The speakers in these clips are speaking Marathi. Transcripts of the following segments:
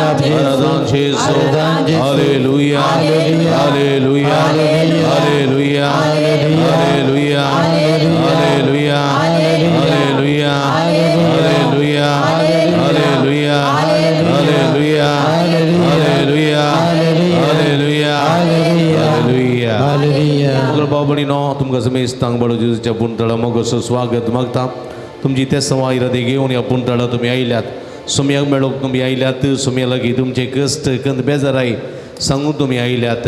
आराधन Jesu hallelujah hallelujah hallelujah hallelujah hallelujah hallelujah hallelujah hallelujah hallelujah hallelujah hallelujah hallelujah बाबडीनो तुमकां समेस्त तांगबडो जेजूच्या पुंतळा मोगोसो स्वागत मागता. तुमची त्या सवायरादी घेवन ह्या पुंतळा तुमी आयल्यात. सुम्याक मेळोक तुमी आयल्यात. सुम्या लागीं तुमचे कश्ट कंद बेजाराय सांगून तुमी आयल्यात.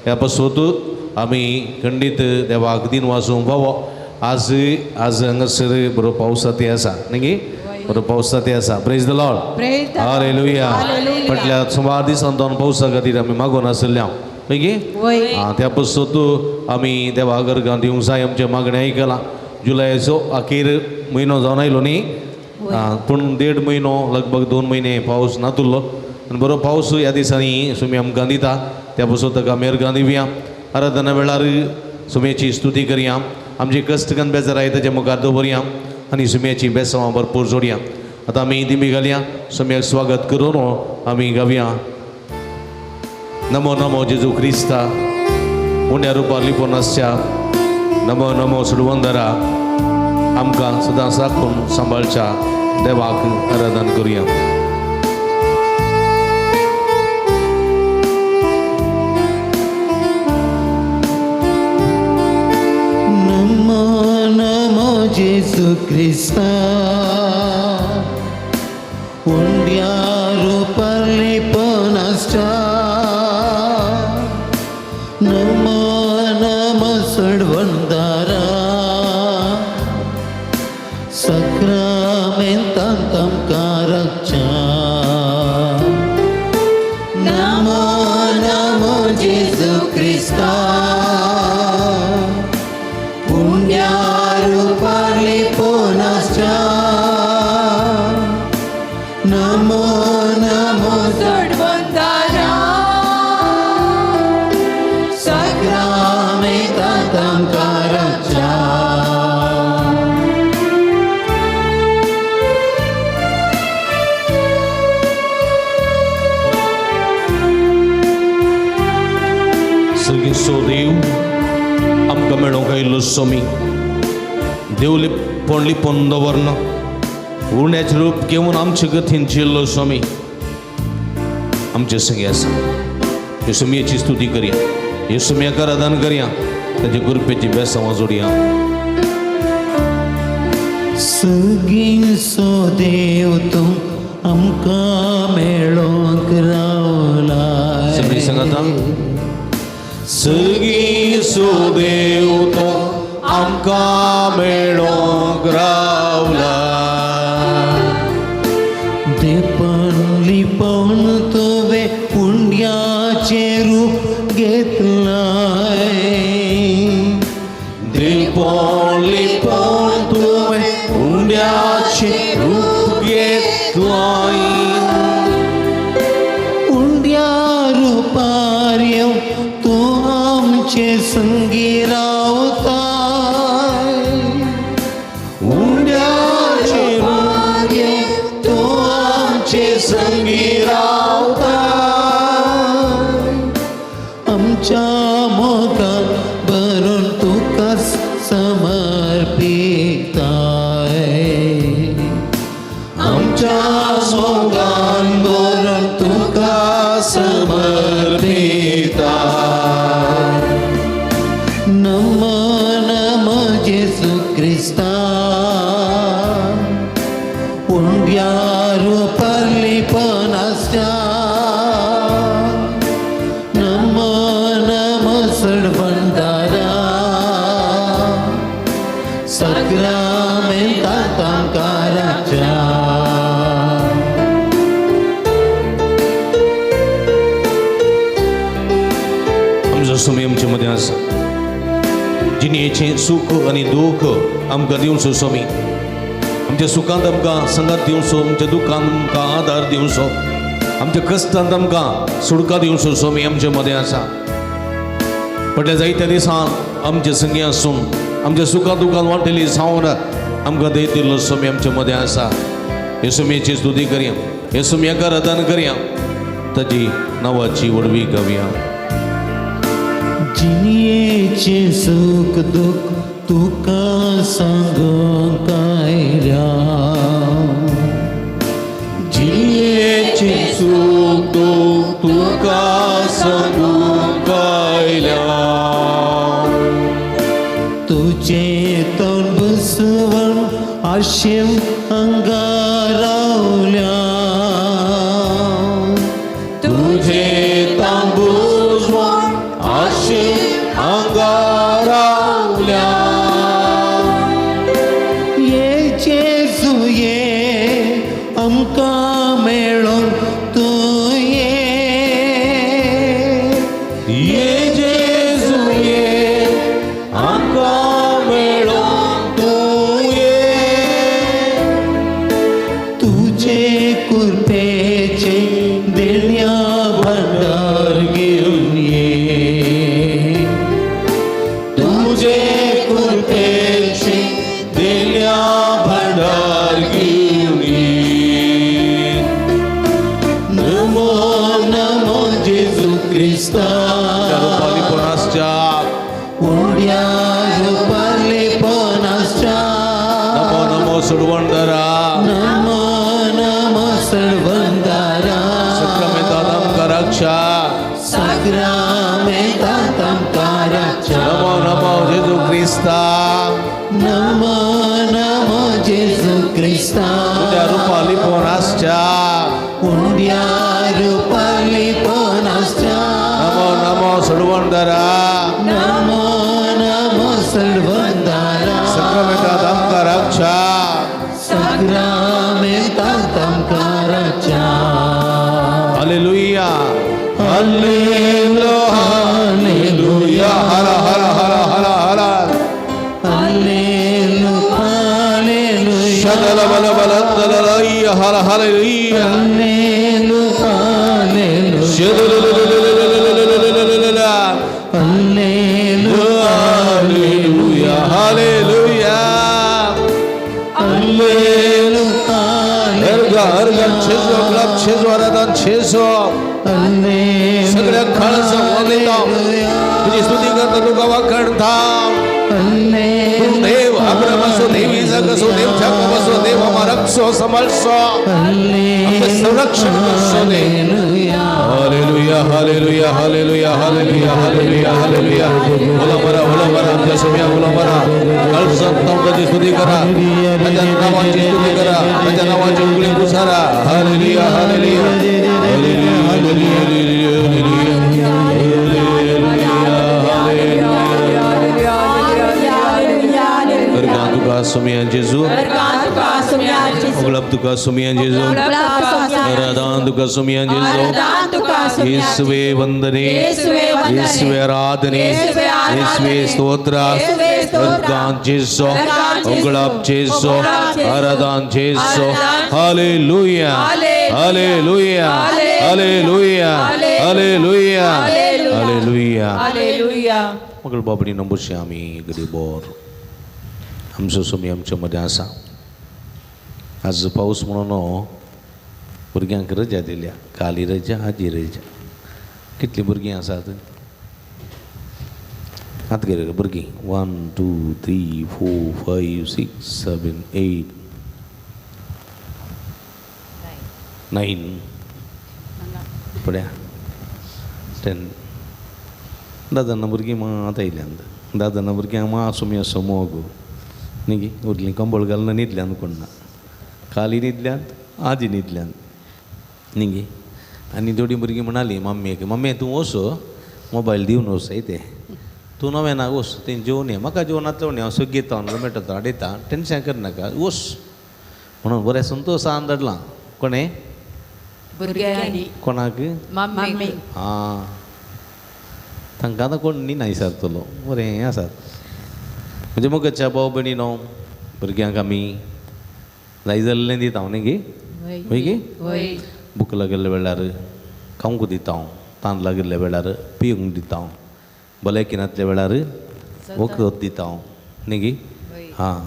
ह्या पासत आमी खंडीत देवाक दिन वाजोवंक फावो. आज हांगासर बरो पावसाती आसा न्ही, बरो पावसाती आसा. Praise the Lord hallelujah. फाटल्या सुमार दिसान दोन पावसा खातीर आमी मागोन आसल्या न्ही. त्या पासत आमी देवा घरगां दिवंक जाय. आमचे मागणें आयकलां. जुलयाचो अखेर म्हयनो जावन आयलो न्ही, पूण 1.5 म्हयनो लगभग 2 म्हयने पावस नातुल्लो. आनी बरो पावस ह्या दिसांनी सुमी आमकां दिता. त्या पासून ताका मेरगां दिवया. आराधना वेळार सुम्याची स्तुती करया. आमचे कश्ट कन बेजार आय ताचे मुखार दवरया आनी सुम्याची बेसांवां भरपूर जोडया. आतां आमी दिमी घालया. सुम्याक स्वागत करून आमी गावया. नमो नमो जेजू क्रिस्ता उण्या रुपार लिपोवन आसच्या. नमो नमो सुडवंदरा आमकां सदांच राखून सांबाळच्या देवाक आराधन करुया. नमो नमो जेजू क्रिस्ता उंड्या रुपार लिपोवन आसच्या. नमो नमो सोडवंदारा सक्रमेंतांत आमकां रक्षा. नमो नमो जेजू क्रिस्ता पुण्या रुपार लिपोवन आसच्या. नमो नमो सोडवंदारा सक्रमेंतांत आमकां रक्षा. सो देव आमकां मेळोंक आयिल्लो स्वामी. देव लिपोवन लिपोवन दवरना. उण्याचें रूप घेवन आमचे गतीन जिल्लो स्वामी आमचे संगी आसा. हे सुमयेची स्तुती करया. हे सुमयाक आराधन करया. ताचे कृपेची बेसांवां जोडया. सगीं सो देव तूं आमकां मेळोंक रावला. सगळीं सांगात सगळीं सो देव तो आमकां मेळोंक रावला. देपण लिपोवन तुवें पुंड्याचें रूप घेतलाय. देपण लिपोवन तुवें पुंड्याचें रूप घेतलाय. पुंड्या रुपार येवन तूं आमचे संगी रावताय. उंड्याचें रूप घेवन तूं आमचे संगी रावताय. आमच्या मोगान भरून तुकाच समर्पिताय. आमच्या मोगान भरून तुका समर्पिताय. नमो नमो जेजू क्रिस्ता पुंड्या रुपार लिपोवन आसच्या. नमो नमो सोडवंदारा सक्रमेंतांत आमकां रक्षा. आमचो सुमी आमचे मदें आसा. जिणेचें सूख आनी दूख आमकां दिवचो स्वामी. आमच्या सुखांत आमकां संगात दिवचो. आमच्या दुखांत आमकां आदार दिवचो. आमच्या कश्टांत आमकां सुडका दिवचो स्वामी आमचे मदें आसा. फाटल्या जायत्या दिसान आमचे संगी आसून आमच्या सुखां दुखांत वांटेली सावन आमकां देत दिल्लो स्वामी आमचे मदें आसा. हे सुमयेची स्तुती करया. हे सुमयाक आराधन करया. ताजी नावाची वडवी गावया. जिणयेचे सुख दुःख तुका सांगूंक आयल्या. जिणयेचे सुख दुःख तुका सांगूंक आयल्या. तुझे तोंड बसवण आशेम अंगारावल्या. तुझे तांबूस आशे अंगारावल्या. ये जेजू ये आमकां मेळोन तू ये. ये जेजू ये आमकां मेळोन तू ये. तुझे कृपेचे देण्या भंडार घेऊन ये. तुझे कृपेचे देण्या भंडार घेऊन ये. नमो नमो जेजू ख्रिस्ता. रूपालीपणाच्या उंड्या रूपालीपणाच्या. नमो नमो सुडवंडरा नमो नमो सर्वंदारा. सक्रमेतादंकराक्षा सग्रामेतातंकाराच्या. नमो नमो जेजू ख्रिस्ता. नमो नमो जेजू ख्रिस्ता. तुझ्या रूपालीपणाच्या उंड्या रूपालीपणाच्या. नमो नमो सुडवंडरा नमो नमो सर्वंदारा. सक्रमेतादंकराक्षा सग्रामेतातंकाराच्या. हालेलुया हालेलुया हालेलुया हर हर हर हर हर हालेलुया हालेलुया. शदल बल बल दललय हर हालेलुया हालेलुया हालेलुया. शदल हालेलुया हालेलुया हालेलुया. हरगा हरगा छेजो क्लब छेजो आराधन छेजो सगळ्या खळ संवदिता तुझी स्तुती करता तुका वाकडता. तू देव अब्राम असो देवी जग असो देव जाकोब असो देव आम्हा रक्षो संभाळसो आमचे संरक्षण करसो दे. हालेलुया हालेलुया हालेलुया हालेलुया हालेलुया हालेलुया. बोला बरा आमच्या सोम्या बोला बरा. कळसत तुमची स्तुती करा. त्याच्या नावाची स्तुती करा. त्याच्या नावाची उघडी पुसारा. हालेलुया हालेलुया हालेलुया हालेलुया Berkat tuka sumian Yesus, uglap tuka sumian Yesus, aradan tuka sumian Yesus, Yeswe vandane, Yeswe aradhane, Yeswe stotra, berkat Yesus, uglap Yesus, aradan Yesus, Haleluya, Haleluya, Haleluya, Haleluya, Haleluya. मग बाबडी नंबरशी आम्ही गरीबोर आमचो सोमी आमच्या मध्ये आसा. आज पाऊस म्हणून भुरग्यांक रजा दिल्या. काली रजा आजी रजा. कितली भुरगीं आसात? हात गेले भुरगीं 1 2 3 4 5 6 7 8 9 पड्या 10 दादांना भुरगीं मात आयल्यांत. दादांना भुरग्यांक मा सुमी असो मोग न्ही गे. उरलीं कंबळ घालना न्हिदल्यांत कोण ना. काली न्हिदल्यांत आजी न्हिदल्यांत न्ही गे. आनी थोडीं भुरगीं म्हणालीं मम्मेक मम्मे तूं वच मोबायल दिवन वच ते तूं नवें ना वच तें जेवन ये. म्हाका जेवणांतलो हांव सगळी येता झोमेटो हाडयता टेन्शन करनाका वच म्हणून बरें संतोश आन धाडलां. कोणें कोणाक? हां तांकां आतां कोण न्ही विचारतलो. बरें हें आसात. म्हणजे मगच्या भाव भयणीनो भुरग्यांक आमी जाय जाल्लें दिता हांव न्ही गे. वय गे. भूक लागल्या वेळार खावंक दिता हांव. तान लागल्या वेळार पिवंक दिता हांव. भलायकेनांतल्या वेळार वखद दिता हांव न्ही गे. हां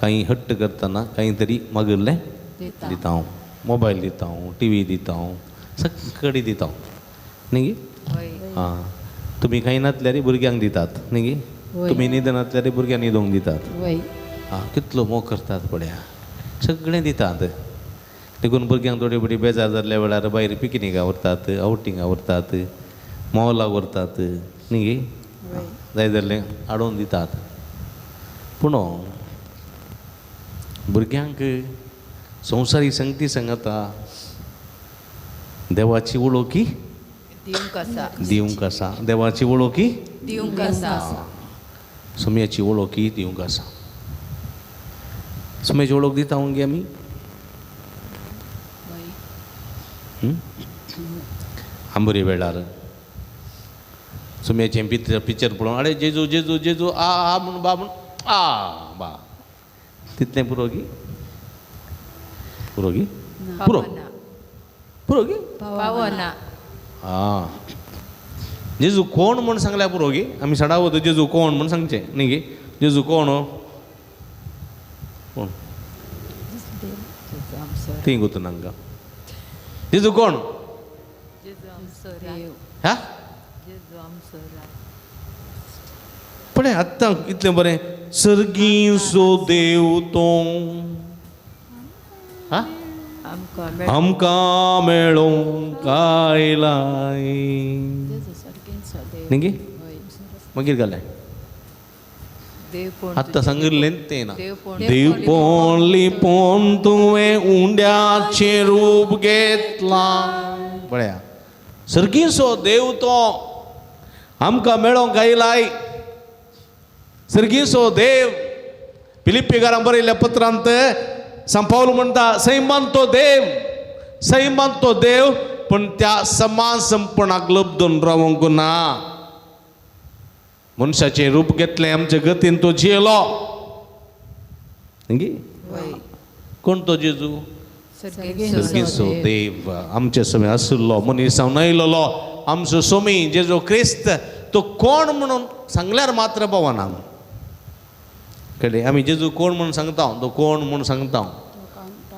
काही हट्ट करतना काही तरी मागिल्लें दिता हांव. मोबायल दिता हांव. टी व्ही दिता हांव. सगळी दिता न्ही हां तुमी काही नातल्यार भुरग्यांक दितात न्ही तुमी न्हिदनातल्यार भुरग्यांक न्हिदोंक दितात हां कितलो मोग करतात पळया सगळें दितात देखून भुरग्यांक थोडी बडी बेजार जाल्ल्या वेळार भायर पिकनिका व्हरतात आउटिंगा व्हरतात मॉलाक व्हरतात न्ही जाय जाल्लें हाडून दितात पूण भुरग्यांक संवसारीक संगती सांगता देवाची वळोखी दिवंक आसा देवाची वळोखी सुम्याची वळोखी दिवंक आसा सुम्याची वळख दिता गे आमी आंबोरी वेळार सुम्याचें पिक्चर पळोवन अरे जेजू जेजू जेजू आ म्हण बा म्हण आ बा तितलें पुरोगी पुरोगी पुरो पुरोगी पावना हां जेजू कोण म्हण सांगल्या पुरोगी आमी सडा वता जेजू कोण म्हण सांगचें न्ही गे जेजू कोण कोण ती गोत नांगा जेजू कोण हा पळय आत्तां इतलें बरें सर्गीचो देव तो हा आमकां मेळोंक आयलाय न्ही गे मागीर घालें आत्तां सांगिल्लें तें ना देव पोण लिपोन तुवें उंड्याचें रूप घेतलां पळया सर्गीचो देव तो आमकां मेळोंक आयलाय सर्गीचो देव फिलिप्पीकारांक बरयल्ल्या पत्रांत सांपावल म्हणटा सैमान तो देव पण त्या समान संपणाक लबदून रावंक ना मनशाचें रूप घेतलें आमचे गतीन तो जियेलो न्ही कोण तो जेजू सर्गीचो देव आमचे समय आशिल्लो मनीस जावन आयिल्लो आमचो सोमी जेजू क्रिस्त तो कोण म्हणून सांगल्यार मात्र पावना कळ्ळें आमी जेजू कोण म्हणून सांगता तो कोण म्हणून सांगता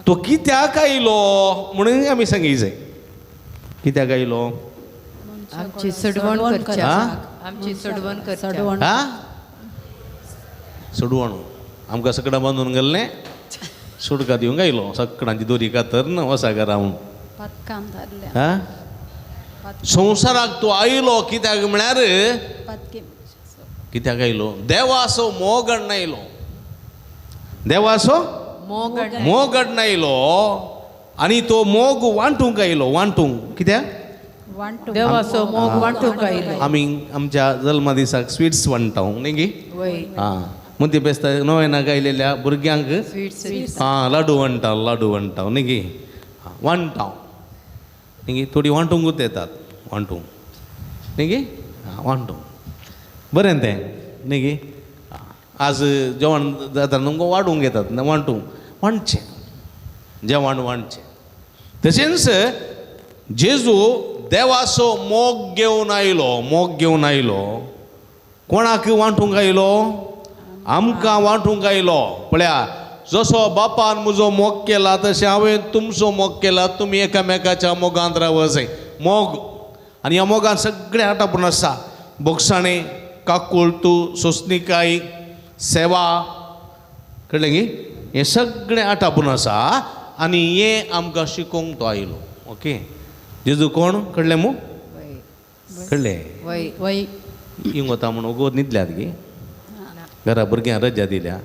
तो कित्याक आयलो म्हणून आमी सांगी जाय कित्याक आयलो आमची सडवण करच्या सोडवण आमकां सकडां बांदून गेल्लें सोडका दिवंक आयलो सकडांची दोरी कातर न वसा घरा हा संवसाराक तो आयलो कित्याक म्हळ्यार कित्याक आयलो देवाचो मोग हाडून आयलो देवाचो मोग हाडून आयलो आनी तो मोग वांटूंक आयलो वांटूंक कित्याक देवाचो मोग वांटूंक आयलो आमी आमच्या जल्मा दिसाक स्वीट्स वांटाव न्ही गे हां मुती बेस्ता नोवेनाक आयलेल्या भुरग्यांक हां लाडू वांटाव न्ही गे वांटाव न्ही गे थोडी वांटूंकूच येतात वांटूंक न्ही गे वांटूंक बरें तें न्ही गे आज जेवण जाता तुमकां वाडूंक येतात वांटूंक वांटचें जेवण वांटचें तशेंच जेजू देवाचो मोग घेवन आयलो कोणाक वांटूंक आयलो आमकां वांटूंक आयलो पळया जसो बापान म्हजो मोग केला तशें हांवें तुमचो मोग केला तुमी एकामेकाच्या मोगांत राव जाय मोग आनी ह्या मोगान सगळें आटापून आसा बोगसाणें काकुळटू सोंसणीकाय सेवा कळ्ळें गे हें सगळें आटापून आसा आनी हें आमकां शिकोवंक तो आयलो ओके जेजू कोण कळ्ळें मू कळ्ळें हिंग वता म्हूण ओगोत न्हिदल्यात गे घरा भुरग्यांक रजा दिल्या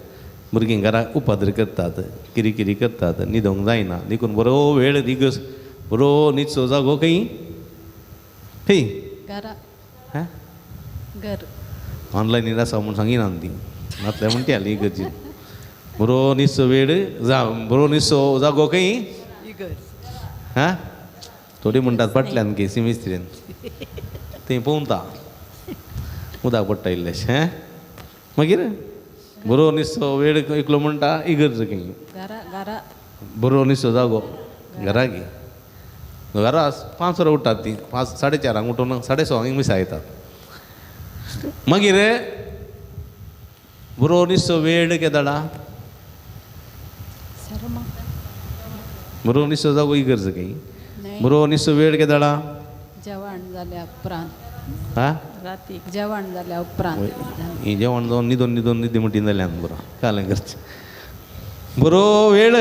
भुरगीं घरा उपाद्र करतात किरी करतात न्हिदोंक जायना देखून बरो वेळ दिगस बरो न्हिदचो जागो खंय खंय ऑनलायन आसा म्हूण सांगिना ती नातल्या म्हणटी आली इगर्जीन बरो न्हिदचो वेळ बरो न्हिदचो जागो खंय हां थोडी म्हणटात फाटल्यान की सिमिस्त्रीन तें पोवता उदक पडटा इल्लेशें हें मागीर बरो न्हिदचो वेळ एकलो म्हणटा इगर्ज खंय बरो न्हिदचो जागो घरा गे घरा 5 वरां उठतात ती 5 4:30 उठून 6:30 मिसा येतात मागीर बरो न्हिदचो वेळ केदाडा बरो न्हिदचो जागो इगर्ज खंय बरो निस वेळ केदाळा जेवण जाल्या उपरांत हा राती जेवण जाल्या उपरांत ही जेवण जावन न्हिदून न्हिदी म्हणटी जाल्यान बरो कालें करचें बरो वेळ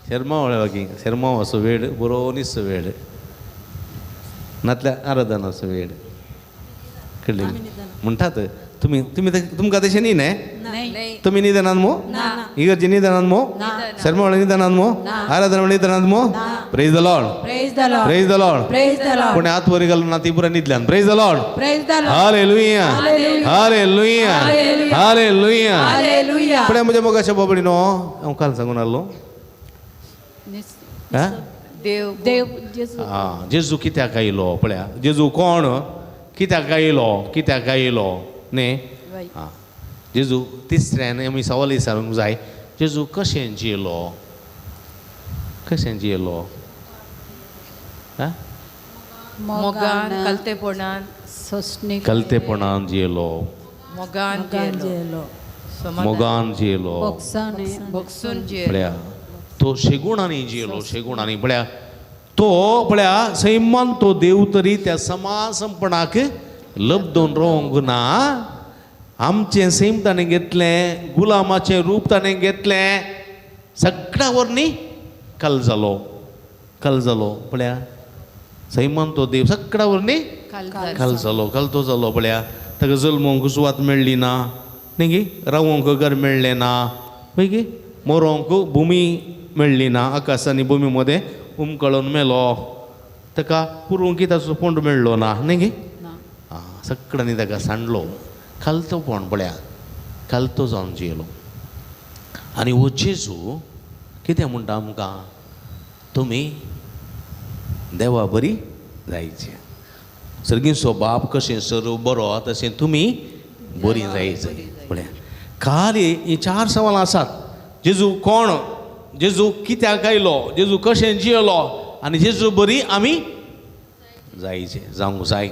शर्मा बाकी शर्मा असो वेळ बरो निस वेळ नातल्या आराधनाचो वेळ कळ्ळें म्हणटात तुमी तुमकां तशें न्ही न्ही तुमी निदनात मो इगर्जे निदनात मो शर्मा निदनात मो आराधना निदनात मो praise the Lord praise the Lord praise the Lord praise the Lord कोणी हात वरी घालून ना ती पुरा न्हिदल्यान praise the Lord praise the Lord हालेलुया हालेलुया हालेलुया हालेलुया पण म्हणजे मग अशा बाबडी नो हांव काल सांगून आसलो हा देव देव जेजू हां जेजू कित्याक आयलो पळया जेजू कोण कित्याक आयलो न्ही हां जेजू तिसऱ्यान आमी सवाल विचारूंक जाय जेजू कशें जियेलो हां मोगान कलतेपणान सोसणीक कलतेपणान जियेलो मोगान जेलो मोगान जियेलो बगसून जेलो पळया तो शेगुणांनी जियेलो शेगुणांनी पळया तो पळया सैमान तो देव तरी त्या समासपणाक लबदोन रोवंक ना आमचें सैम ताणें घेतलें गुलामाचें रूप ताणें घेतलें सगळ्या वरनी कल जालो पळया सैमान तो देव सगळ्या वरनी कल जालो पळया ताका जल्मोंक सुवात मेळ्ळी ना न्ही रावोंक घर मेळ्ळें ना पळय गे मरोंक भुमी मेळ्ळी ना आकाश आनी भुमी मदें उमकळून मेलो ताका पुरोवंक ताचो पोंड मेळ्ळो ना न्ही गे आं सगळ्यांनी ताका सांडलो खालतोपण पळया खालतो जावन जियेलो आनी हो जेजू कितें म्हणटा आमकां तुमी देवा बरी जायचें सर्गीचो बाप कशें सर्व बरो तशें तुमी बरी जायचें पळया काल ही 4 सवाल आसात जेजू कोण जेजू कित्याक आयलो जेजू कशें जियेलो आनी जेजू बरी आमी जायचें जावंक जाय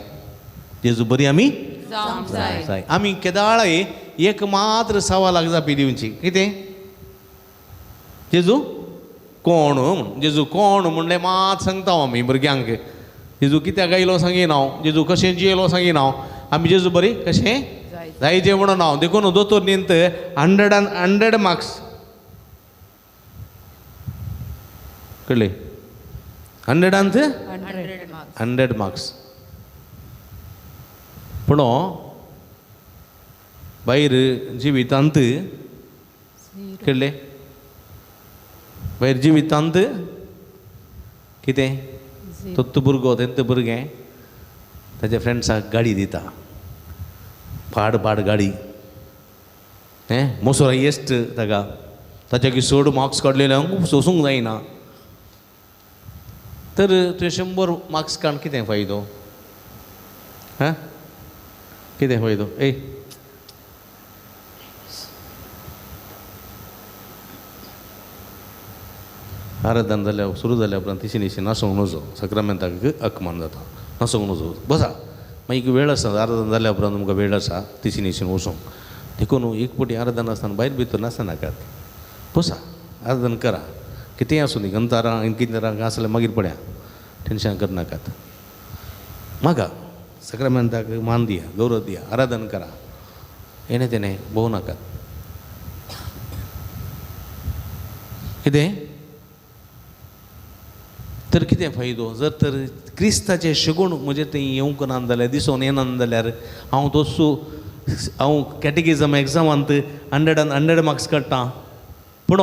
जेजू बरी आमी जाय आमी केदाळ एक मात्र सवालाक जापी दिवची कितें जेजू कोण जेजू कोण म्हणलें मात सांगता हांव आमी भुरग्यांक जेजू कित्याक आयलो सांगीन हांव जेजू कशें जियेलो सांगीन हांव आमी जेजू बरी कशें जायचें म्हणून हांव देखून दोतोर न्हिंत 100 मार्क्स कळ्ळें 100 मार्क्स पूण भायर जिवितांत कळ्ळें भायर जिवितांत कितें तो भुरगो तेंत भुरगें ताच्या फ्रेंड्साक गाडी दिता पाड गाडी मोसोरा येस्ट ताका ताच्या की 100 मार्क्स काडलेले हांव सोसूंक जायना तर तुवें 100 मार्क्स काडून कितें फायदो हां कितें फायदो आराधन जाल्या सुरू जाल्या उपरांत तिशी निशी नासोंक नजो सक्रामेंताक अकमान जाता नासोंक नजो बसा मागीर वेळ आसा आराधन जाल्या उपरांत तुमकां वेळ आसा तिशी निशीन वचोंक देखून एक फावटी आराधन आसतना भायर भितर नासनाकात बसा आराधन करा कितेंय आसूं दी गंतारां कितें आसल्यार मागीर पळया टेन्शन करनाकात मागा सक्रामेंताक मान दिया गौरव दिया आराधन करा येणे तेणे भोव नाकात कितें तर कितें फायदो जर तर क्रिस्ताचे शेगूण म्हजे थंय येवंक ना जाल्यार दिसोन येना जाल्यार हांव तोसू हांव कॅटेगिजम एग्जामांत 100 मार्क्स काडटा पूण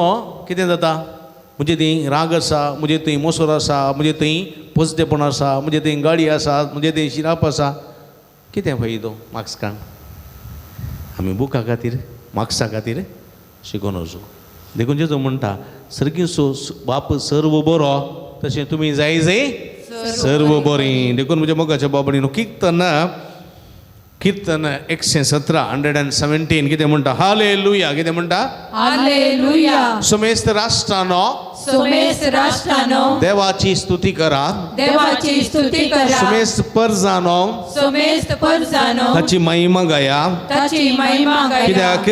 कितें जाता म्हणजे थंय राग आसा म्हणजे थंय मोसोर आसा म्हणजे थंय पोजतेपण आसा म्हणजे थंय गाडी आसा म्हणजे थंय शिराप आसा कितें फायदो मार्क्स काडून आमी बुका खातीर मार्क्सा खातीर शिकोवन वचूं देखून जेजू म्हणटा सर्गीचो बाप सर्व बरो तशें तुमी जाय सर्व बरीं देखून म्हणजे मोगाच्या बाबडीन कीर्तन 117 कितें म्हणटा हालेलुया कितें म्हणटा हालेलुया समेस्त राष्ट्रानो सुमेस राष्ट्रानो देवाची स्तुती करा. देवाची स्तुती करा. सुमेस परजानो सुमेस परजानो ताची महिमा गाया. ताची महिमा गाया. कित्याक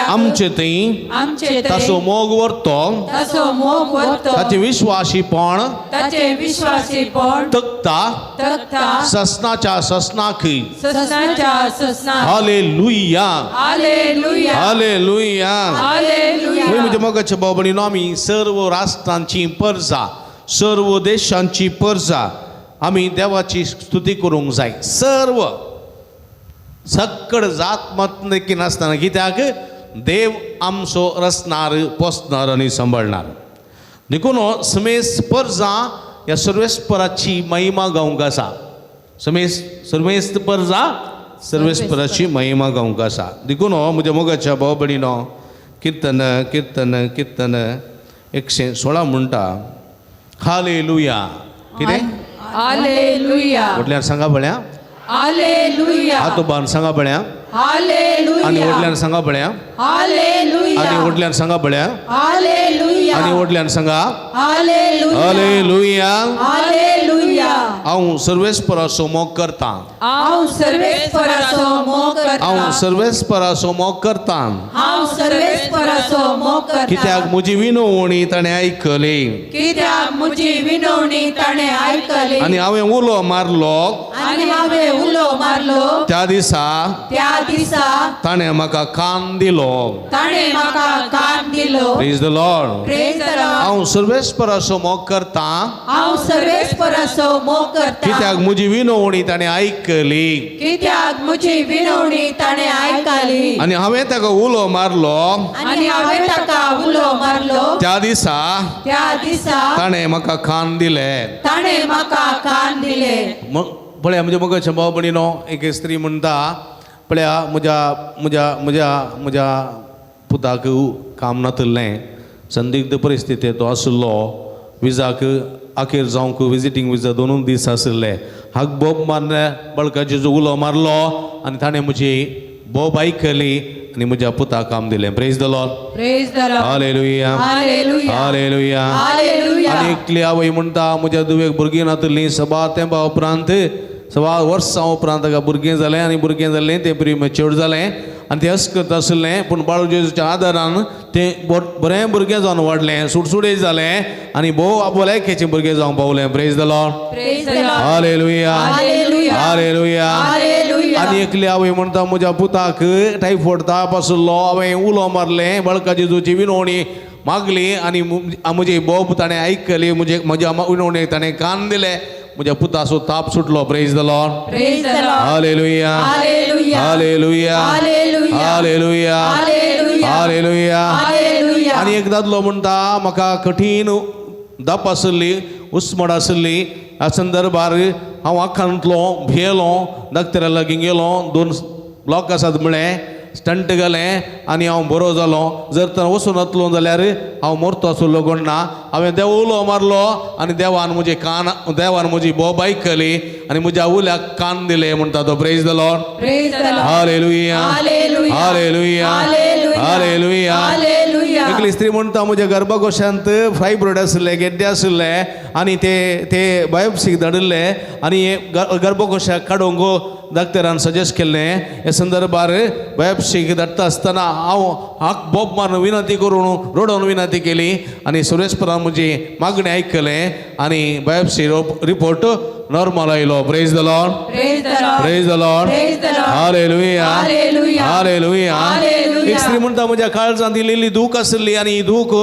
आमचे थंय आमचे ताचो मोग व्हरतो. ताचो मोग व्हरतो. ताचे विश्वासीपण ताचे विश्वासीपण तकता तकता ससनाच्या ससनाक. ससनाच्या ससनाक. हालेलुया हालेलुया हालेलुया. हालेलुया. म्हणजे मोगाच्या बाबडीनो आमी सर्व राष्ट्रांची परजा, सर्व देशांची परजा आमी देवाची स्तुती करूंक जाय. सर्व सक्कड जात मत नक्की नासतना कित्याक देव आमचो रचणार, पोसणार आनी सांबाळणार. देखून समेस परजा ह्या सर्वेस्पराची महिमा गावंक आसा. सर्वेस परजा सर्वेस्पराची महिमा गावंक आसा. देखून म्हज्या मोगाच्या भाव भयणीनो कीर्तन कीर्तन कीर्तन 116 म्हणटा हालेलुया. कितें हालेलुया व्हडल्यान सांगा बळ्या. हालेलुया हात उबारून सांगा बळ्या. हालेलुया आनी व्हडल्यान सांगा बळ्या. हालेलुया आनी व्हडल्यान सांगा बळ्या. हालेलुया आनी व्हडल्यान सांगा हालेलुया हालेलुया. हालेलुया. हांव सर्वेस्पराचो मोग करता. हांव सर्वेस्पराचो मोग करता. हांव सर्वेस्पराचो मोग करता. हांव सर्वेस्पराचो मोग करता. कित्याक म्हजी विनवणी ताणें आयकली. कित्याक म्हजी विनवणी ताणें आयकली. आनी हांवें उलो मारलो आनी हांवें उलो मारलो. त्या दिसा त्या दिसा ताणें म्हाका कान दिलो. ताणें म्हाका कान दिलो. Praise the Lord. Praise the Lord. हांव सर्वेस्पराचो मोग करता. हांव सर्वेस्पराचो मोग करता. कित्याक म्हजी विनवणी ताणें आयकली. कित्याक म्हजी विनवणी ताणें आयकली. आनी हांवें ताका उलो मारलो. आनी हांवें ताका उलो मारलो. त्या दिसा त्या दिसा ताणें म्हाका कान दिले. ताणें म्हाका कान दिले. पळया म्हणजे मोगाच्या भाव भयणीनो एक स्त्री म्हणटा पळया म्हज्या म्हज्या म्हज्या म्हज्या पुताक काम नातलें. संदिग्ध परिस्थितींत तो आशिल्लो. विजाक आखेर जावंक विजिटींग विजा 2 दीस आशिल्ले. हाक बोब मारले बळकाचे जो उलो मारलो आनी ताणें म्हजी बोब आयकली आनी म्हज्या पुताक काम दिलें. Praise the Lord. Praise the Lord. हालेलुया हालेलुया हालेलुया. हालेलुया. आनी एकली आवय म्हणटा म्हज्या दुवेक भुरगीं नातलीं. सभा तेंपा उपरांत 6 वर्सां उपरांत ताका भुरगें जालें आनी भुरगें जालें तें प्री मॅच्युअर्ड जालें आनी तें अशें करता आशिल्लें. पूण बाळू जेजूच्या आदारान तें बरें भुरगें जावन वाडलें. सुटसुडीत जालें आनी भोव आपोलायकेचें भुरगें जावंक पावलें. Praise the Lord. Praise the Lord. हालेलुया हालेलुया. हालेलुया. हालेलुया. आनी एकली आवय म्हणटा म्हज्या पुताक टायफॉयड ताप आशिल्लो. हांवें उलो मारलें बळका जेजूची विनवणी मागली आनी म्हजी बोब ताणें आयकली. म्हज्या विनवणेक ताणें कान दिले. म्हज्या पुताचो ताप सुटलो. Praise the Lord. Praise the Lord. हालेलुया hallelujah. Hallelujah hallelujah. Hallelujah hallelujah. Hallelujah. Hallelujah. आनी एक दादलो म्हणटा म्हाका कठीण दप आशिल्ली, उस्मड आशिल्ली. ह्या संदर्भार हांव आखांतलो भियेलो. डॉक्टरा लागीं गेलो. 2 ब्लॉक आसात म्हळें. स्टंट गेलें आनी हांव बरो जालो. जर तर वचून वतलो जाल्यार हांव मरतो आशिल्लो कोण ना. हांवें देव उलो मारलो आनी देवान म्हजी बोब आयकली आनी म्हज्या उल्याक कान दिले म्हणटा तो. Praise the Lord. Praise the Lord. हालेलुया hallelujah. Hallelujah hallelujah. Hallelujah. Hallelujah. एकली स्त्री म्हणटा म्हज्या गर्भकोशांत फायब्रॉइड आशिल्ले, गेड्डे आशिल्ले आनी ते बायोप्सीक धाडिल्ले आनी गर्भकोशाक काडूंक डॉक्टरान सजेस्ट केल्लें. हे संदर्भार बायोप्सीक धाडटा आसतना हांव बोब मारून विनंती करून रडोवन विनंती केली आनी सर्वेस्परान म्हजी मागणी आयकलें आनी बायोप्सी रिपोर्ट नॉर्मल आयलो. Praise the Lord. Praise the Lord. Praise the Lord. Praise the Lord. हालेलुया हालेलुया. हालेलुया. हालेलुया. एक स्त्री म्हणटा म्हज्या काळजांत इल्ली दूख आशिल्ली आनी ही दूख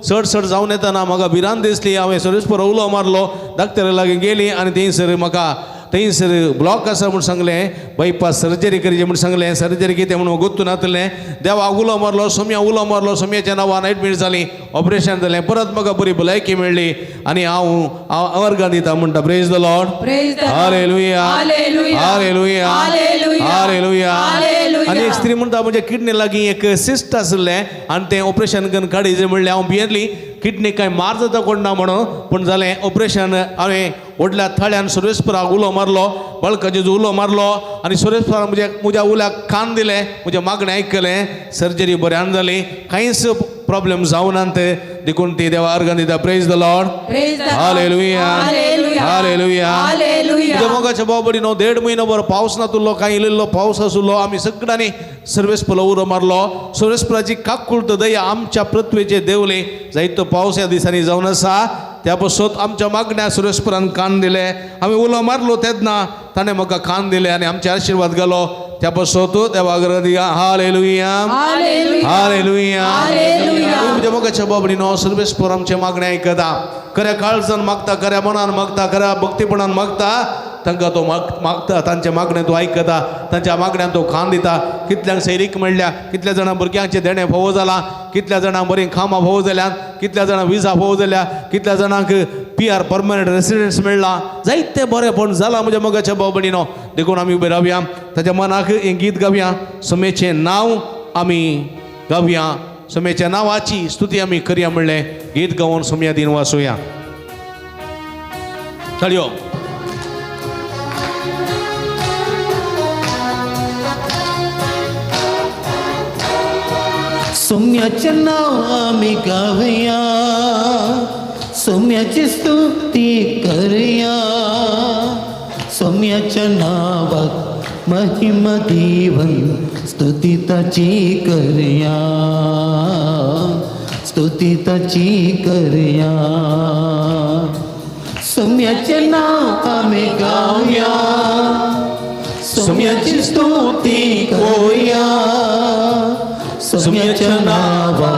चड जावन येतना म्हाका भिरांत दिसली. हांवें सर्वेस्पर उलो मारलो. डॉक्टरा लागीं गेली आनी थंयसर म्हाका ब्लॉक आसा म्हूण सांगलें. बायपास सर्जरी करची म्हूण सांगलें. सर्जरी कितें म्हणून गोत्तू नातलें. देवाक उलो मारलो. सोम्या उलो मारलो. सोम्याच्या नांवान एडमीट जाली. ऑपरेशन जालें. परत म्हाका बरी भलायकी मेळ्ळी आनी हांव वर्गां दिता म्हणटा. Praise the Lord. Praise the Lord. हालेलुया hallelujah. Hallelujah hallelujah. Hallelujah. Hallelujah. आनी एक स्त्री म्हणटा म्हज्या किडनी लागीं एक सिस्ट आशिल्लें आनी तें ऑपरेशन करून काडीचें म्हणलें. हांव भियेरली. किडनी कांय मार जाता कोण ना म्हणून. पूण जालें ऑपरेशन. हांवें व्हडल्या थळ्यान सर्वेस्पराक उलो मारलो. बळका जेजू उलो मारलो आनी सर्वेस्परान म्हज्या उल्याक कान दिले. म्हज्या मागणें आयकलें. सर्जरी बऱ्यान जाली. कांयच प्रॉब्लेम जाऊन आणते देखून ती देवा अर्घ दिता. Praise the Lord. Praise the Lord. Hallelujah. Hallelujah. Hallelujah. Hallelujah. मोगाच्या बाबडी नो 1.5 महिनाभर पाऊस नातुल्लो काही इल्लो पाऊस आसुल्लो आम्ही सगळ्यांनी सर्वेस्पला उरो मारलो. सर्वेस्पलाची काकुळत दया आमच्या पृथ्वीचे देवले जायतो पाऊस या दिसांनी जाऊन आसा त्यापासून आमच्या मागण्या सुरेशपुरान कान दिले. आम्ही उलो मारलो तेदना ताणे म्हाका कान दिले आणि आमचे आशीर्वाद घालो त्यापासून देवा अर्घ दिया. हालेलुया. Hallelujah. हालेलुया. Hallelujah. तुमच्या मोगाच्या बाबडीनो सर्वेस्पर आमच्या मागण्या आयकता. खऱ्या काळजान मागता, खऱ्या मनान मागता, खऱ्या भक्तीपणान मागता तांकां तो मागता. तांच्या मागण्या तो आयकता, तांच्या मागण्यांक तो खान दिता. कितल्यांक सैरीक मेळ्ळ्या, कितल्या जाणां भुरग्यांचे देणे फोव जाला, कितल्या जाणांक बरीं कामां फोव जाल्यात, कितल्या जाणांक विजा फोव जाल्या, कितल्या जाणांक PR परमनंट रेसिडेंस मेळ्ळा. जायते बरेपण जाला म्हज्या मोगाच्या बाबडीनो. देखून आमी उबे रावया, ताच्या मनाक हें गीत गावया. समेचें नांव आमी गावया, समेच्या नावाची स्तुती आमी करया म्हणलें गीत गावन सोम्या दिन वाचूया. ताळयो. सौम्याचे नाव आम्ही गावया, सौम्याची स्तुती करूया. सौम्याच्या नावात महिमा देवन स्तुती ताची करूया, स्तुती ताची करूया. सौम्याचे नाव आम्ही गावया, सौम्याची स्तुती करूया. सौम्याच्या नावा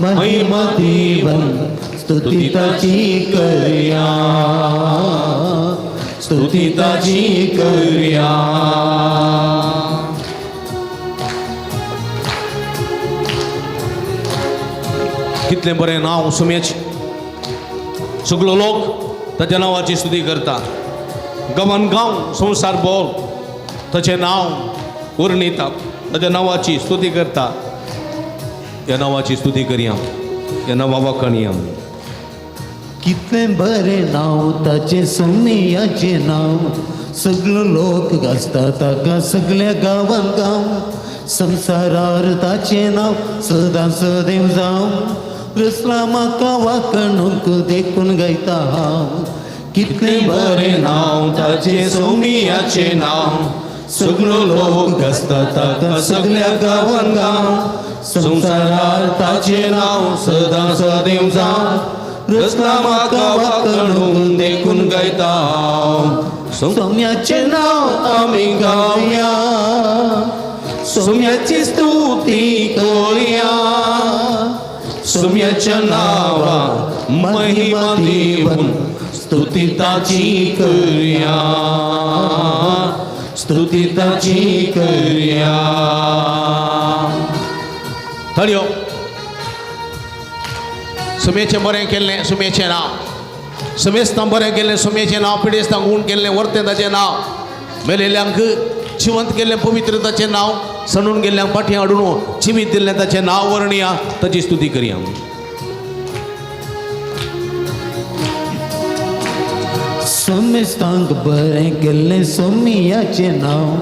महिमा देवन स्तुती ताची करूया, स्तुती ताची करूया. कितलें बरें नांव सोम्याचें. सगळो लोक ताच्या नांवाची स्तुती करता. गांवान गांव संवसार भोव ताचें नांव वर्णिता, ताच्या नांवाची स्तुती करता. ह्या नांवाची स्तुती करया, ह्या नांवा वाखणया. कितले बरे नाव ताचे सौम्याचे नाव. सगळो लोक गाजता ताका सगळ्या गांवान गांव. संसारार ताचे नाव सदां सदैव जावं. रसला म्हाका वाखणूक देखून गायता हांव. कितले बरे नाव ताचे सौम्याचे नाव. सगळो लोक गाजता ताका सगळ्या गांवान गांव. संसारार ताचे नाव सदां सदैव जावं. रसला म्हाका वाखणूक देखून गायता हांव. सौम्याचे नाव आमी गावया, सौम्याची स्तुती करूया. सौम्याच्या नावा महिमा देवन स्तुती ताची करूया, स्तुती ताची करूया. थळयो. सुमेचें बरें केल्लें सुमेचें नांव. सुमेस्तां बरें केल्लें सुमेचें नांव. पिडेस्तांक गूण केल्लें वर्तें ताचें नांव. मेलेल्यांक जिवंत केल्लें पवित्र ताचें नांव. सणून गेल्ल्यांक फाटीं हाडून जिवीत दिल्लें ताचें नांव वर्णया, ताची स्तुती करया. समेस्तांक बरें केल्लें सौम्याचें नांव.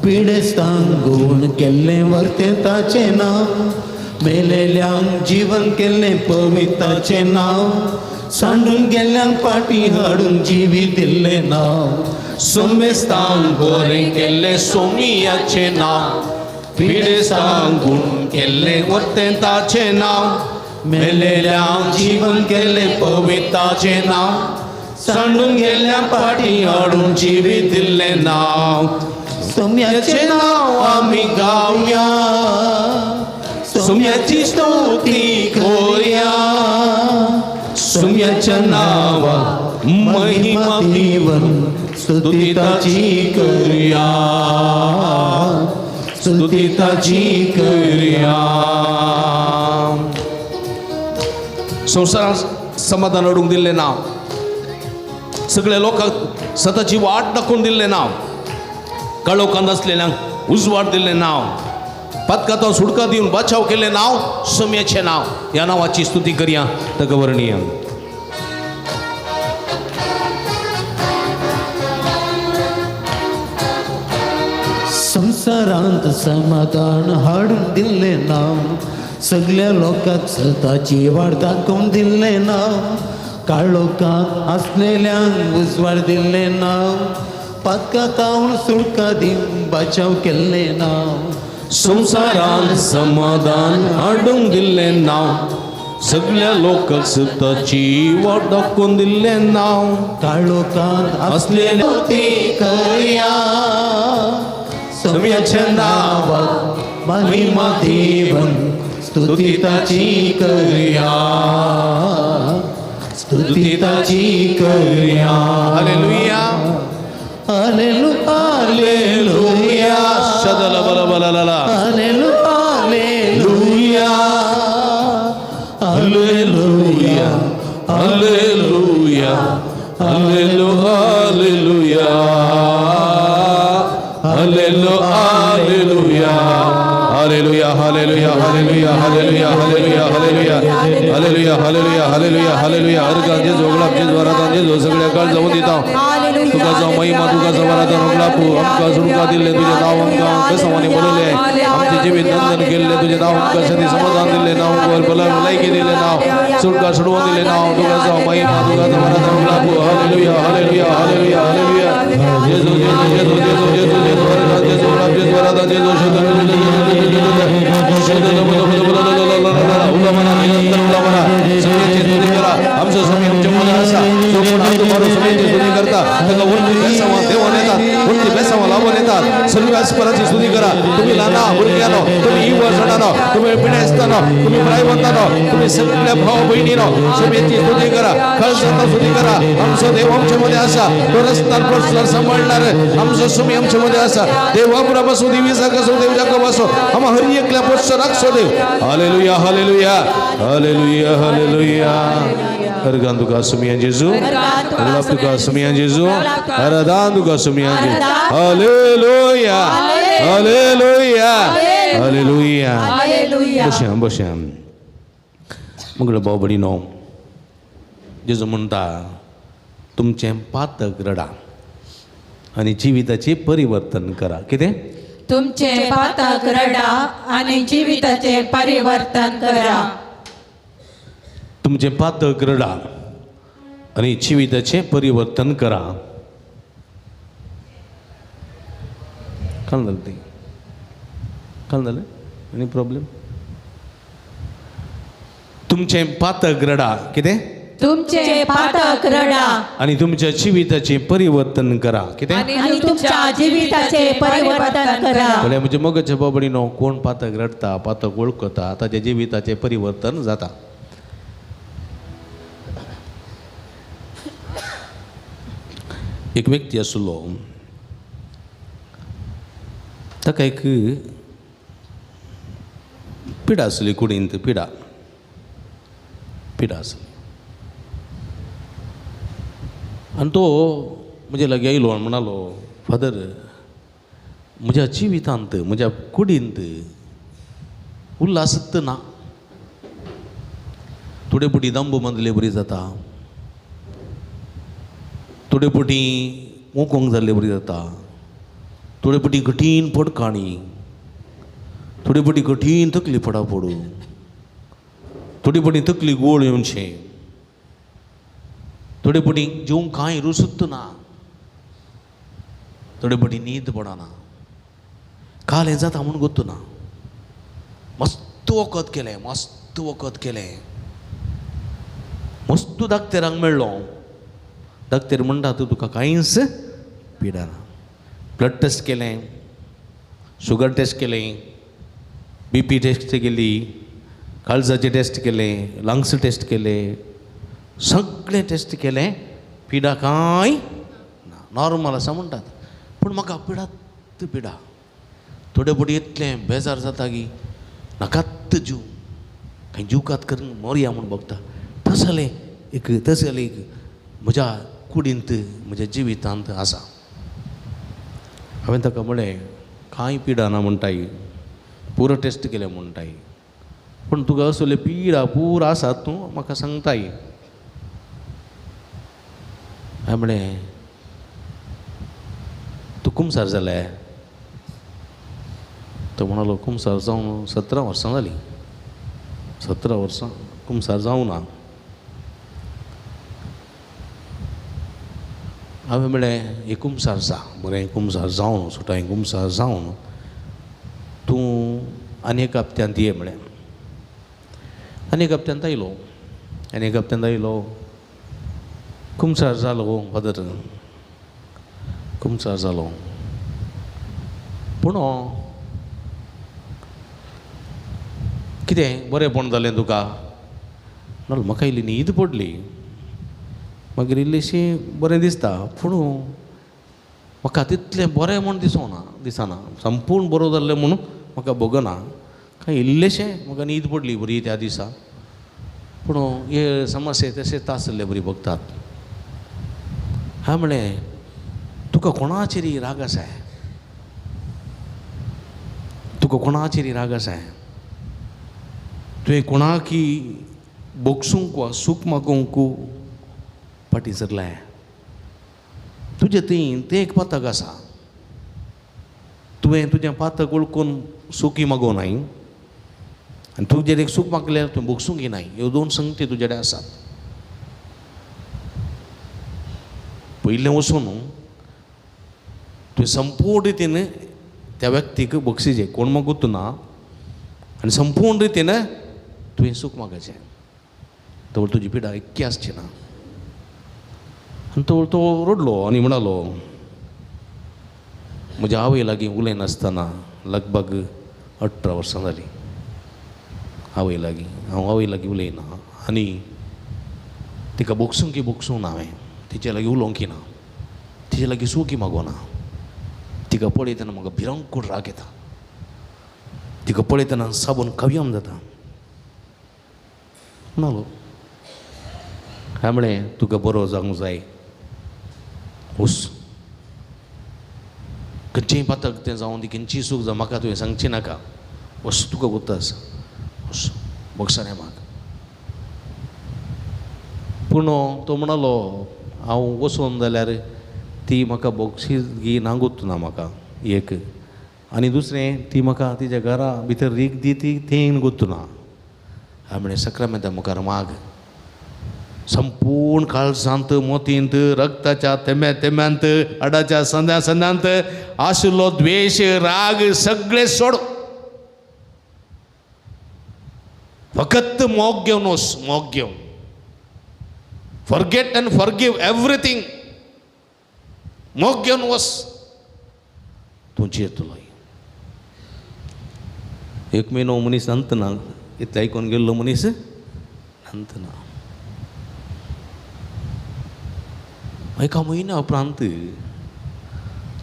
पिडेस्तांक गूण केल्लें वर्तें ताचें नांव. मेलेल्यांक जीवन केल्लें पवित्राचें नांव. सांडून गेल्ल्यांक फाटीं हाडून जिवीत दिल्लें नांव. सुमेस्तांक बरें केल्लें सोमियाचें नांव. पिडेस्तांक गूण केल्लें वर्तें ताचें नांव. मेलेल्यांक जीवन केल्लें पवित्राचें नांव. सांडून गेल्ल्या फाटीं हाडून जिवीत दिल्लें नांव. सौम्याचें नांव आमी गावया, सौम्याची स्तुती करूया. सौम्याच्या नावा महिमा देवन स्तुती ताची करूया, स्तुती ताची करूया. संवसारांत समाधान हाडूंक दिल्लें नांव. सगळ्या लोकांक सताची वाट दाखोवन दिल्लें नांव. काळोखांत आसलेल्यांक उजवाड दिल्लें नांव. पातकांत सुडका दिवन बचाव केल्लें नांव सौम्याचें नांव. ह्या नांवाची स्तुती करया, ताका वर्णया. संसारांत समाधान हाडून दिल्लें नांव. सगळ्या लोकांक स्वताची वाट दाखोवन दिल्लें नाव काळोखांत असलेल्यांक उजवाड दिल्लें नाव पातकां तावन सुळकां दिवन बचाव केल्लें नाव संसारान समाधान हाडूंक दिल्लें नाव सगळ्या लोकांक स्वताची वाट दाखोवन दिल्लें नाव काळोखांत असलेल्या ती करया सम्याच्या नावाक महिमा देवन स्तुती ताची करया स्तुती ताची करया हालेलुया हालेलुया हालेलुया शदला बला बला ला हालेलुया hallelujah hallelujah hallelujah hallelujah hallelujah hallelujah hallelujah hallelujah hallelujah hallelujah hallelujah hallelujah hallelujah हालेलुया हर गांजे जोगलापचे द्वारातांचे जो सगळ्या काळ जाऊन दिता तुका जाऊ महिमा तुका समाधान होगलापू आमका सुटका दिले तुझे नाव आमका कसवाने बोलले आमचे जीवित नंदन केले तुझे नाव आमका सदी समाधान दिले नाव वर भलायकी दिले नाव सुटका सोडवून दिले नाव तुका जाऊ महिमा तुका समाधान होगलापू hallelujah hallelujah hallelujah hallelujah Yesu Yesu Yesu Yesu Yesu Yesu हर गांजे जोगलापचे द्वारातांचे जो आमचं स्वामी आमच्या मनात असा जो कोण आमचं मारून स्वामीची स्तुती करता त्याला वरती बेसावा देवान येतात वरती बेसावा लावून येतात सर्व परची स्तुती करा तुम्ही लहाना भुरग्यानो तुम्ही युवसणानो तुम्ही पिढ्यास्तानो तुम्ही प्रायवंतानो तुम्ही सगळ्या भाव बहिणीनो स्वामीची स्तुती करा खळसांना स्तुती करा आमचं देव आमच्यामध्ये असा तो रस्ता सांभाळणार आमचं स्वामी आमच्यामध्ये असा देव अब्राम असो देवी जाग असो देव जाकब असो आम्हा हरी एकल्या पोस्ट राखसो देव हालेलुया हालेलुया हालेलुया हालेलुया हरगान तुका सुमिया जेजू हरगान तुका सुमिया जेजू हरदान तुका सुमिया जेजू हालेलुया हालेलुया हालेलुया बश्याम बश्याम मगळ बाबडी नो जेजू म्हणटा तुमचें पातक रडा आनी जिविताचें परिवर्तन करा कितें तुमचे पातक रडा आणि जीविताचे परिवर्तन करा तुमचे पातक रडा आणि जिविताचे परिवर्तन करा काय झालं ते काय झालं एनी प्रॉब्लेम तुमचे पातक रडा कितें तुमचे पातक रडा आणि तुमच्या जीविताचे परिवर्तन करा कितें आणि तुमच्या जीविताचे परिवर्तन करा बोले म्हणजे मगच्या बाबडीनो कोण पातक रडता पातक वळखता ताच्या जिविताचे परिवर्तन जाता एक व्यक्ती आसलो ताका एक पिडा आसली कुडींत पिडा आसली आनी तो म्हजे लागीं आयलो आनी म्हणालो फादर म्हज्या जिवितांत म्हज्या कुडींत उल्हासत ना थोडे पटी दांबो बांदले बरी जाता थोडे पटी मोकोंक जाल्ले बरी जाता थोडे पटी कठीण पडकाणी थोडे पटी कठीण तकली पडा पडू थोडी पटी तकली गोळ येवचें थोडे पटी जेवंक कांय रुसत ना थोडे पटी न्हीद पडना काल हें जाता म्हूण गोत्तू ना मस्त वखद केलें मस्त दाक्तेरांक मेळ्ळो दाक्तेर म्हणटा तूं तुका कांयच पिडाना ब्लड टेस्ट केलें शुगर टेस्ट केलें BP टेस्ट केली काळजाचे टेस्ट केलें लंग्स टेस्ट केले सगळें टेस्ट केलें पिडा कांय ना नॉर्मल आसा म्हणटात पूण म्हाका पिडा थोडे पटी इतलें बेजार जाता की नाकात जीव खंय जीवकात करून मोरया म्हूण बगता तसलें एक म्हज्या कुडींत म्हज्या जिवितांत आसा हांवें ताका म्हळें कांय पिडा ना म्हणटाय पुरो टेस्ट केले म्हणटाय पूण तुका असले पिडा पुरो आसात तूं म्हाका सांगताय हांवें म्हळें तूं कुमसार जालें तो म्हणालो कुमसार जावन 17 वर्सां जालीं 17 वर्सां कुमसार जावं ना. हांवें म्हळें हे कुमसार जा बरें कुमसार जावन सुटाय कुमसार जावन तूं आनी एक हप्त्यांत ये म्हळें. आनी एक हप्त्यांत आयलो. आनी एक हप्त्यांत आयलो कुमसार जालो फादर कुमसार जालो. पूण कितें बरेंपण जालें तुका नाजाल्यार म्हाका इल्ली न्हीद पडली. मागीर इल्लेशें बरें दिसता पूण म्हाका तितलें बरें म्हूण दिसना संपूर्ण बरो जाल्लें म्हणून म्हाका भोगना. काय इल्लेशें म्हाका न्हीद पडली बरी त्या दिसा. पूण हे समस्या तशेंच आसले बरी भोगतात. हांवें म्हळें तुका कोणाचेरी राग आसा तुका कोणाचेरी राग आसा तुवें कोणाकी बोगसूंक वा सूख मागूंक फाटीं सरलाय. तुजें तें एक पातक आसा. तुवें तुजें पातक वळखून सुखी मागोवं नाय आनी तुजेर एक सूख मागल्यार तुवें बोगसूंक येनाय. ह्यो 2 संगती तुजे कडेन आसात. पयलें वचून तुवें संपूर्ण रितीन त्या व्यक्तीक बक्षिजें कोण मागूत ना आनी संपूर्ण रितीन तुवें सूख मागचें. तो तुजी पिडा इतकी आसची ना. आनी तो रडलो आनी म्हणालो म्हज्या आवय लागीं उलयनासतना लगभग 18 वर्सां जालीं. आवय लागीं हांव आवय लागीं उलयना आनी तिका बोगसूंक ना हांवें. तिचे लागीं उलोवंक ना तिचे लागीं सूख मागोना. तिका पळयतना म्हाका भिरांकूळ राग येता. तिका पळयतना साबून कव्यम जाता म्हणालो. हांवें म्हळें तुका बरो जावंक जाय हुस खंयचेंय पातक तें जावं दी खंयचीय सूख जावं म्हाका तुवें सांगचें नाका. वस तुका गुत्त आसा वस बक्षाणें माग. पूण तो म्हणालो हांव वचोन जाल्यार ती म्हाका बक्षीस नांगूत ना म्हाका एक आनी दुसरें ती म्हाका तिच्या घरा भितर रीक दी ती तें गुत्त ना. हांवें म्हळें सक्रामेंता मुखार माग. संपूर्ण काळजांत मोतींत रक्ताच्या तेम्यांत आडाच्या संद्यांत आशिल्लो द्वेश राग सगळे सोड. फकत मोग घेवन वच मोग घेवन. Forget end forgive everything. मोग घेवन वच तूं जियेतलो. 1 म्हयनो मनीस सांगतना इतलें आयकून गेल्लो मनीस सांगतना 1 म्हयन्या उपरांत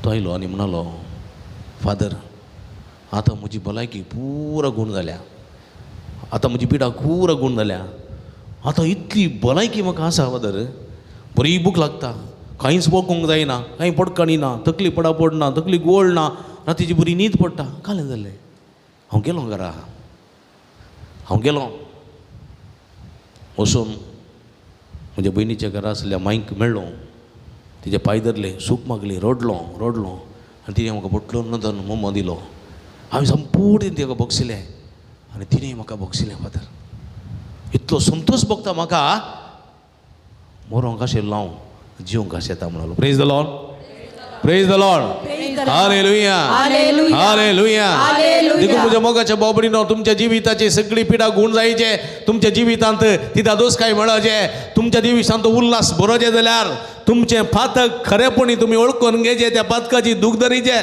तो आयलो आनी म्हणालो फादर आतां म्हजी भलायकी पुरा गूण जाल्या. आतां म्हजी पिडा पुरा गूण जाल्या. आतां इतली भलायकी म्हाका आसा फादर. बरी भूक लागता. कांयच पळोवंक जायना. कांय पडकाणी ना. तकली पडापड ना. तकली गोळ ना. रातीची बरी न्हीद पडटा. कालें जालें. हांव गेलो घरा. हांव गेलो वचून म्हज्या भयणीच्या घरा आसल्या मांयक मेळ्ळो. तिचे पांय धरले सूख मागली. रडलो आनी तिणें म्हाका बोटलो नदन मोमो दिलो. हांवें संपूर्ण तिका बक्षिलें आनी तिणेंय म्हाका बक्षिलें फादर. इतलो संतोश भोगता म्हाका मरोंक आशिल्लो हांव जिवंक आशें येता म्हणलो. Praise the Lord. Praise the Lord. हालेलुया हालेलुया. देखून म्हज्या मोगाच्या बाबडीनो तुमच्या जिविताची सगळी पिडा गूण जायचे. तुमच्या जिवितांत तिता दोस काय मेळचे. तुमच्या जिवितांत उल्हास बरोचे जाल्यार तुमचें पातक खरेपणी तुमी ओळखून घेचे. त्या पातकाची दूख धरीचे.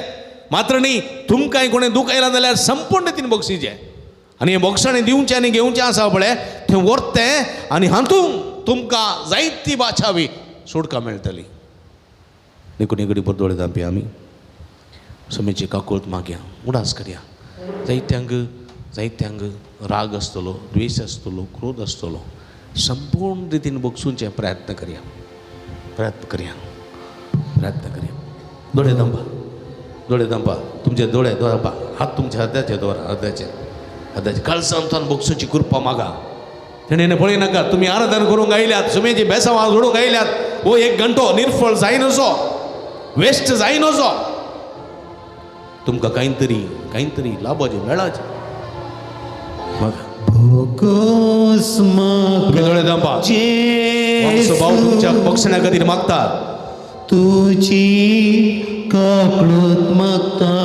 मात्र न्ही तुमकांय कोणें दूख आयलां जाल्यार संपूर्ण रितीन बक्षिचें. आनी हें बक्षाणें दिवचें आनी घेवचें आसा पळय थंय व्हरतें आनी हातूंत तुमकां जायती बाछावी सुटका मेळटली. देखून एक घडी परत दोळे धांपी आमी समेची काकुळत मागया उडास करया. जायत्यांक राग आसतलो द्वेश आसतलो क्रोध आसतलो. संपूर्ण रितीन बक्षूंचे प्रयत्न करया. दोळे धांपा तुमचे दोळे धांपा. हात तुमच्या हृदयाचे दवरा. हृदयाचे काळजांतल्यान बक्षूची कृपा मागा. तेणें पळय नाका तुमी आराधना करूंक आयल्यात. सुमेची बेसांवां जोडूंक आयल्यात. 1 घंटो निर्फळ जाय नजो वेस्ट जाय नजो. तुमकां कांय तरी लाभाचें मेळाचें मागा. बोगस तुम्ही डोळे दांबा. वंश भाऊ तुमच्या जेसू बक्षण्या कधी मागतात. तुझी काकळूत मागता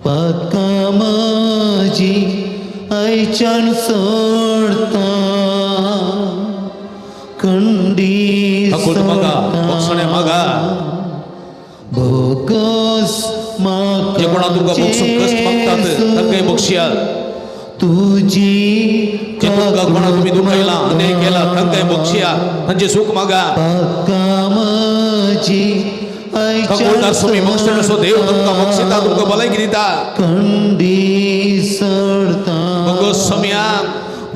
पदका माझी आयच्यान सोडता कंडी हकूत मागा, बक्षण्या मागा. बोगस जे कोणा तुमका बक्षून कष्ट मागतात तांकां बक्षिया. तुझी जे तुमका कोणा तुम्ही दुखायला अन्याय केला तांकां बक्षिया. तांचे सुख मागा. कामाची खगोलदार स्वामी बक्षण असो देव तुमका बक्षिता, तुमका भलायकी दिता. कंडी सोडता बोगस सम्या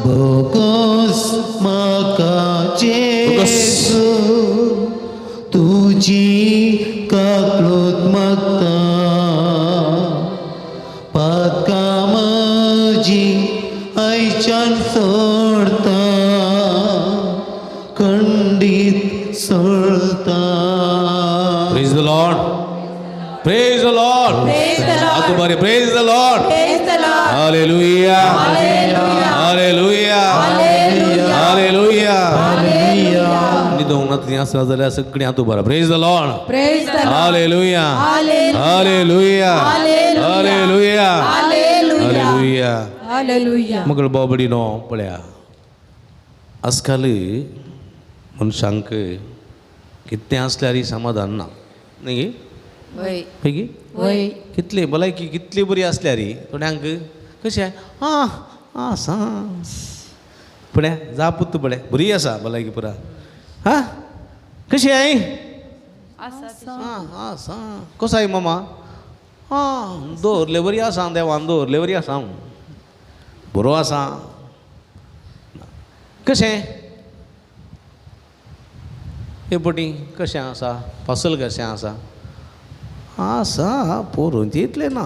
बोगस माका जेसू तुझी काकळूत मागता पातका माझी आयच्यान सोडता खंडीत सोडता. Praise the Lord, praise the Lord. Praise the Lord. आता बरे praise the Lord. Praise the Lord. Hallelujah, Hallelujah. Hallelujah, Hallelujah. Hallelujah. Hallelujah. निदोंगणात आसला जाल्यार सगळीं हातू बरा. Praise the Lord. Praise the Lord. Hallelujah, Hallelujah. Hallelujah, Hallelujah. Hallelujah, Hallelujah. Hallelujah. Hallelujah. मग बाबडी नो पळया आजकाल मनशांक कितलें आसल्यार समाधान ना न्ही वय पैकी. वय कितले भलायकी कितली बरी आसल्यार थोड्यांक कशें आं आं सा पळया जा पुत्त पळय बरी आसा भलायकी पुरा. हां कशी आहे. आं आं सा कसो आहे मामा. आं दवरले बरी आसा देवान दवरले बरी आसा बरो आसा. कशें हे पटी कशें आसा फसल कशें आसा. आसा पुरून जितले ना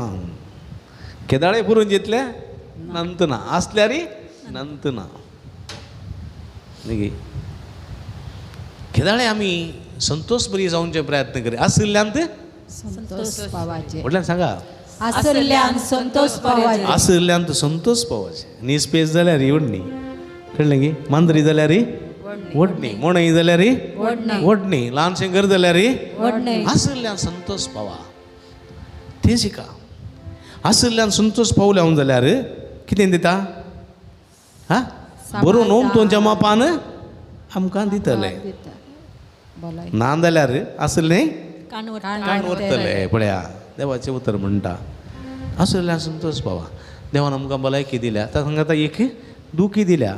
केदाळे पुरून जितले नंत ना आसल्यार नंत ना न्ही. केदाळे आमी संतोष बरी जावचे प्रयत्न करी आसल्यान संतोष पावाचे म्हटल्यार सांगा आसल्यान संतोष पावाचे आसल्यान संतोष पावचे. निस्पेस जाल्यार वडणी कळ्ळें गी. मांद्री जाल्यार वडणी मोणई जाल्यार वडणी ल्हानशें घर जाल्यार वडणे आसल्यान संतोष पावा. तें शिका. आसल्यान संतोष पावल्यान जाल्यार कितें दिता. हा बरो न्हू तुमच्या मापान आमकां दितले. ना जाल्यार आसलें काण व्हरतले. पळया देवाचें उतर म्हणटा आसल्यान संतोष पावा. देवान आमकां भलायकी दिल्या तांकां आतां एक दुखी दिल्या.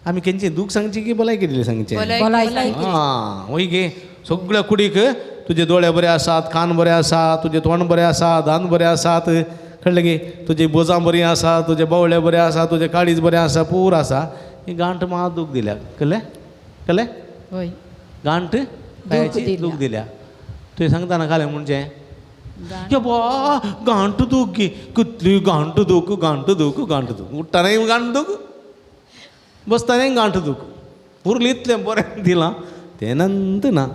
आमी केंची दूख सांगची की भलायकी दिली सांगचे. हां वय गे सगळ्या कुडीक तुजे दोळे बरे आसात, कान बरे आसात, तुजें तोंड बरें आसा, दान बरें आसात. कळ्ळें गे तुजी बोजां बरीं आसा, तुजे बावळे बरे आसा, तुजें काळीज बरें आसा, पूर आसा. ही गांठ मात दूख दिल्या. कळ्ळें कळ्ळें गांठ पांयाची दूख दिल्या. तुवें सांगतना खालें म्हणजे बा गांठ दूख गी कितली गांठ दूख गांठ दूख गांठ दूख. उठ्ठानाय गांठ दूख बसतानाय गांठ दूख. उरलें इतलें बरें दिलां तें नंत ना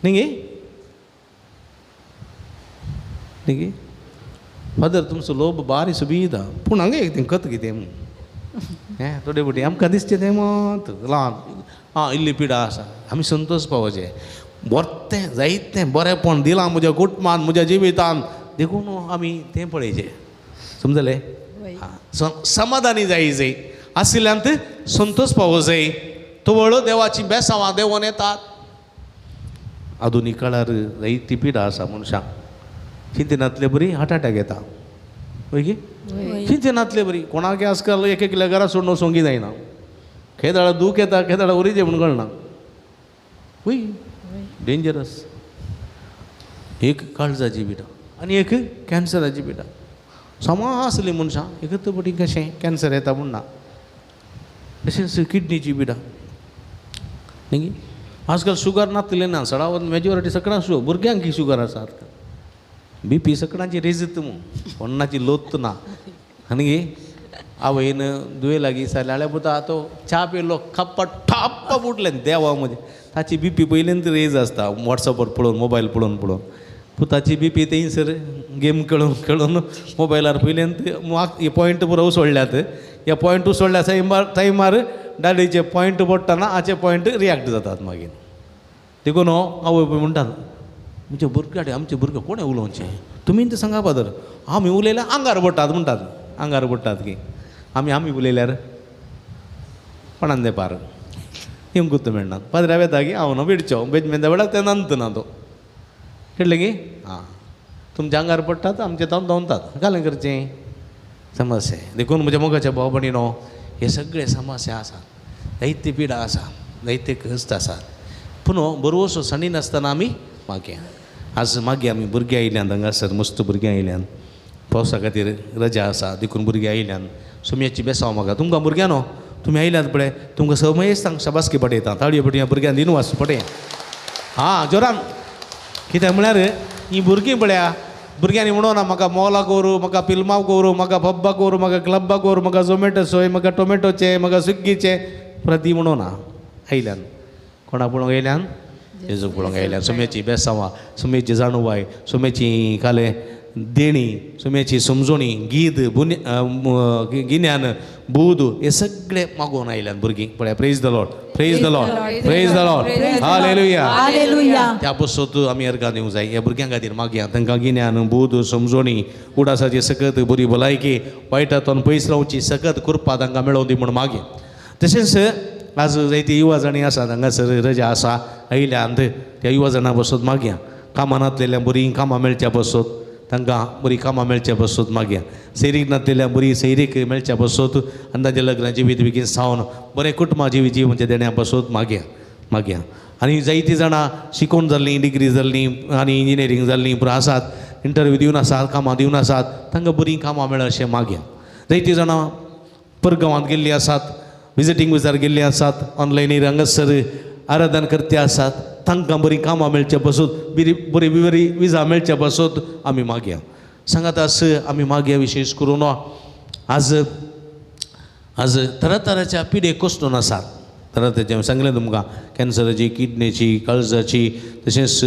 न्ही न्ही. फादर तुमचो लोभ बारी सुबिदा पूण हांगा एक तें कत कितें हें थोडे फावटी आमकां दिसचें तें मत ल्हान आं इल्ली पिडा आसा. आमी संतोश पावचें. बरें जायतें बरेंपण दिलां म्हज्या कुटुंबान म्हज्या जिवितान देखून आमी तें पळयचें. समजलें. समाधानी जाय आसल्यान संतोष पावो जाय. तो देवाची बेसांवां देवोन येतात. आधुनीक काळार जायती पिडा आसा मनशांक. चिंतनांतले बरी हार्ट अटॅक येता. वय गे चिंतनांतले बरी कोणाक आजकाल एक एकल्या घरा सोडून वचोंक जायना. खेदाळा दूख येता खेदाळा उरीचें म्हूण कळना. वय डेंजरस. एक काळजाची पिडा आनी एक कॅन्सराची पिडा. समा आसली मनशां एकच पटी कशें कॅन्सर येता म्हूण ना. तशेंच किडनीची पिडा न्ही. आजकाल शुगर नासलें ना. सडावन मेजॉरिटी सगळ्यांक भुरग्यांक शुगर आसा. BP सगळ्यांची रेजत म्हूण कोणाची लोत ना. आनी आवयन दुये लागीं साल्याळ्या पुता तो च्या पेलो खप्प ठाप्प उठलें देवा म्हणजे ताची BP पयलींच रेज आसता. वॉट्सॅपार पळोवन मोबायल पळोवन पुताची बी पी तेही सर गेम खेळून मोबायलार पयलें हे पॉयंट पुरो सोडल्यात ह्या पॉयंट सोडल्या टायमार डायडीचे पॉयंट पडटाना हाचे पॉयंट रिॲक्ट जातात मागीर देखून आवय पळय म्हणटात म्हणजे भुरगे आमचे भुरगे कोणें उलोवचें तुमी ते सांगा पादर आमी उलयल्यार आंगार पडटात म्हणटात आंगार पडटात की आमी उलयल्यार कोणान दे पार हिम कुत्त मेळनात पाद्र्या येता की हांव न्हू बिडचो बेजमेंता वेळार ते नंत ना तो कळलें की हां तुमच्या आंगार पडटात आमचे तावन धांवतात घालें करचें समस्या देखून म्हज्या मोगाच्या भाव भयणीनो हे सगळे समस्या आसात दैत्य पिडा आसा दैत्य कश्ट आसात पूण बरो सणी नासतना आमी मागया आज मागीर आमी भुरगीं आयल्यान हांगासर मस्त भुरगीं आयल्यान पावसा खातीर रजा आसा देखून भुरगीं आयल्यान सुमयाची बेसांव म्हाका तुमकां भुरग्यां न्हू तुमी आयल्यात पळय तुमकां समय सांग शाबासकी पटयता ताळयो पटय भुरग्यां दिनू वास पटय हां जोरान कित्याक म्हळ्यार ही भुरगीं पळया भुरग्यांनी म्हणून म्हाका मॉलाक व्हरू म्हाका फिल्माक व्हरू म्हाका पब्बाक व्हरू म्हाका क्लब्बाक व्हरू म्हाका झोमेटो सोय म्हाका टोमेटोचे म्हाका स्विग्गीचे प्रती म्हणून आयल्यान कोणा पळोवंक आयल्यान जेजूक पळोवंक आयल्यान सुमयाची बेसांवां सुमयाची जाणवाय सुमयाची काले देणी सुमयाची समजोणी गीत गिन्यान बूद हे सगळे मागोवन आयल्यान भुरगीं पळय praise the Lord praise the Lord praise the Lord हालेलुया हालेलुया त्या पसत आमी अर्गां दिवंक जाय ह्या भुरग्यां खातीर मागया तांकां गिन्यान बूद समजोणी उडासाची सकत बरी भलायकी वायटांतून पयस रावची सकत कृपा तांकां मेळोवन दी म्हूण मागया तशेंच आज जायती युवा जाणी आसात हांगासर रजा आसा आयल्यात त्या युवा जाणां बसत मागया कामां नासलेल्या बरीं कामां मेळच्या बसत तांकां बरीं कामां मेळच्या बसत मागया सैरीक नासलेल्या बरी सैरीक मेळच्या बसत आनी तांचें लग्न जिवीत बेगीन सावन बरें कुटुंबा जिवीचे देण्या बसत मागया आनी जायतीं जाणां शिकून जाल्लीं डिग्री जाल्लीं आनी इंजिनियरींग जाल्लीं पुरो आसात इंटरव्यू दिवन आसात कामां दिवन आसात तांकां बरीं कामां मेळ अशें मागया जायतीं जाणां परगांवांत गेल्लीं आसात विजिटींग विजार गेल्लीं आसात ऑनलायनीर हांगासर आराधन करते आसात तांकां बरीं कामां मेळच्या बसत बरी विजा मेळच्या बसत आमी मागया सांगात आस आमी मागया विशेश करून आज तरातरांच्या पिडेक कश्टून आसात तरातरांचे सांगलें तुमकां कॅन्सराची किडनीची काळजाची तशेंच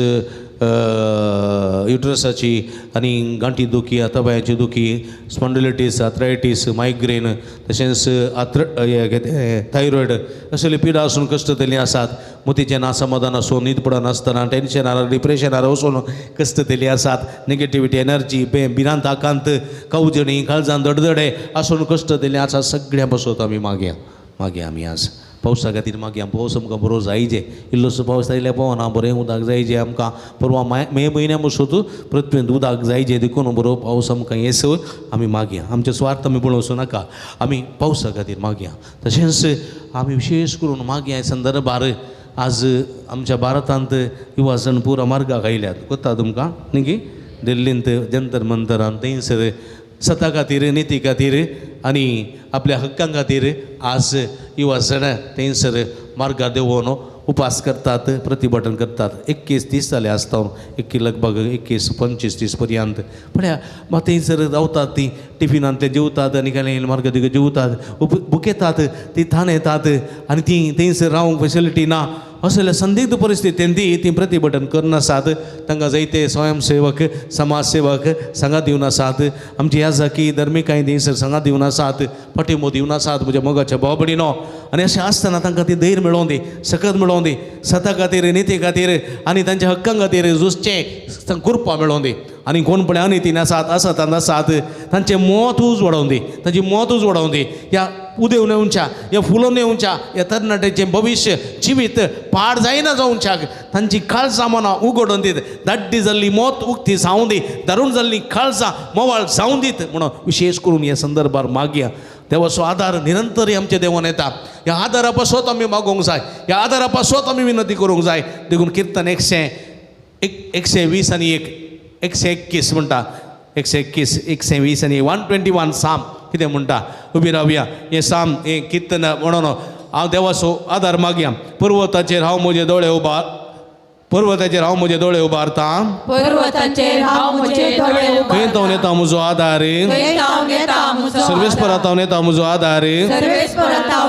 युट्रसाची आनी गांठी दुखी तबयाची दुखी स्पॉन्डिलायटीस आर्थरायटीस मायग्रेन तशेंच थायरॉयड असले पिडा आसून कश्टतलीं आसात मोतीचें नासमाधान आसून न्हीदपणां नासतना टेन्शनार डिप्रेशनार वचून कश्टतलीं आसात नेगेटिविटी एनर्जी भिरांत आकांत कावजणी काळजांत धडधडे आसून कश्टतलीं आसात सगळ्या बसत आमी मागया आमी आज पावसा खातीर मागया पावस आमकां बरो जायजे इल्लोसो पावस आयल्यार पवना बरें उदक जायजें आमकां परवा मे म्हयन्या बसत पृथ्वींत उदक जायजें देखून बरो पावस आमकां येसो आमी मागया आमचे स्वार्थ आमी पळोवचो नाका आमी पावसा खातीर मागया तशेंच आमी विशेश करून मागया ह्या संदर्भार आज आमच्या भारतांत युवा जण पुरो मार्गाक आयल्यात कोता तुमकां न्ही की दिल्लींत जंतर मंतरान थंयसर सता खातीर निती खातीर आनी आपल्या हक्कां खातीर आज युवा जण थंयसर मार्गार देवून उपास करतात प्रतिभटन करतात 21 दीस जाले आसता लगभग 21-25 दीस पर्यंत पळया मात थंयसर रावतात तीं टिफिनांतले जेवतात आनी कांय मार्ग दिग जेवतात बुकेतात ती थान येतात आनी ती थंयसर रावंक फेसिलिटी ना असल्या संदिग्ध परिस्थितींत तीं प्रतिभटन करन आसात तांकां जायते स्वयंसेवक समाजसेवक सांगात दिवन आसात आमची ह्या जाकी धर्मिकाय थंयसर सांगात दिवन आसात पाठिंबो दिवन आसात म्हज्या मोगाच्या भाव भयणीनो आनी अशें आसतना तांकां ती धैर्य मेळोवन दी सकत मेळोवन दी सता खातीर निती खातीर आनी तांच्या हक्कां खातीर झुजचें कृपा मेळोवन दी आनी कोण पळय अनितीन आसात तांचें मोत उज वाडोवन दी तांची मोत उज वाडोवन दी ह्या उदेव नेवच्या ह्या फुलोवन नेवच्या ह्या तरणाट्याचें भविश्य जिवीत पाड जायना जावच्याक तांची काळजां मनां उगडोवन दीत दाड्डी जाल्ली मोत उक्ती जावं दी दारूण जाल्ली काळजां मोवाळ जावं दीत म्हणून विशेष करून ह्या संदर्भार मागया देवाचो आदार निरंतर आमच्या देवान येता ह्या आदारा पासत आमी मागोवंक जाय ह्या आदारा पासत आमी विनंती करूंक जाय देखून कीर्तन 120 आनी 121 म्हणटा 121 120 आनी 121 साम कितें म्हणटा उबी रावया हें साम हें कीर्तन म्हणून हांव देवाचो आदार मागया पर्वताचेर हांव म्हजे दोळे उबारता पर्वताचेर हांव म्हजे दोळे उबारता खंय तावन येता म्हजो आदार खंय तावन येता म्हजो सर्वेस्परांत तावन येता म्हजो आदार सर्वेस्परांत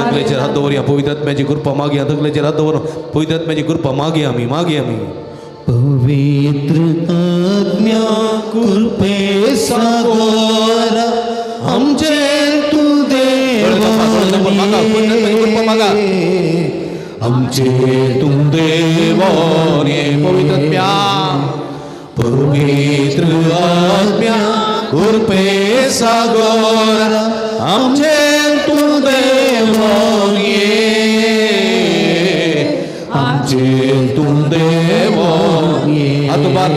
तकलेचेर हात दवरया पवित्र आत्म्याची कृपा मागया तकलेचेर हात दवर पवित्र आत्म्याची कृपा मागया आमी पवित्र आत्म्या कृपे सागर आमचे तू देव आमचे तू देवाने पवित्र आत्म्या कृपे सागर आमचे तू देवाने आमचे तू देवाने आतुबार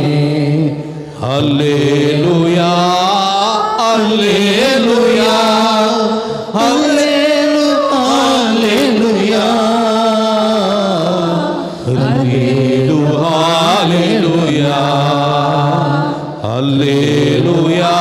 हालेलुया hallelujah hallelujah hallelujah hallelujah hallelujah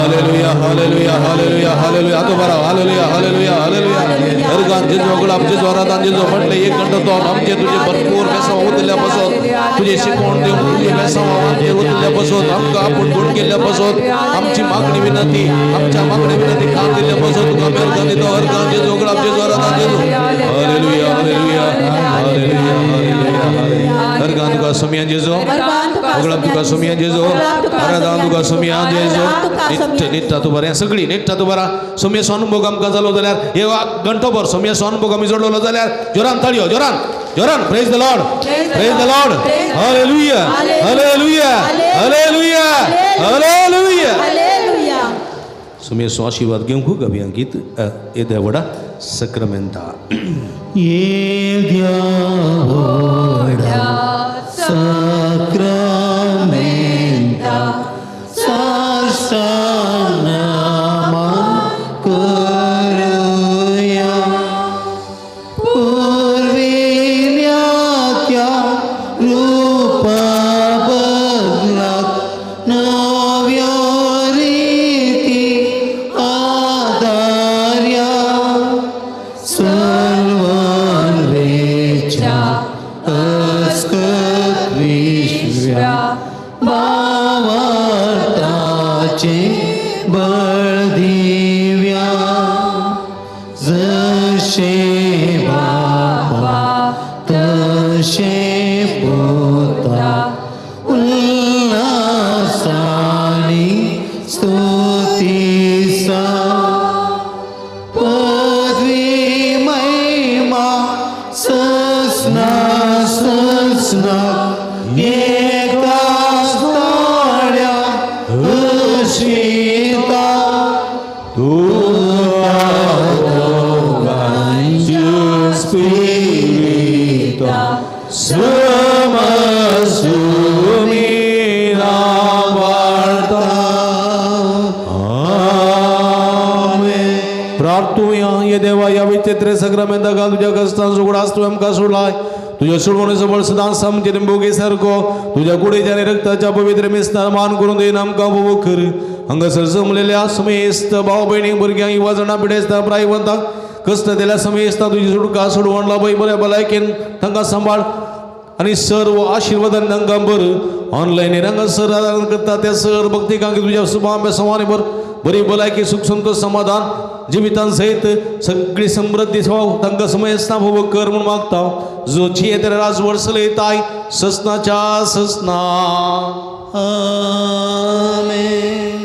hallelujah hallelujah hallelujah हालेलुया तो बरा हालेलुया हालेलुया हालेलुया हर गांजे जोगड आमचे जोरात आमचे जो म्हटले एक घंटा तो आमचे तुझे भरपूर मेसा उतरल्यापासून तुझे शिकवण देऊन तुझे मेसा आमचे उतरल्यापासून आमका आपण गुण केल्यापासून आमची मागणी विनंती आमच्या मागणी विनंती काम दिल्यापासून तुका मेहरबानी देतो हर गांजे जोगड आमचे जोरात आमचे हालेलुया हालेलुया हालेलुया हालेलुया हर गां तुका सुमिया जेजो ओगळा तुका सुमिया जेजो आराधना तुका सुमिया जेजो नित्ता तू बरें सगळी नित्ता तू बरा सुमिया सोनभोग आमकां जालो जाल्यार हे घंटोभर सुमिया सोनभोग आमी जोडलो जाल्यार जोरान ताळयो जोरान जोरान प्रेज द लॉर्ड हालेलुया हालेलुया हालेलुया हालेलुया सुमिया सो आशीर्वाद घेऊन खूप अभियान गीत ये देवड़ा सक्रामेंटा ये देवड़ा सक्रामेंटा साष्टांगमा करूया पूर्विल्या त्या रूपा बदलात नव्या रीती आधार्या सर्वांवेच्या अस्कत विश्व्या भावार्थाचे बळदिव्या जशे बाबा तशे पोता उल्हासानी स्तुतीसा पदवी महिमा ससना ससना एकाच ताळ्या Ashrita Spirita Samasumina Varta Amen प्रार्थूया ये देवा या विचित्र सक्रामेंता का तुझ्या कष्टांचा उघडा असतो आमका सोडलाय तुझ्या सोडवण्याचं बळ सदा समचे निंबोगे सारखो तुझ्या गुढीच्या रक्ताच्या पवित्र मिस्तार मान करून देईन आमका बोबो खर हंगसर जमलेल्या समेस्त भाऊ बहिणी भुरग्यांक युवा जना पिढेस्ता प्रायवंताक कष्ट दिल्या समेस्ता तुझी सुटका सोडवणला बाई बऱ्या भलायकेन तांकां सांभाळ आणि सर्व आशीर्वादान तांकां बर ऑनलाईन रंगा सर करता त्या सर भक्तिकांक तुझ्या शुभांबे सवानी बर बरी भलायकी सुख संतोष समाधान जिवितांसहित सगळी समृद्धी तांकां समेस्ता भोग कर म्हणून मागता जो छिये तेरे राज वर्षले येताय ससनाच्या ससना आमेन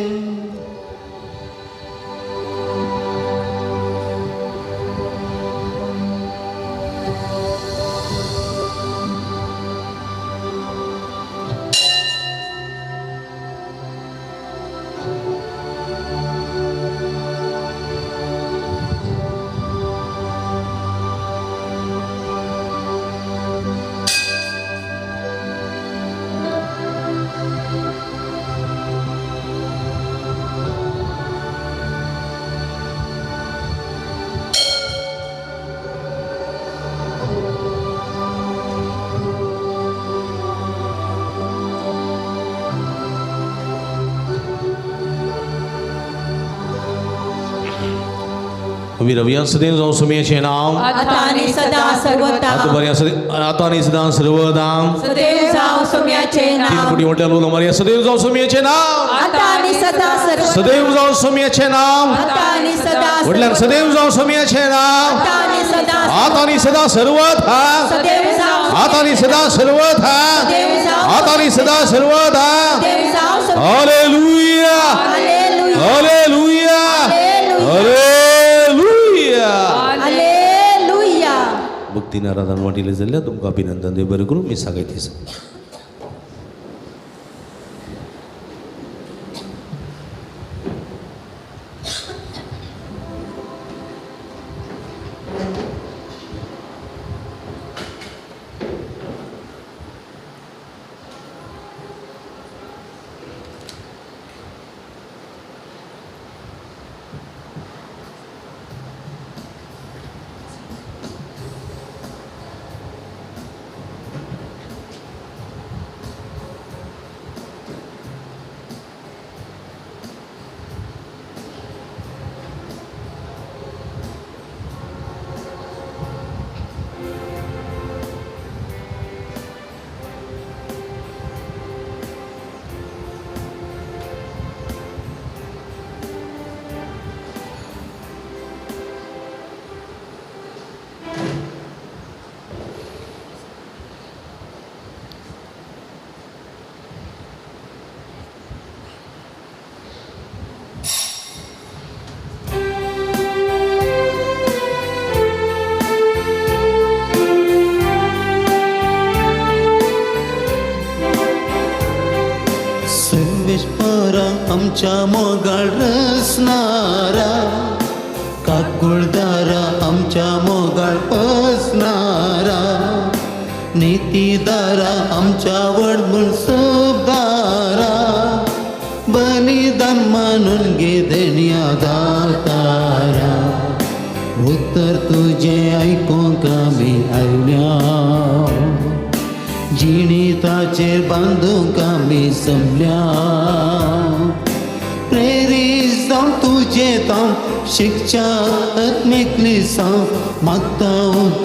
विरविया सदैव जाऊं सुमेचे नाम आता आणि सदा सर्वदा आता बऱ्या आता आणि सदा सर्वदा सदैव जाओ सोम्याचे तीन नाव कोटी मोठ्या लोला मारिया सदैव जाऊं सुमेचे नाम आता आणि सदा सर्वदा सदैव जाऊं सुमेचे नाम आता आणि सदा वडिलां सदैव जाऊं सुमेचे नाम आता आणि सदा आता आणि सदा सर्वदा सदैव जाओ आता आणि सदा सर्वदा सदैव जाओ आता आणि सदा सर्वदा सदैव जाओ हालेलुया हालेलुया हालेलुया हालेलुया हालेलुया भक्तीने आराधना वाटीले जाल्ल्या तुमकां अभिनंदन देव बरें करूं मी सांगायची सर्वेश्वरा आमच्या मोगाळ रचणारा काकुळदारा आमच्या मोगाळ पसणारा नीतीदारा आमच्या वडमुळ सोबदारा बलिदान मानून घे देण्या दातारा उत्तर तुझे ऐकूंक आमी आयल्या जिणिताचेर बांदूंक आमी जमल्या प्रेरीत जावन तुजे तां शिक्षा आत्मिकली सां मागता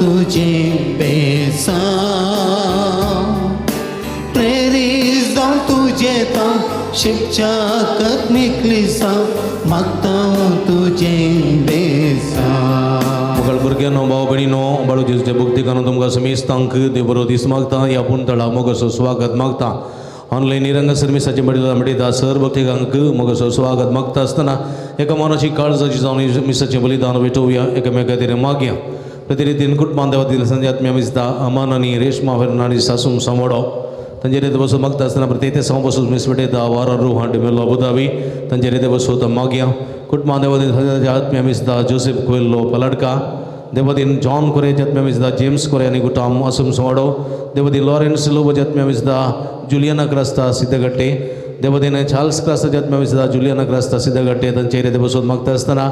तुजे बेसां प्रेरीत जावन तुजे तां शिक्षा आत्मिकली सां मागता तुजे बेसां मुखार भुरग्यांनो भाव भयणीनो बाळू जेजूच्या भक्तीकानो तुमकां समेस्तांक देव बरो दीस मागता ह्या पुणतळा मोगसो स्वागत मागता ऑनलायन निरंग सर्मिसाचे बडिला म्हणटा सर भक्तिकांक मोगसो स्वागत मागता आसतना एका मनाची काळजाची जावन मिसाचें बलिदान भेटोवया एकामेका खातीर मागया प्रतिरितीन कुटुंबां देवातील संजय आत्म्या मिसता अमान आनी रेशमा फर्नांडीस सासूम सांबाळो तांचे रेते बसून मागता आसतना प्रत्येक सम बसून मिस भेटयता वारा रुहान डिमेलो अबुधाबी तांचे रेते बसून मागया कुटुंबां देवातील संजय आत्म्या मिसता जोसेफ कोयल्लो पलाडका देवादीन जॉन कोरे आत्म्या मिसता जेम्स कोरे आनी गुटाम असम सांबाळो देवादीन लॉरेन्स लोबो आत्म्या मिसता जुलियाना क्रास्ता सिद्धगट्टे देवादीन चार्ल्स क्रास्ता आत्म्या मिसता जुलियाना क्रास्ता सिद्धगट्टे तांचे रेते बसून मागता आसतना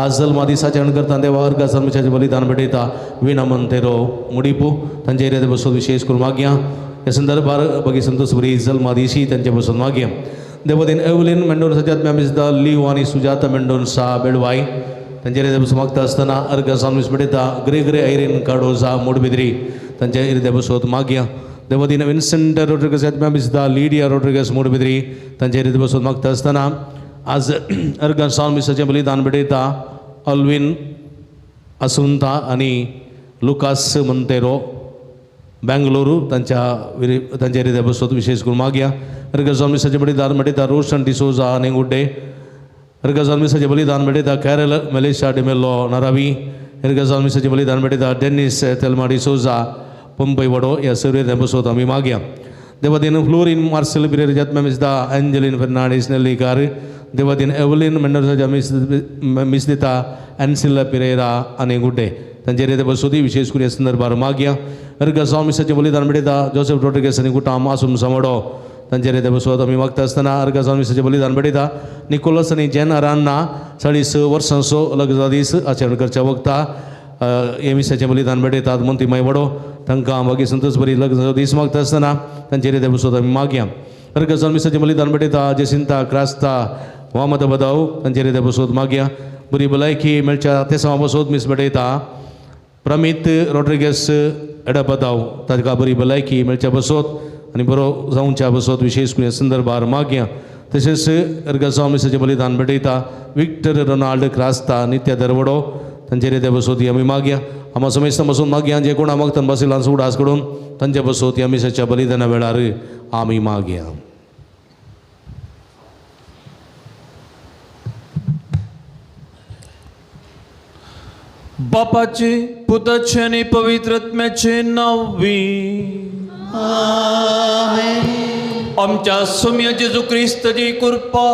आज जल्मा दिसाचे करता देवा अर्घ सर्मिसाचें बलिदान भेटयता विणा मंतेरो मुडिपू तांचे रेते बसून विशेष करून मागया ह्या संदर्भार बगी संतोषपुरी जल्मा दिशी तांचे बसून मागया देवादीन एवलिन मेंडोन्साचे आत्म्या मिसता लिव आनी सुजाता मेंडोन्सा बेडवाई तांचे रेते बसून मागता आसतना अर्घ सर्मिस भेटयता ग्रेगरे ऐरीन काडोजा मोडबिद्री तांचे रेते बसून मागया देवादीन विन्सेंट रोड्रिगस आत्म्या मिसता लिडिया रोड्रिगस मोडबिद्री तांचे रेते बसून मागता आसतना आज अर्घ सर्मिसाचें बलिदान भेटयता अल्विन असुंता आनी लुकास मंतेरो बेंगलोरू तांचे रेते बसून विशेष करून मागया अर्घ सर्मिसाचें बलिदान भेटयता रोशन डिसोजा आनी गुड्डे अर्घ सर्मिसाचें बलिदान भेटयता कॅरल मलेशिया डिमेलो नारावी अर्घ सर्मिसाचें बलिदान भेटयता डेनिस तेलमा डिसोजा पंपई वडो ह्या सर्व रेते बसून आमी मागया देवादीन फ्लोरिन मार्सेल पिरेर आत्म्या मिसता एंजलिन फर्नांडीस नेल्लीकार देवादीन एवलिन मेंडोन्साच्या मिस दिता एन्सिला पिरेरा आनी गुड्डे तांचे रेते बसून विशेष करून ह्या संदर्भार मागया अर्घ सर्मिसाचें बलिदान भेटयता जोसेफ रोड्रिगस आनी गुटाम आसूम सांबाळो तांचे रेते बसून आमी मागता आसतना अर्घ सर्मिसाचें बलिदान भेटयता निकोलस आनी जेन अरान्ना 46 वर्सांचो लग्न दीस आचरण करच्या वक्ता हे मिसाचें बलिदान भेटयतात मंत्री मायवडो तांकां बागी संतोषबरी लग्न दीस मागता आसतना तांचे रेते बसून आमी मागया अर्घ सर्मिसाचें बलिदान भेटयता जेसिंता क्रास्ता वामद बदाव तांचे रेते बसून मागया बरी भलायकी मेळच्या ते समा बसोत मीस बडयता प्रमित रॉड्रिगेस एडपदाव ताका बरी भलायकी मेळच्या बसोत आनी बरो जावच्या बसोत विशेष करून संदर्भार मागया तशेंच अर्गसांव मिसाचें बलिदान बडयता विक्टर रोनाल्ड क्रास्ता नित्य दरवडो तांचेर येद्या बसोती आमी मागया आमी समेस्त बसून मागया जे कोण मागतन बसिलांचो उडास करून तांच्या बसोती आमी मिसाच्या बलिदाना वेळार आमी मागया. बापाचे पुताचे आणि पवित्र आत्म्याचे नावी आमच्या सौम्य जेजू ख्रिस्ताची कृपा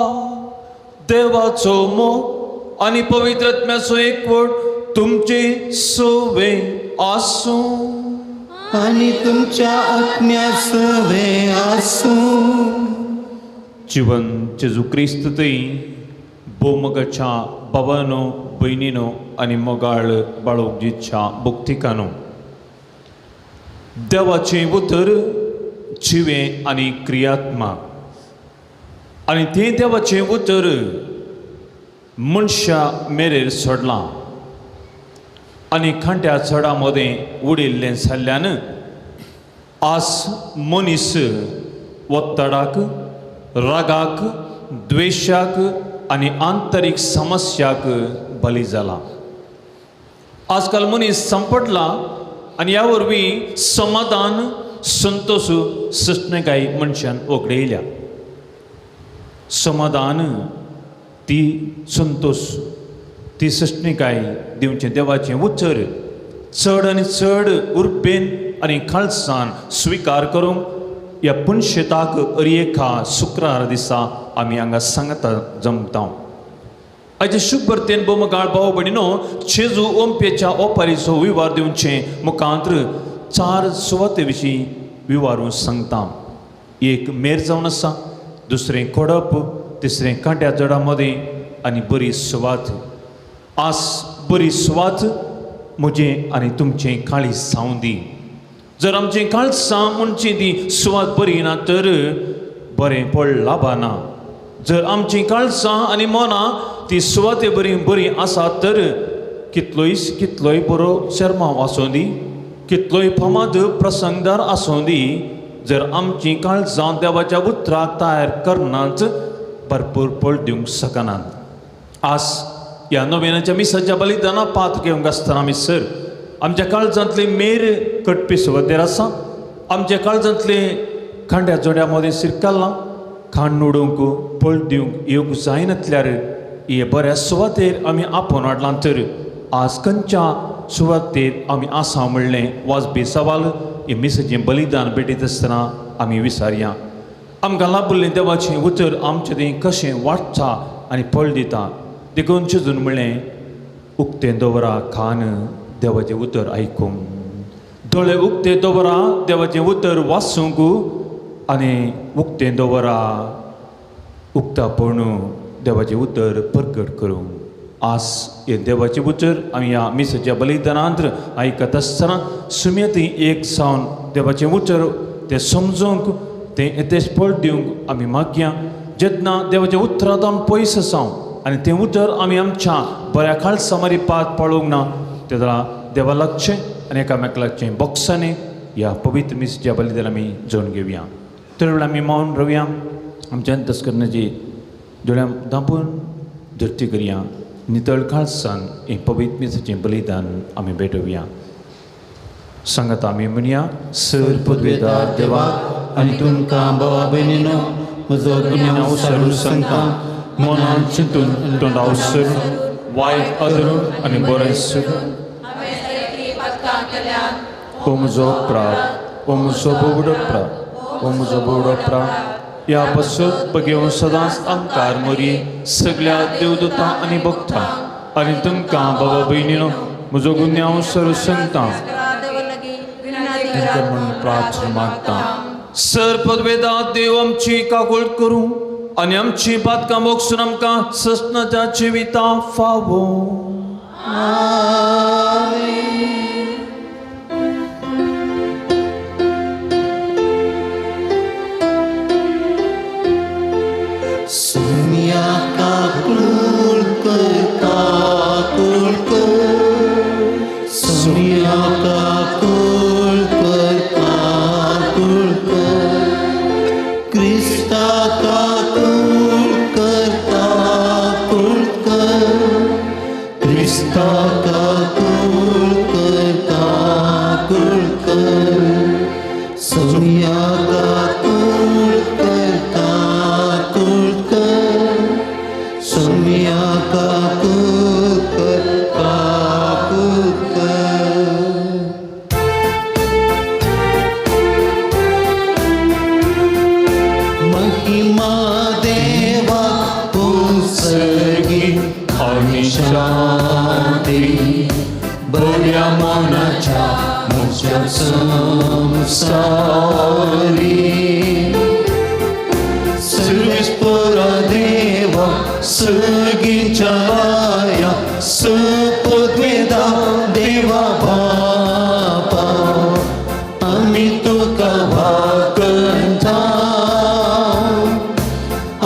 देवाचो मोग आणि पवित्र आत्म्याचो एकवट तुमची सोवे आसूं आणि तुमच्या आत्म्यासवे आसूं. जीवन जेजू ख्रिस्त थंय भोवमगाच्या भावानो भयणीनो आनी मोगाळ बाळोगजीच्या भक्तिकानो देवाचें उतर जिवें आनी क्रियात्मा आनी तें देवाचें उतर मनशा मेरेर सोडलां आनी खांट्या चडा मदें उडिल्लें जाल्ल्यान आज मनीस वत्तडाक रागाक द्वेशाक आनी आंतरीक समस्याक बली जाला. आजकाल मनीस संपटला आनी ह्या वरवीं समाधान संतोष सस्तेकाय मनशान वगडयल्या. समाधान ती संतोष ती सस्तेकाय दिवचें देवाचें उतर चड आनी चड उर्बेन आनी खालसाण स्विकार करूंक ह्या पुणशेताक अरियेखा शुक्रार दिसा आमी हांगा सांगता जमता. आयचे शुभ बर्तेन बोमगाळ भाव भयणीनो जेजू ओंपेच्या ओपारीचो विवार दिवचें मुखांत्र 4 सुवाते विशीं विवारून सांगता. एक मेर जावन आसा, दुसरें कोडप, तिसरें कांट्या जडा मदें आनी बरी सुवात. आज बरी सुवात म्हजें आनी तुमचें काळीज जावं दी. जर आमचें काळजां म्हणची ती सुवात बरी ना तर बरें पड लाभना. जर आमचीं काळजां आनी मनां ती सुवाते बरी आसा तर कितलोय बरो शर्माव आसूं दी, कितलोय फामाद प्रसंगदार आसूं दी, जर आमचीं काळजां देवाच्या उतराक तयार करनात भरपूर पळ दिवंक शकनात. आज ह्या नोवेनाच्या मिसाच्या बलिदाना पात घेवंक आसतना आमी सर आमच्या काळजांतली मेर कटपी सुवातेर आसा. आमच्या काळजांतले खांड्या जोड्या मदें शिरकाल्लां खाण निवडूंक पळ दिवंक येवंक जायनातल्यार हे बऱ्या सुवातेर आमी आपोवन हाडलां तर आज खंयच्या सुवातेर आमी आसा म्हणलें वाजबी सवाल हे मिसाचें बलिदान भेटयत आसतना आमी विचारया. आमकां लाभुल्लें देवाचें उतर आमचें तें कशें वाडटा आनी फळ दिता. देखून चिजून म्हणलें उक्तें दवरा खान देवाचें उतर आयकूंक, दोळे उक्ते दवरा देवाचें उतर वाचूंक आनी उक्तें दवरा उक्तापण देवाचें उतर प्रकट करूंक. आज हे देवाचें उतर आमी ह्या मिसाच्या बलिदानांत आयकत आसतना सुमेती एक जावन देवाचें उतर तें समजूंक तें येतेच फळ दिवंक आमी मागया. जेन्ना देवाच्या उतरांत आमी पयस आसां आनी तें उतर आमी आमच्या बऱ्या खालसा मारी पात पळोवंक ना तेदरा देवा लागचें आनी एकामेक लागचें बॉक्सांनी ह्या पवित्र मिसाच्या बलिदान आमी जोडून घेवया. तर वेळा आमी मौन रावया. आमच्या अंतस्करणाची दोळ्यां धांपून धरती करया. नितळ खालसान हें पवित्र मिसाचें बलिदान आमी भेटोवया. सांगात आमी म्हणया. सर पदवेदार देवा आनी तुमकां भावा भयणीनो म्हजो गुन्यांव सारून सांगता. मनान चिंतून तोंडाव सर वायट आदरून आनी बरें सर ओ म्हजो प्राप, ओ म्हजो बोवडो प्राप, ओ म्हजो बोवडो प्राप ह्या बसत बघेवन सदांच आमकां मरी सगळ्या देवदूतां आनी भक्तां आनी तुमकां बाबा भयणीनो म्हजो गुन्यांव सर सांगता म्हणून प्रार्थना मागता. सर पदवेदार देव आमची काकूळ करूं आनी आमची बातकां मोगसून आमकां सस्नाच्या जिविता फावो. सुम्या काकूळ करता सोनिया काकुळकर काकुळकर सोनिया काकुळकर काकुळकर महिमा देवा पुसगी आणि शांती बऱ्या मनाच्या मुच्या संसारी सर्वेश्वरा देवा सगीच्या बाया सपद्वेदा देवा बापा आम्ही तुका भाकंता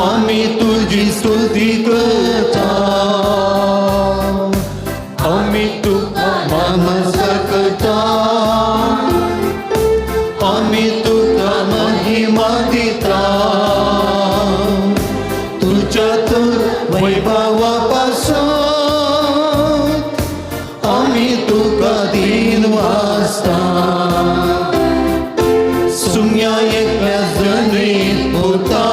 आम्ही तुझी स्तुती करता आम्ही तुका नमस्कार करता आम्ही तुका महिमा दिता तुझ्यात वैभवापासून आम्ही तुका दिन वाजता सुम्या एकल्या जणीत होता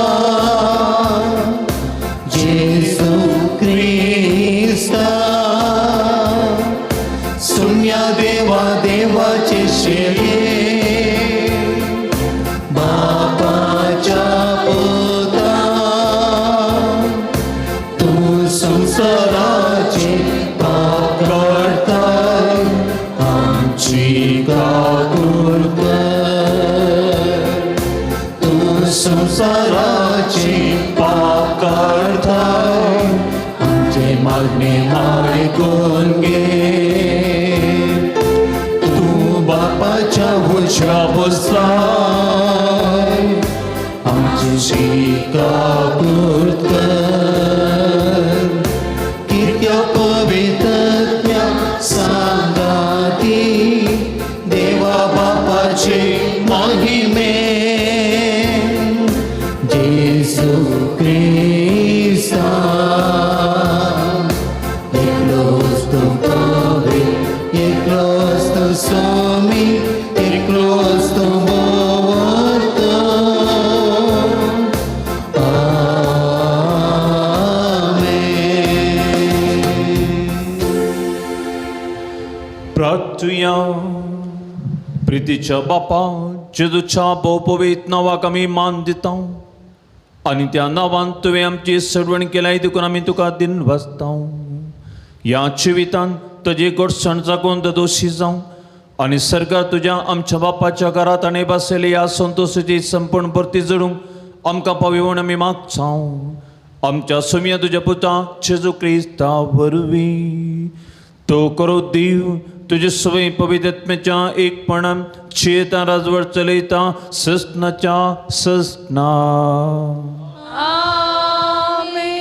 येशू ख्रिस्ता सुम्या देवा देवाचे शेळे बापाच्या पोता तू संसाराचे पाप काढताय आमची काकुळकर तू संसाराचे पाप काढताय आमचे मागणे ऐकून घे तू बापाच्या उलशा बसताय आमची काकुळकर कित्या पवित्रत्या सांगाती देवा बापाचे महिमे येशू ख्रिस्ता एकलोच तू पवे एकलोच तू स्वामी एकलोच तू भक्त प्रार्थूया. प्रीतीच्या बापा जेजूच्या पवित्र नावाक आमी मान दिता आणि त्या नावान तुवें आमची सडवण केल्याय देखून आमी तुका दिन वाजता या जिवितान तुजी घडसण जागून दोशी जावं आणि सरकार तुज्या आमच्या बापाच्या घरात आनी बसयले ह्या संतोशाची संपूर्ण भरती जडूंक आमकां पावी म्हूण आमी मागता आमच्या सुम्या तुज्या पुता जेजू क्रिस्ता वरवीं तो करो दीव तुझे सवय पवित्रत्म्याच्या एकपणान चेता राजवट चलयता सस्नाच्या सस्ना. आमेन.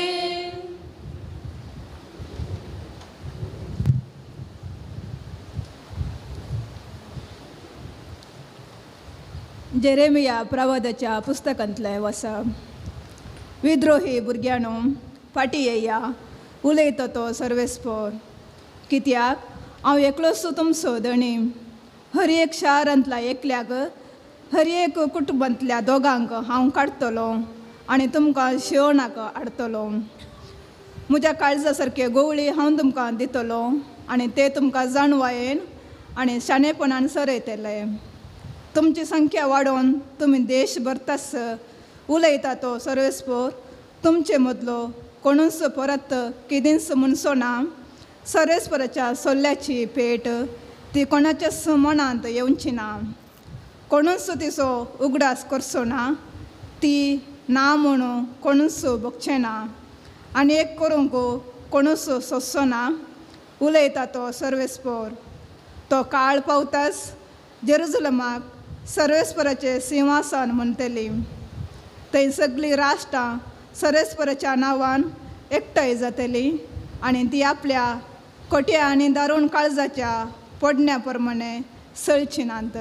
जेरेमिया प्रवादाच्या पुस्तकांतले वचप. विद्रोही भुरग्यानो फाटी येया उलयता तो सर्वेस्पर कित्याक हांव एकलोच तुमचो धणी हर एक शारांतल्या एकल्याक हर एक कुटुंबांतल्या दोगांक हांव काडटलो आनी तुमकां शिवणाक हाडटलो. म्हज्या काळजा सारके गोवळी हांव तुमकां दितलो आनी ते तुमकां जाणवायेन आनी शाणेपणान सरयतले. तुमची संख्या वाडोवन तुमी देश भरतास उलयता तो सर्वेस्पर तुमचे मदलो कोणूच परत किदेंच म्हणचो ना. सर्वेस्पराच्या सल्ल्याची पेट ती कोणाच्याच मनांत येवची ना. कोणूच तिचो उगडास करचो ना. ती ना म्हणून कोणूच बगचें ना आनी एक करूंक कोणूच सोंसचो ना. उलयता तो सर्वेस्पर. तो काळ पावताच जेरुजलमाक सर्वेस्पराचें सिंहासन म्हणटली. थंय सगळीं राष्ट्रां सर्वेस्पराच्या नांवान एकठांय जातली आनी ती आपल्या खोट्या आनी दारूण काळजाच्या पडण्या प्रमाणे सळची नात.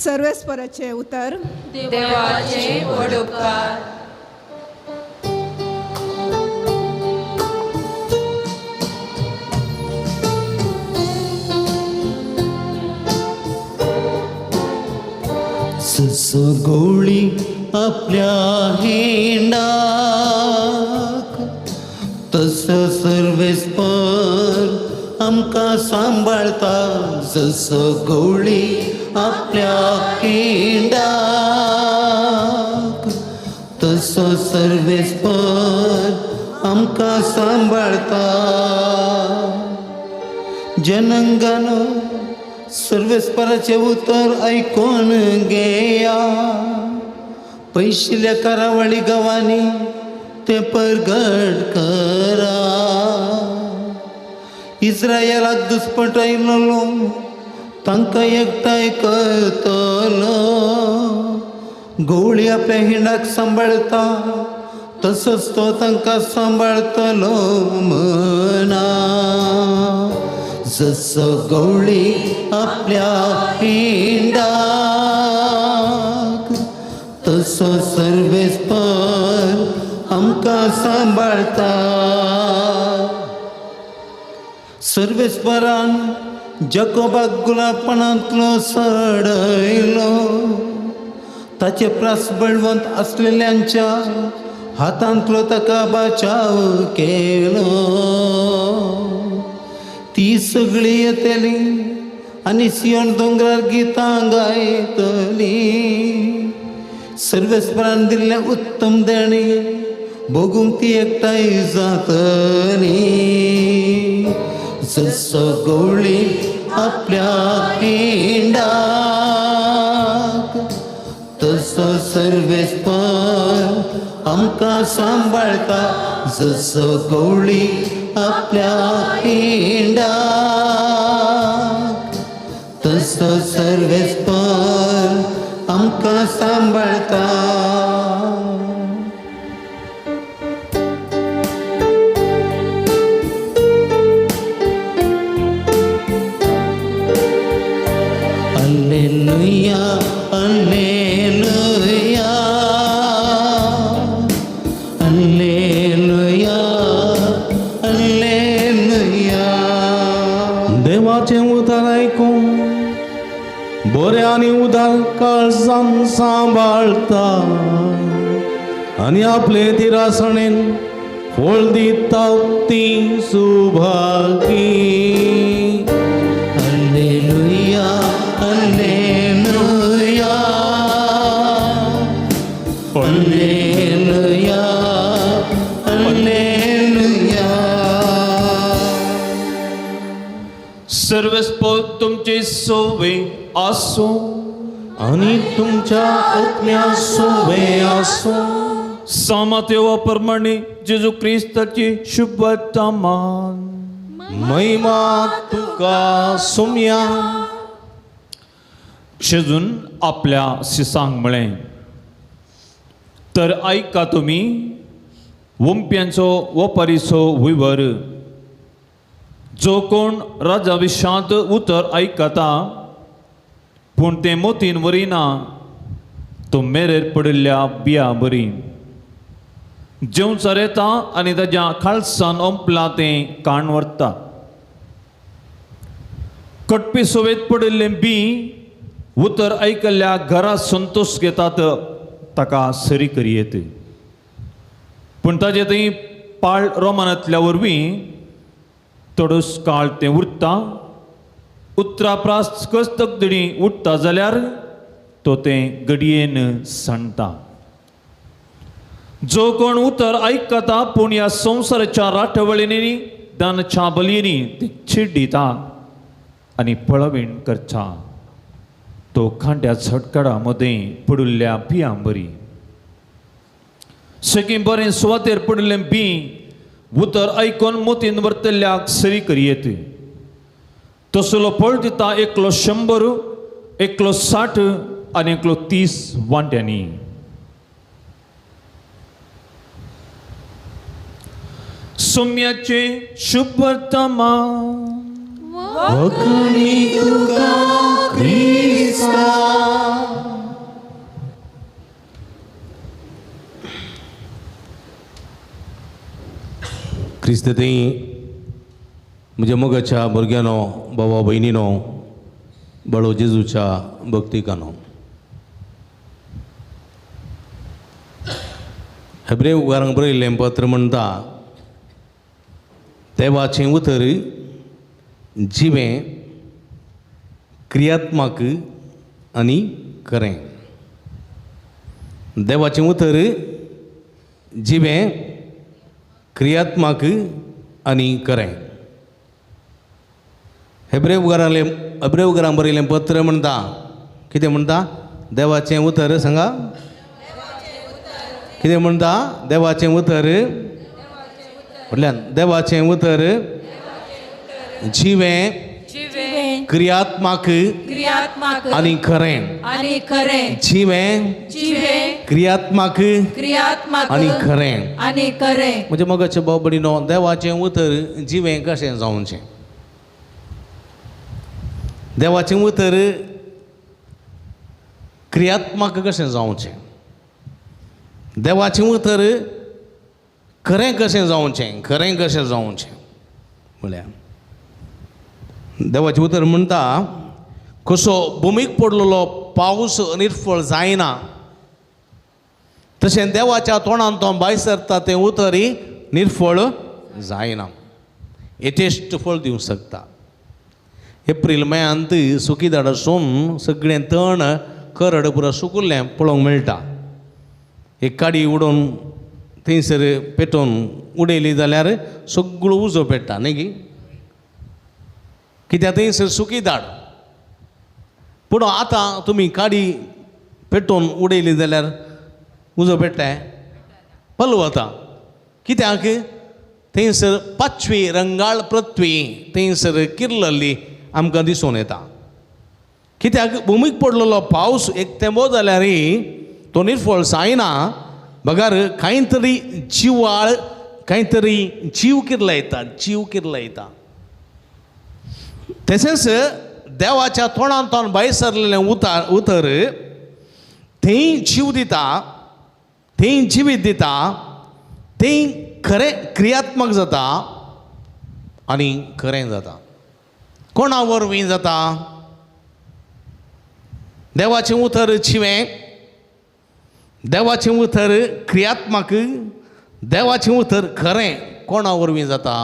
सर्वेस्पराचें उतर. देवाचे व्हड उपकार. तसं सर्वेस्पर आमकां सांबाळता जसं गवळी आपल्या केंडाक. तसं सर्वेस्पर आमकां सांबाळता. जनांगानो सर्वेस्पराचे उतर ऐकून घेया. पयशिल्ल्या करावळी गांवांनी ते परगट करा. इस्रायलाक दुस्पट आयिल्लो तांकां एकठांय करतलो. गवळी आपल्या हिंडाक सांबाळता तसोच तो तांकां सांबाळतलो म्हणा. जसं गवळी आपल्या हिंडाक तसो सर्वेस्पर आमकां सांबाळता. सर्वेस्परान जकोबाक गुलाबपणांतलो सडयलो. ताचे प्रास बळवंत असलेल्यांच्या हातांतलो ताका बचाव केलो. ती सगळी येतली आनी सियोन दोंगरार गितां गायतली. सर्वेस्परान दिल्ल्या उत्तम देणी भोगूंक ती एकठांय जातली. जसो गवळी आपल्या हिंडाक तसो सर्वेस्पर आमकां सांबाळता. जसो गवळी आपल्या हिंडाक तसो सर्वेस्पर आमकां सांबाळता. Alleluia, Alleluia, Alleluia, Alleluia. देवाचे उदार ऐकून बरे आणि उदार काळजान सांबाळता आणि आपले तिरासणेन फळ दिता ती Subhagi. Alleluia, Alleluia, Alleluia, Alleluia. सर्वेस्पर तुमचे सोवे आसो आणि तुमच्या आत्म्या सोवे असो. सामातेवाप्रमाणे जेजू ख्रिस्ताची शुभवर्तमान महिमा तुका सुम्या. शेजून आपल्या सिसांक म्हळें तर ऐका तुमी वंप्यांचो वपारीचो विवर. जो कोण राजाभिशांत उतर ऐकता पूण तें मोतीन वरिना तो मेरेर पडिल्ल्या बिया बरी. जेवचार येता आनी ताज्या खालसान ओंपलां तें काण व्हरता. कटपी सोवेत पडिल्लें बी उतर ऐकल्ल्या घरा संतोष घेतात ताका सरी करयेत. पूण ताजे थंय पाळ रोमानांतल्या वरवीं तडूस काळ तें उरता. उतरा प्रास कस्तकदणी उठता जाल्यार तो तें गडयेन सांडटा. जो कोण उतर ऐकता पूण ह्या संवसाराच्या राठवळींनी दानाच्या बलयेनी ते चिड्डिता आनी पळवीण करता तो खांड्या झटकारा मदें पडिल्ल्या बियां बरी. सगळीं बरें सुवातेर पडिल्लें बी उतर ऐकून मोतीन व्हरतल्ल्याक सरी करयेत. तसलो फळ दिता एकलो 100, एकलो 60 आनी एकलो 30 वांट्यांनी. सोम्याचे शुभवर्तमान वखणी तुका ख्रिस्ता. क्रिस्त थंय म्हज्या मोगाच्या भुरग्यानो भावा भयणीनो बळो जेजूच्या भक्तिकानो. हेब्रेव उगारांक बरयल्लें पत्र म्हणटा देवाचें उतर जिवें क्रियात्मक आनी खरें. देवाचें उतर जिवें क्रियात्मक आनी खरें. हेब्रेव बरयलें पत्र म्हणटा कितें म्हणटा? देवाचें उतर सांगा. कितें म्हणटा? देवाचें उतर म्हटल्यार देवाचें उतर जिवें क्रियात्मक आनी खरें. जिवें क्रियात्मक आनी खरें. म्हणजे मगाचे बाबडीनो देवाचें उतर जिवें कशें जावचें. देवाचें उतर क्रियात्मक कशें जावचें. देवाचें उतर खरें कशें जावचें. खरें कशें जावचें म्हळ्यार देवाचें उतर म्हणटा कसो भुमीक पडलेलो पावस निर्फळ जायना तशें देवाच्या तोंडान तो भायर सरता तें उतरय निर्फळ जायना. यथेश्ट फळ दिवंक शकता. एप्रील मेयांत सुकी झाडां सगळें तण करड पुरो सुकिल्लें पळोवंक मेळटा. एक काडी उडोवन थंयसर पेटोवन उडयली जाल्यार सगळो उजो पेट्टा न्ही गी. कित्याक थंयसर सुकी झाड. पूण आतां तुमी काडी पेटोवन उडयली जाल्यार उजो पेट्टाय पलू वता. कित्याक थंयसर पाचवी रंगाळ पृथ्वी थंयसर किर्लल्ली आमकां दिसून येता. कित्याक भुमीक पडलेलो पावस एक तेंबो जाल्यारय तो निर्फळ जायना. बगार कांय तरी जिवाळ कांय तरी जीव किर्लयता. जीव किर्लयता. तशेंच देवाच्या तोंडांतल्यान भायर सरलेलें उतर थंय जीव दिता. थंय जिवीत दिता. थंय खरें क्रियात्मक जाता आनी खरें जाता. कोणा वरवीं जाता? देवाचें उतर जिवें. देवाचें उतर क्रियात्मक. देवाचें उतर खरें कोणा वरवीं जाता?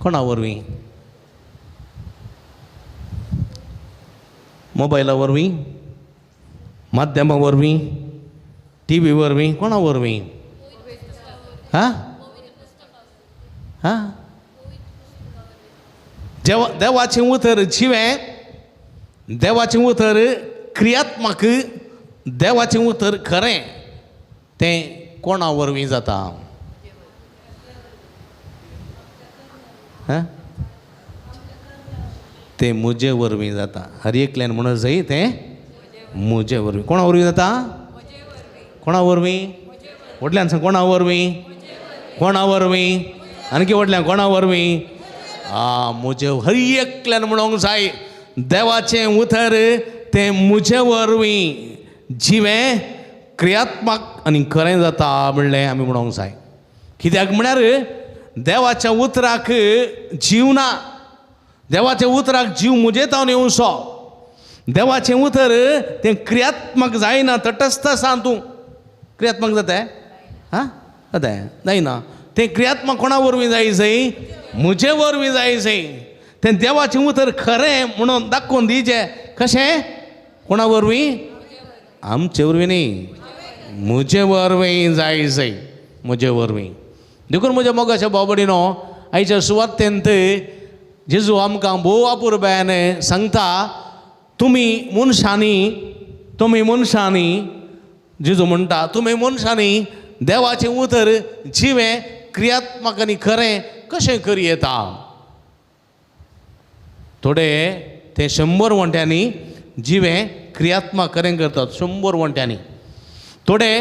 कोणा वरवीं? मोबायला वरवीं, माध्यमा वरवीं, टीव्ही वरवीं, कोणा वरवीं? हां हां देवाचें उतर जिवें. देवाचें उतर क्रियात्मक. देवाचें उतर खरें तें कोणा वरवीं जाता? हां तें म्हजे वरवीं जाता. हर एकल्यान म्हणत जाय तें म्हजे वरवीं. कोणा वरवीं जाता? कोणा वरवीं? व्हडल्यान सांग कोणा वरवीं? कोणा वरवीं? आनी व्हडल्यान कोणा वरवीं? म्हजे हर एकल्यान म्हणूंक जाय देवाचें उतर तें म्हजे वरवीं जिवें क्रियात्मक आनी खरें जाता म्हणलें आमी म्हणूंक जाय. कित्याक म्हळ्यार देवाच्या उतराक जीव ना. देवाच्या उतराक जीव मुजेतावन येवचो. देवाचें उतर तें क्रियात्मक जायना. तटस्थ आसा तूं. क्रियात्मक जाता हां जाता जायना. तें क्रियात्मक कोणा वरवीं जाय? म्हजे वरवीं जाय. तें देवाचें उतर खरें म्हणून दाखोवन दिवचें. कशें? कोणा वरवीं? आमचे वरवीं न्ही. म्हजे वरवीं जाय. म्हजे वरवीं. देखून म्हज्या मोगाच्या बाबडीनो आयच्या सुवातेंत जेजू आमकां भोव आपुरबायान सांगता तुमी मनशांनी जेजू म्हणटा तुमी मनशांनी देवाचें उतर जिवें क्रियात्मक आनी खरें कशें करी येता. थोडे ते 100 वंट्यांनी जिवें क्रियात्मक खरें करतात. 100 वंट्यांनी. थोडे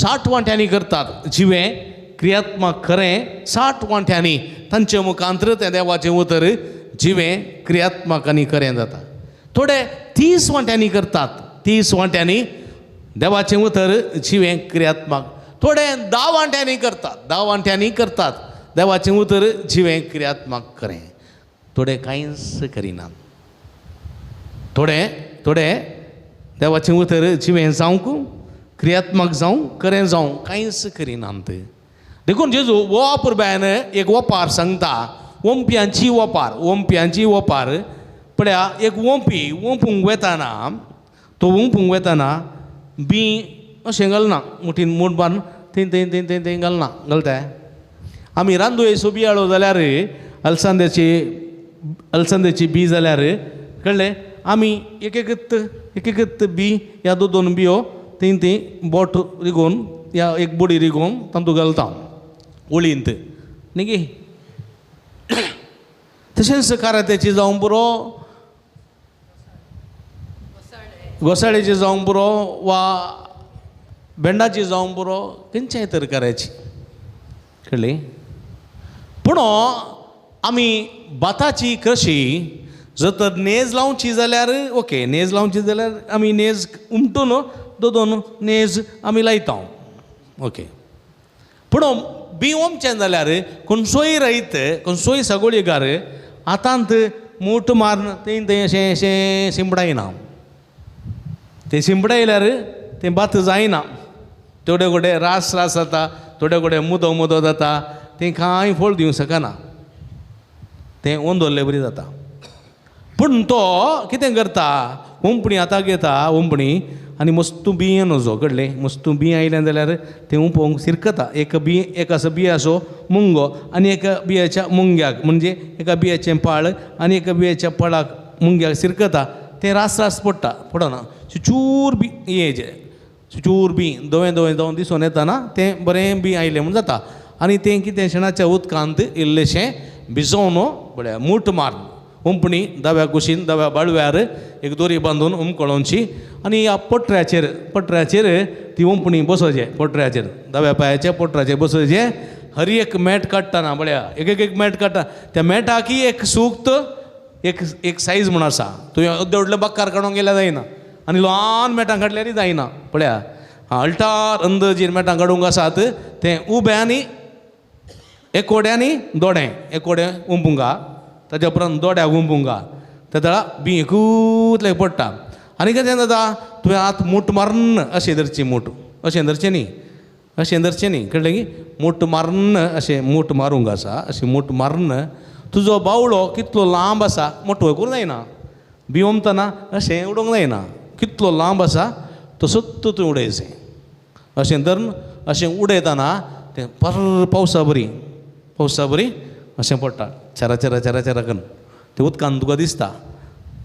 60 वंट्यांनी करतात जिवें क्रियात्मक खरें. 60 वंट्यांनी तांचे मुखांतर तें देवाचें उतर जिवें क्रियात्मक आनी खरें जाता. थोडे 30 वंट्यांनी करतात. 30 वंट्यांनी देवाचें उतर जिवें क्रियात्मक. थोडे 10 वंट्यांनी करतात. 10 वंट्यांनी करतात देवाचें उतर जिवें क्रियात्मक खरें. थोडे कांयच करिनात. थोडे देवाचें उतर जिवें जावंक क्रियात्मक जावं खरें जावं कांयच करिनात. देखून जेजू वोप बायन एक वोपार सांगता ओंप्यांची वोपार पळया एक ओंपूंक वेताना तो ओंपूंक वेताना बी अशें घालना मुठीन मूठ बांदून थंय घालना घालताय आमी रांदोळेचो बियाळो जाल्यार अळसांद्याची बी जाल्यार कळ्ळें आमी एक एक बी या दोन बियो थंय बोट रिगोवन या एक बडी रिगोवन तातूंत घालता ओळींत न्ही गे तशेंच कारात्याची जावं बरो घोसाळेची जावं बरो वा भेंडाची जावं बरो खंयच्याय तरकाराची कळ्ळें पूण आमी भाताची कशी जर तर नेज लावची जाल्यार ओके नेज लावची जाल्यार आमी नेज उमटून दोन नेज आमी लायता ओके पूण बी ओमचें जाल्यार खंयचोय रयत खंयचोय सगोळीकार आतांत मूठ मारून थंय अशें शिंपडायना तें शिंपडायल्यार तें भात जायना थोडे कडेन रास जाता थोडे कडेन मुदो जाता तें कांय फळ दिवंक शकना तें ओन दवरलें बरी जाता पूण तो कितें करता ओंपणी आतां घेता ओंपणी आनी मस्तू बियो नजो कळ्ळें मस्तू बी आयलें जाल्यार तें उपोवंक सिरकता एक असो बियाचो मुंगो आनी एका बियाच्या मुंग्याक म्हणजे एका बियाचें पाळ आनी एका बियाच्या पळाक मुंग्याक सिरकता तें रास पडटा पडना चूर बी चूर बी दोवें जावन दिसून येताना तें बरें बी आयलें म्हूण जाता आनी तें कितें शेणाच्या उदकांत इल्लेशें भिजोवन बरें मूठ मारून ओंपणी दाव्या कुशीन दाव्या बाळव्यार एक दोरी बांदून उमकळोवची आनी ह्या पट्ट्याचेर ती ओंपणी बसोवचें पट्ट्याचेर दाव्या पांयाच्या पट्ट्याचेर बसोवचें हर एक मॅट काडटाना बळ्या एक मॅट काडटा त्या मॅटाकी एक सूक्त एक सायज म्हूण आसा तुवें अर्दे व्हडले बक्कार काडूंक गेल्यार जायना आनी ल्हान मॅटां काडल्यारय जायना पळया अल्टार अंदजीर मॅटां काडूंक आसात तें उब्यांनी एकोड्यांनी दोडें एकोडें उंपुंगा ताच्या उपरांत दोड्याक उंपुंगा तेदळा बी एकूतलें पडटा आनी कितें जाता तुवें आतां मूठ मारून अशें धरची मूठ अशें धरचें न्ही कळ्ळें की मूठ मारून अशें मूठ मारूंक आसा अशें मूठ मारून तुजो बावळो कितलो लांब आसा मोठो करूंक जायना बी ओमतना अशें उडोवंक जायना कितलो लांब आसा तसोच तुवें उडयचें अशें धरून अशें उडयतना तें पर पावसा बरी अशें पडटा चरा करून तें उदकान तुका दिसता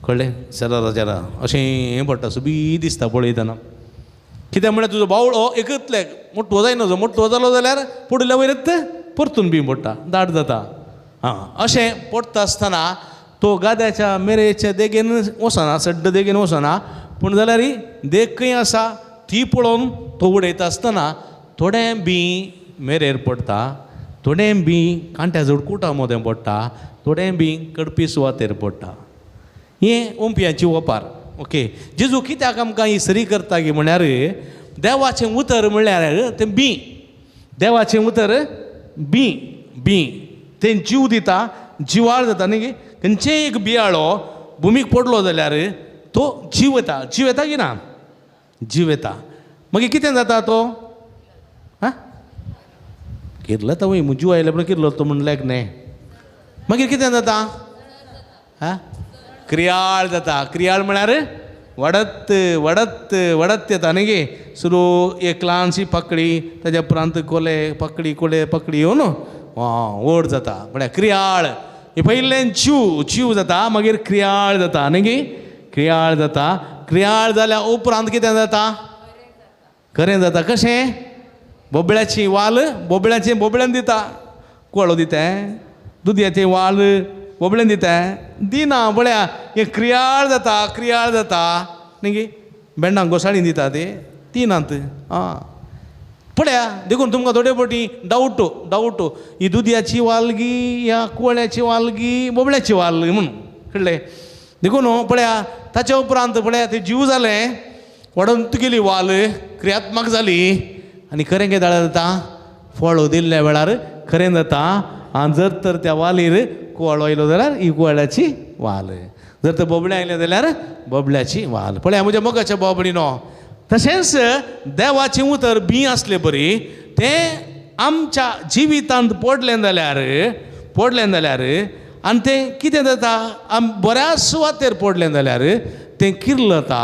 कळ्ळें चरा अशें हें पडटा सुबी दिसता पळयतना कित्याक म्हळ्यार तुजो बावळो एकतले मोठो जायना जो मोठो जालो जाल्यार पडल्या वयरच परतून बी पडटा दाट जाता अशें पडटा आसतना तो गाद्याच्या मेरेच्या देगेन वचना सड्ड देगेन वचना पूण जाल्यार देग खंय आसा ती पळोवन तो उडयता आसतना थोडें बी मेरेर पडटा थोडें बी कांट्या जवळ कुटा मदें पडटा थोडें बी कडपी सुवातेर पडटा हें ओंपयाची वोपार ओके जेजू कित्याक आमकां ही सरी करता गे म्हळ्यार देवाचें उतर म्हळ्यार तें बी देवाचें उतर बी तें जीव दिता जिवाळ जाता न्ही खंयचेय एक बियाळो भुमीक पडलो जाल्यार तो जीव येता की ना जीव येता मागीर कितें जाता तो किरलो तो वय जीव आयले पण किरलो तो म्हणल्याक न्हय मागीर कितें जाता क्रियाळ जाता क्रियाळ म्हळ्यार वाडत येता न्ही गे सुरू एक ल्हानशी पकडी ताच्या उपरांत पकडी येवन व्हड जाता म्हळ्यार क्रियाळ हे पयलें जीव जाता मागीर क्रियाळ जाता न्ही गे क्रियाळ जाल्या उपरांत कितें जाता खरें जाता कशें बोबळ्याची वाल बोबळ्यान दिता कोळो दिता दुदयाचें वाल बोबळ्यान दिता दिना बळ्या हें क्रियाळ जाता न्ही गे भेंडांक घोसाळीन दिता ते दिनात पळया देखून तुमकां थोडे फावटी डावट ही दुदयाची वालगी या कोळ्याची वालगी बोबळ्याची वाल म्हणून कळ्ळें देखून पळया ताच्या उपरांत पळया तें जीव जालें वाडून गेली वाल क्रियात्मक जाली आनी खरें कितें जाता फळ दिल्ल्या वेळार खरें जाता आनी जर तर त्या वालीर कोळो आयलो जाल्यार ही कोळ्याची वाल जर तर बोबडें आयलें जाल्यार बोबड्याची वाल पळय म्हज्या मोगाच्या बोबडीनो तशेंच देवाचें उतर बी आसलें बरी तें आमच्या जिवितांत पडलें जाल्यार आनी तें कितें जाता बऱ्याच सुवातेर पडलें जाल्यार तें किर्लता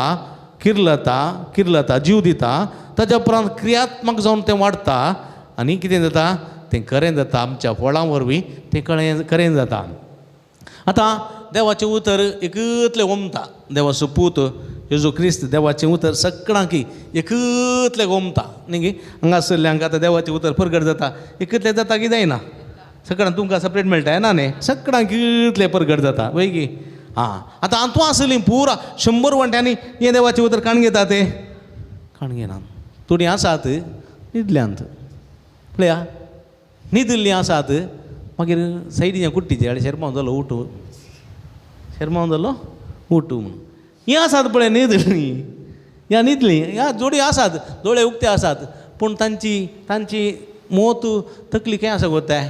जीव दिता ताच्या उपरांत क्रियात्मक जावन तें वाडटा आनी कितें जाता तें खरें जाता आमच्या फळां वरवीं तें खरें जाता. आतां देवाचें उतर एकतलें ओमता देवाचो पूत जेजू क्रिस्त देवाचें उतर सगळ्यांक एकतलें ओमता न्ही हांगासरल्यांक आतां देवाचें उतर प्रगट जाता एकतलें जाता की जायना सगळ्यांक तुमकां सपरेट मेळटा ना न्ही सगळ्यांक एकतलें प्रगट जाता पळय की आतां हातूं आसलीं पुरा 100 वंट्यांनी हें देवाचें उतर काण घेता ते काण घेनात थोडीं आसात न्हिदल्यांत पळया न्हिदिल्लीं आसात मागीर सायडीच्या कुट्टीचे आनी शेरमांव जालो म्हणून हीं आसात पळय न्हिदलीं ह्या न्हिदलीं ह्या जोडी आसात दोळे उक्ते आसात पूण तांची मोत तकली खंय आसा गोताय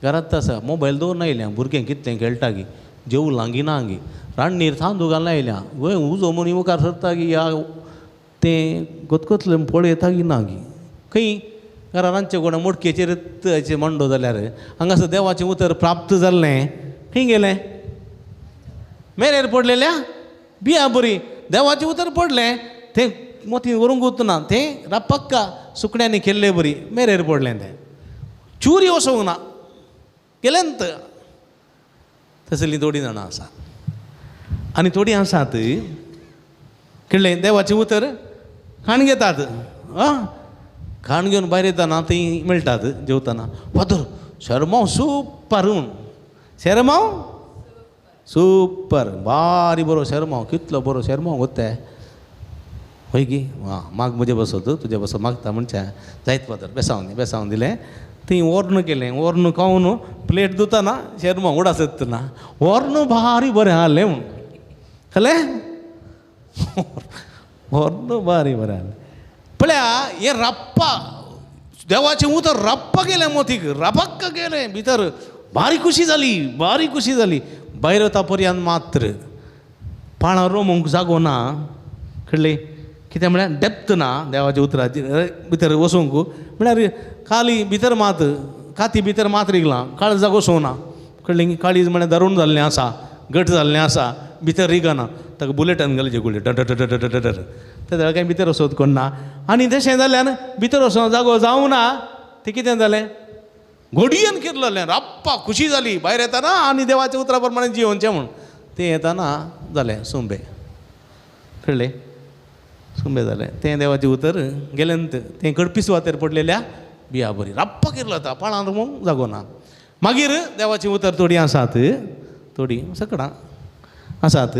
घरांत आसा मोबायल दवरून आयल्या भुरग्यांक कितलें खेळटा गी जेवलां गी ना गी रान्नीर थांदू घालून आयल्या वय उजो मनी मुखार सरता गी या तें कोतकोतलें फळ येता गी ना गी खंय घरा रांदचे कोणा मोडकेचेर मांडो जाल्यार हांगासर देवाचें उतर प्राप्त जाल्लें खंय गेलें मेरेर पडलेल्या बिया बरी देवाचें उतर पडलें तें मोती व्हरूंक वचना तें रापक्का सुकण्यांनी केल्लें बरी मेरेर पडलें तें चुरी वचोंक ना गेलेंत तसलीं थोडीं जाणां आसात आनी थोडीं आसात कळ्ळें देवाचें उतर खाण घेतात खाण घेवन भायर येताना थंय मेळटात जेवताना फादर शर्मांव सुपर शर्मांव सुपर बारी बरो शर्मांव कितलो बरो शर्मांव गोताय हय गी माग म्हजे बसत तुजे बसत मागता म्हणच्या जायत फादर बेसांवन दिलें थंय वर्ण केलें वर्ण खावन प्लेट धुताना शर्मांव उडासत ना वर्ण भारी बरें आहलें म्हूण खलें वर्ण भारी बरें आहलें पळया हें राप्पा देवाचें उतर राप्पा गेलें मोतीक रापक्क गेलें भितर भारी खुशी जाली भायर वता पर्यंत मात्र पाळां रोमूंक जागो ना कळ्ळें कितें म्हळ्यार डेप्थ ना देवाच्या उतराचेर भितर वचूंक म्हळ्यार खाली भितर मात खाती भितर मात रिगलां काळ जागो सोना कळ्ळें काळीज म्हळ्यार धरून जाल्लें आसा घट जाल्लें आसा भितर रिगना ताका बुलेटान घालचें गुळे टटर ते जाल्यार कांय भितर वचत कोन्ना आनी तशें जाल्यार भितर वचोंक जागो जावं ना तें कितें जालें घोडयेन किरलें राप्पा खुशी जाली भायर येताना आनी देवाच्या उतरा प्रमाणे जिवनचें म्हूण तें येताना जालें सुंबे कळ्ळें सुंबे जालें तें देवाचें उतर गेलें तें कडपी सुवातेर पडलेल्या बिया बरी राप्पा किरलो जाता पाळां रुमूंक जागो ना मागीर देवाचें उतर थोडीं आसात थोडीं सगळां आसात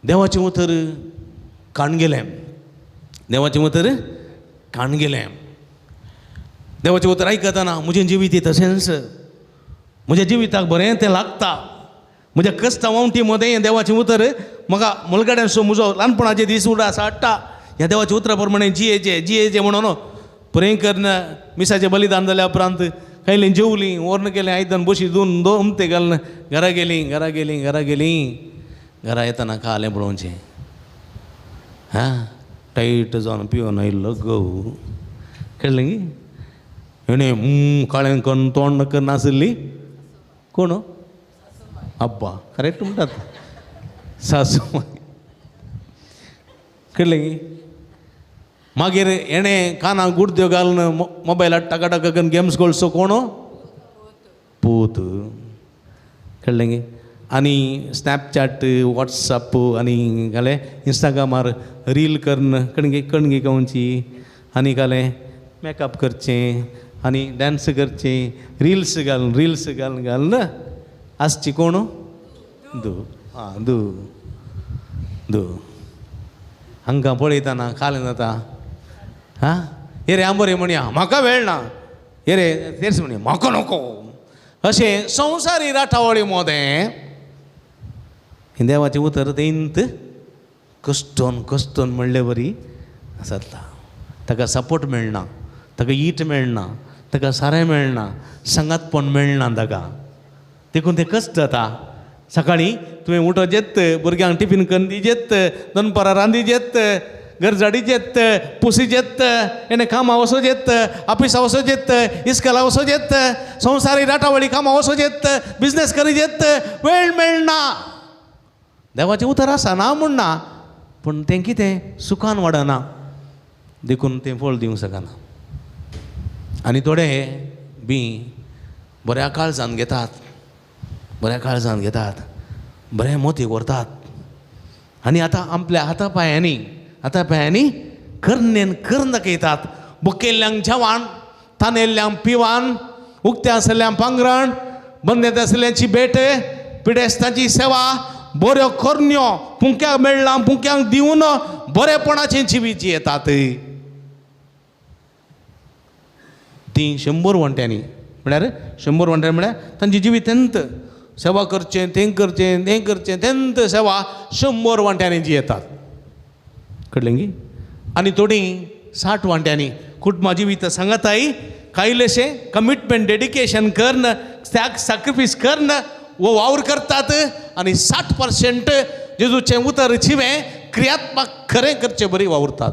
देवाचें उतर काण गेलें देवाचें उतर काण गेलें देवाचें उतर आयकतना म्हजें जिवीत तशेंच म्हज्या जिविताक बरें तें लागता म्हज्या कश्टा वावटी मदें हें देवाचें उतर म्हाका मुलगड्याचो म्हजो ल्हानपणाचे दीस उडा हाडटा ह्या देवाच्या उतरा प्रमाणे जियेचें म्हणून प्रेंकर मिसाचें बलिदान जाल्या उपरांत खंयलीं जेवलीं वर्ण केलें आयदन बशी दोन उमते घालून घरा गेलीं घरा येताना खालें पळोवचें टायट जावन पिवन आयिल्लो गहू कळ्ळें गी हेणें काळें करून तोंड करनासली कोण अब्बा करेक्ट म्हणटात सासू कळ्ळें गी मागीर हेणें कानाक गुडद्यो घालून मोबायलार टाका करून गेम्स खेळचो कोण पूत कळ्ळें गी आनी स्नॅपचॅट वॉट्सॲप आनी घालें इंस्टाग्रामार रील करून कणगी गावची आनी घालें मेकअप करचें आनी डान्स करचें रील्स घालून आसची कोण दू हांकां पळयतना खालें जाता हे रे आंबरे म्हणया म्हाका वेळ ना हे रे तेच म्हणया म्हाका नको अशें संवसारी राठावळी मोदें हें देवाचें उतर तेंत कश्टोन म्हणलें बरी जाता ताका सपोर्ट मेळना ताका ईट मेळना ताका सारें मेळना सांगातपण मेळना ताका देखून तें कश्ट जाता सकाळीं तुवें उठो जेत भुरग्यांक टिफीन करून दी जेत दनपारां रांदी जेत घर झाडीचेत पुसीचेत एने कामा वचोचेत ऑफिसा वचोचेत इस्कला वचोचेत संवसारी राटावळी कामा वचोचेत बिझनेस करीचेत वेळ मेळना देवाचें उतर आसा ना म्हूण ना पूण तें कितें सुखान वाडना देखून तें फळ दिवंक शकना आनी थोडे बी बऱ्या काळजान घेतात बरें मोती व्हरतात आनी आतां आपल्या हातापांयांनी करनेन कर दाखयतात बुकेल्ल्यांक जेवण तानेल्ल्यांक पिवान उक्त्या आसलेल्यांक पांगरण बंदेत आसलेल्यांची भेट पिडेस्तांची सेवा बऱ्यो करण्यो पुंक्याक मेळ्ळां पुंक्यांक दिवन बरेपणाचें जिवीत जियेतात ती 100 वंट्यांनी म्हळ्यार 100 वंट्यांनी म्हळ्यार तांची जिवीत तेंत सेवा करचें तें करचें तेंत सेवा 100 वंट्यांनी जियेतात कळ्ळें गी आनी थोडीं 60 वंट्यांनी कुटुंबा जिवीत सांगताय कायलेशें कमिटमेंट डेडिकेशन करन त्याग सॅक्रिफायस करन वो वावर करतात आनी 60% जेजूचें उतर चिवें क्रियात्मक खरें करचें बरी वावुरतात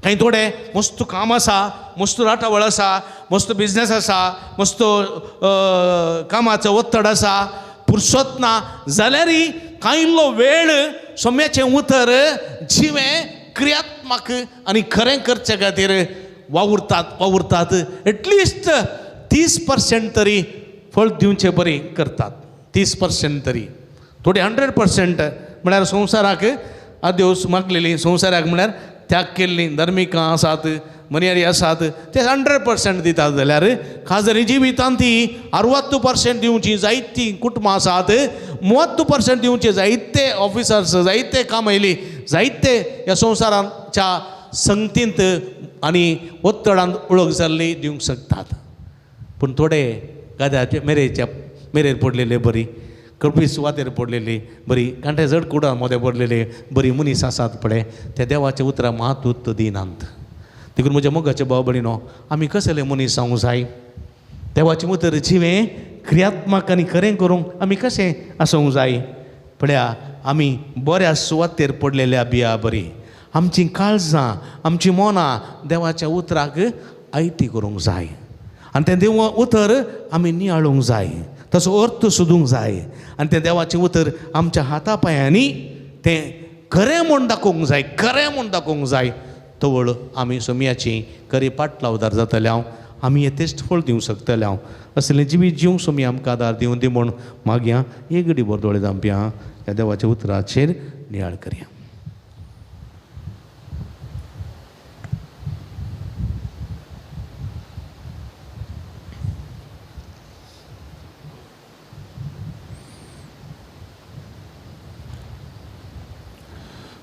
काही थोडे मस्त काम आसा मस्त राटावळ आसा मस्त बिझनेस आसा मस्त कामाचो वत्तड आसा पुरसोत ना जाल्यारय कांयलो वेळ सोम्याचें उतर जिवें क्रियात्मक आनी खरें करचे खातीर वावुरतात एटलिस्ट 30% तरी फळ दिवचें बरी करतात 30% तरी थोडी 100% म्हळ्यार संवसाराक आदेवस मागलेली संवसाराक म्हळ्यार त्याग केल्ली धर्मिकां आसात मर्यादी आसात ते 100% दितात जाल्यार खाजरी जिवितांत ती 60% दिवची जायतीं कुटुंबां आसात 30% दिवचे जायते ऑफिसर्स जायते कामयली जायते ह्या संवसाराच्या संगतींत आनी वत्तडांत वळख जाल्ली दिवंक शकतात पूण थोडे गाद्याचे मेरेर पडलेले बरी कळपी सुवातेर पडलेली बरी कांटे जड कुडां मदें पडलेले बरी मनीस आसात पळय त्या देवाच्या उतराक महत्व दिनात देखून म्हज्या मोगाचे भाव भयणीनो आमी कसले मनीस जावंक जाय देवाचें उतर जिवें क्रियात्मक आनी खरें करूंक आमी कशें आसूंक जाय पळया आमी बऱ्या सुवातेर पडलेल्या बिया बरी आमचीं काळजां आमचीं मोनां देवाच्या उतराक आयती करूंक जाय आनी तें देव उतर आमी नियाळूंक जाय ताचो अर्थ सोदूंक जाय आनी तें देवाचें उतर आमच्या हाता पांयांनी तें खरें म्हूण दाखोवंक जाय तवळ आमी सोम्याची खरी पाटलावदार जातले हांव आमी हे तेस्ट फळ दिवंक शकतले हांव असलें जिवीत जिवंक सोमी आमकां आदार दिवन दी म्हूण मागया एक घडी बरदोळे दामप्या ह्या देवाच्या उतराचेर नियाळ करया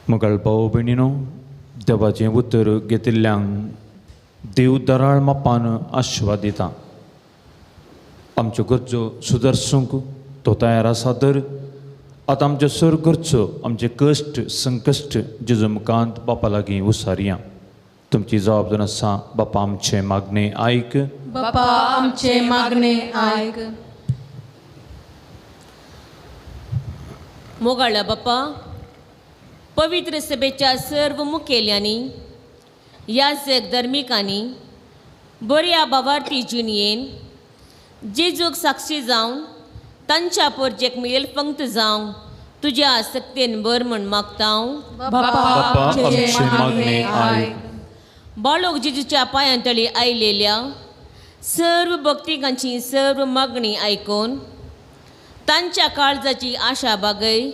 मोगाळ भाव भयणीनो देवाचें उतर घेतिल्ल्यांक देव दराळ मापान आशिर्वाद दिता आमच्यो गरजो सुदारसूंक तो तयार आसा तर आतां आमच्यो सर गरजो आमचे कश्ट संकश्ट जेजू मुखांत बापा लागीं उसारया तुमची जबाबदारी आसा बापा आमचें मागणें आयक बापा आमचे मागणे आयक मोगाळ्या बाप्पा पवित्र सभेच्या सर्व मुखेल्यांनी ह्या धर्मिकांनी बऱ्या भावार्थी जिणयेन जेजूक साक्षी जावन तांच्या परजेक मेल पंक्त जावं तुज्या आसक्तेन बर म्हण मागता बापा आमचे मागणे आयक बाळोक जेजूच्या पांयांतळी आयलेल्या सर्व भक्तिकांची सर्व मागणी आयकून तांच्या काळजाची आशा बागय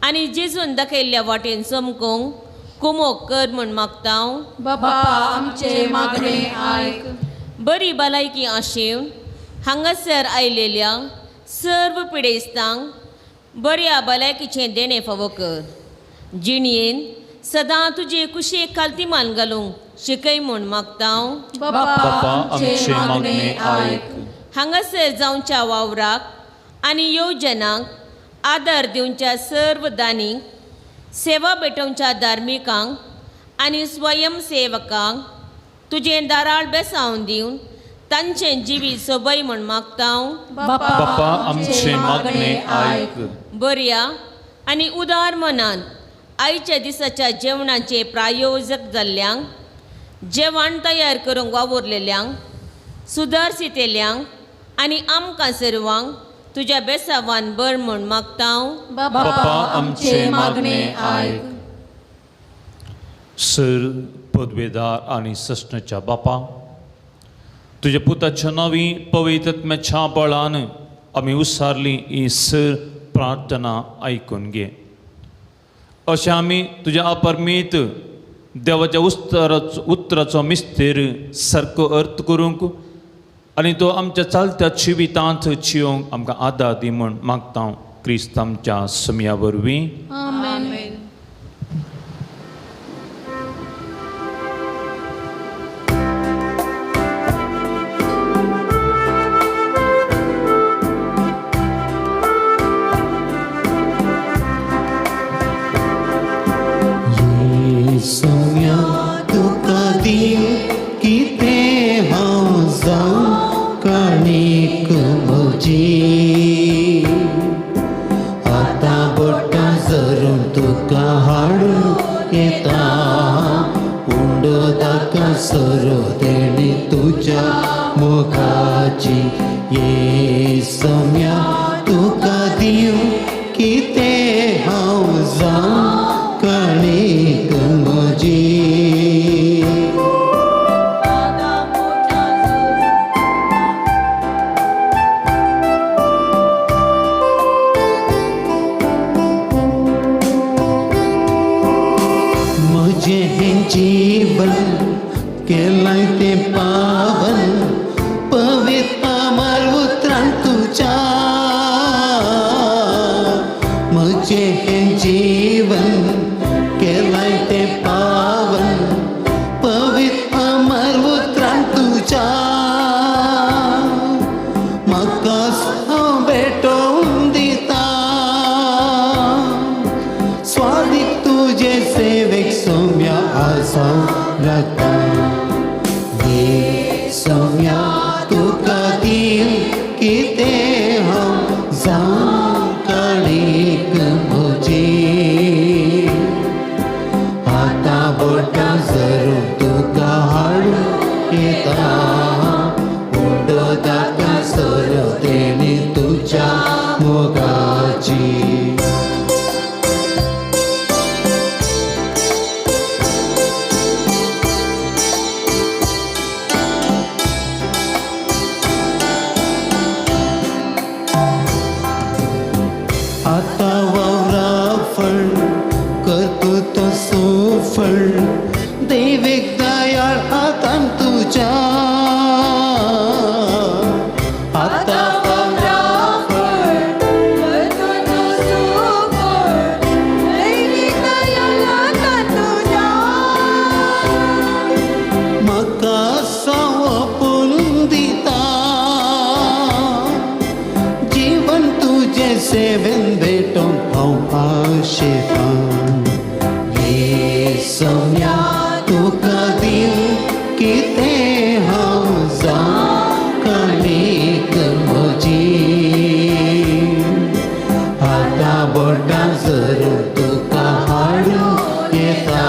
आनी जेजून दाखयल्ल्या वाटेन चमकोंक कुमोक कर म्हण मागता बापा आमचे मागणे आयक बरी भलायकी आशेवन हांगासर आयलेल्या सर्व पिडेस्तांक बऱ्या भलायकीचें देणें फावो कर जिणयेन सदां तुजे कुशेक खालतीमान घालूंक शिकय म्हूण मागता बापा आमचे मागणे आयक हांगासर जावच्या वावराक आनी येवजनांक आदार दिवच्या सर्व दानींक सेवा भेटोवच्या धार्मिकांक आनी स्वयंसेवकांक तुजें दाराळ बेसावन दिवन तांचें जिवीत सोबय म्हण मागता बापा आमचे मागणे आयक बऱ्या आनी उदार मनान आयच्या दिसाच्या जेवणाचे प्रायोजक जाल्ल्यांक, जेवण तयार करूंक वावुरलेल्यांक, सुदारसितेल्यांक आनी आमकां सर्वांक तुज्या बेसावान बर म्हूण मागता हांव. बाप्पा आमचे मागणे आयक. सर पदवेदार आणि सस्नच्या बापा, तुझ्या पुताच्या नावी पवित्रत्म्याच्या बळान आमी उसारली ही सर प्रार्थना ऐकून घे. अशें आमी तुज्या अपरमीत देवाच्या उतराचो मिस्तेर सारको अर्थ करूंक आनी तो आमच्या चालत्या जिवितांत जियोंक आमकां आदार दी म्हूण मागता हांव क्रिस्त आमच्या समया वरवीं. आमेन. सोम्या तुका दी किते हांव जावं काणीक म्हजी. आतां बोटां धरून तुका हाडून येता, उंडो ताका सोरो तेणी तुज्या मोगाची. ये सोम्या तुका दिवं किते हांव जावं काणीक म्हजी. म्हजें हें जीवन केलाय तें पावन, पवित्र अमर उतरां तुज्या. म्हजें हें जीवन केलाय तें पावन, पवित्र अमर उतरां तुज्या. म्हाका हांव भेटोवन दिता, स्वादीक तुजे सेवेक सोम्या आसां राखता. ये सोम्या तुका दीन किते हांव जावं काणीक म्हजी. आतां बोटां धरून तुका हाडून येता, उंडो ताका सोरो तेणी तुज्या मोगाची. आतां वावरा फळ करतो तो सुफळ, दैवीक दयाळ हातान तुज्या. आतां वावरा फळ करतो तो सुफळ, दैवीक दयाळ हातान तुज्या. म्हाका सांपून दिता, जीवन तुजे सेवेन भेटोंक हांव आशेतां. ये सोम्या तुका दिवं किते हांव जावं काणीक म्हजी. आतां बोटां धरून तुका हाडून येता,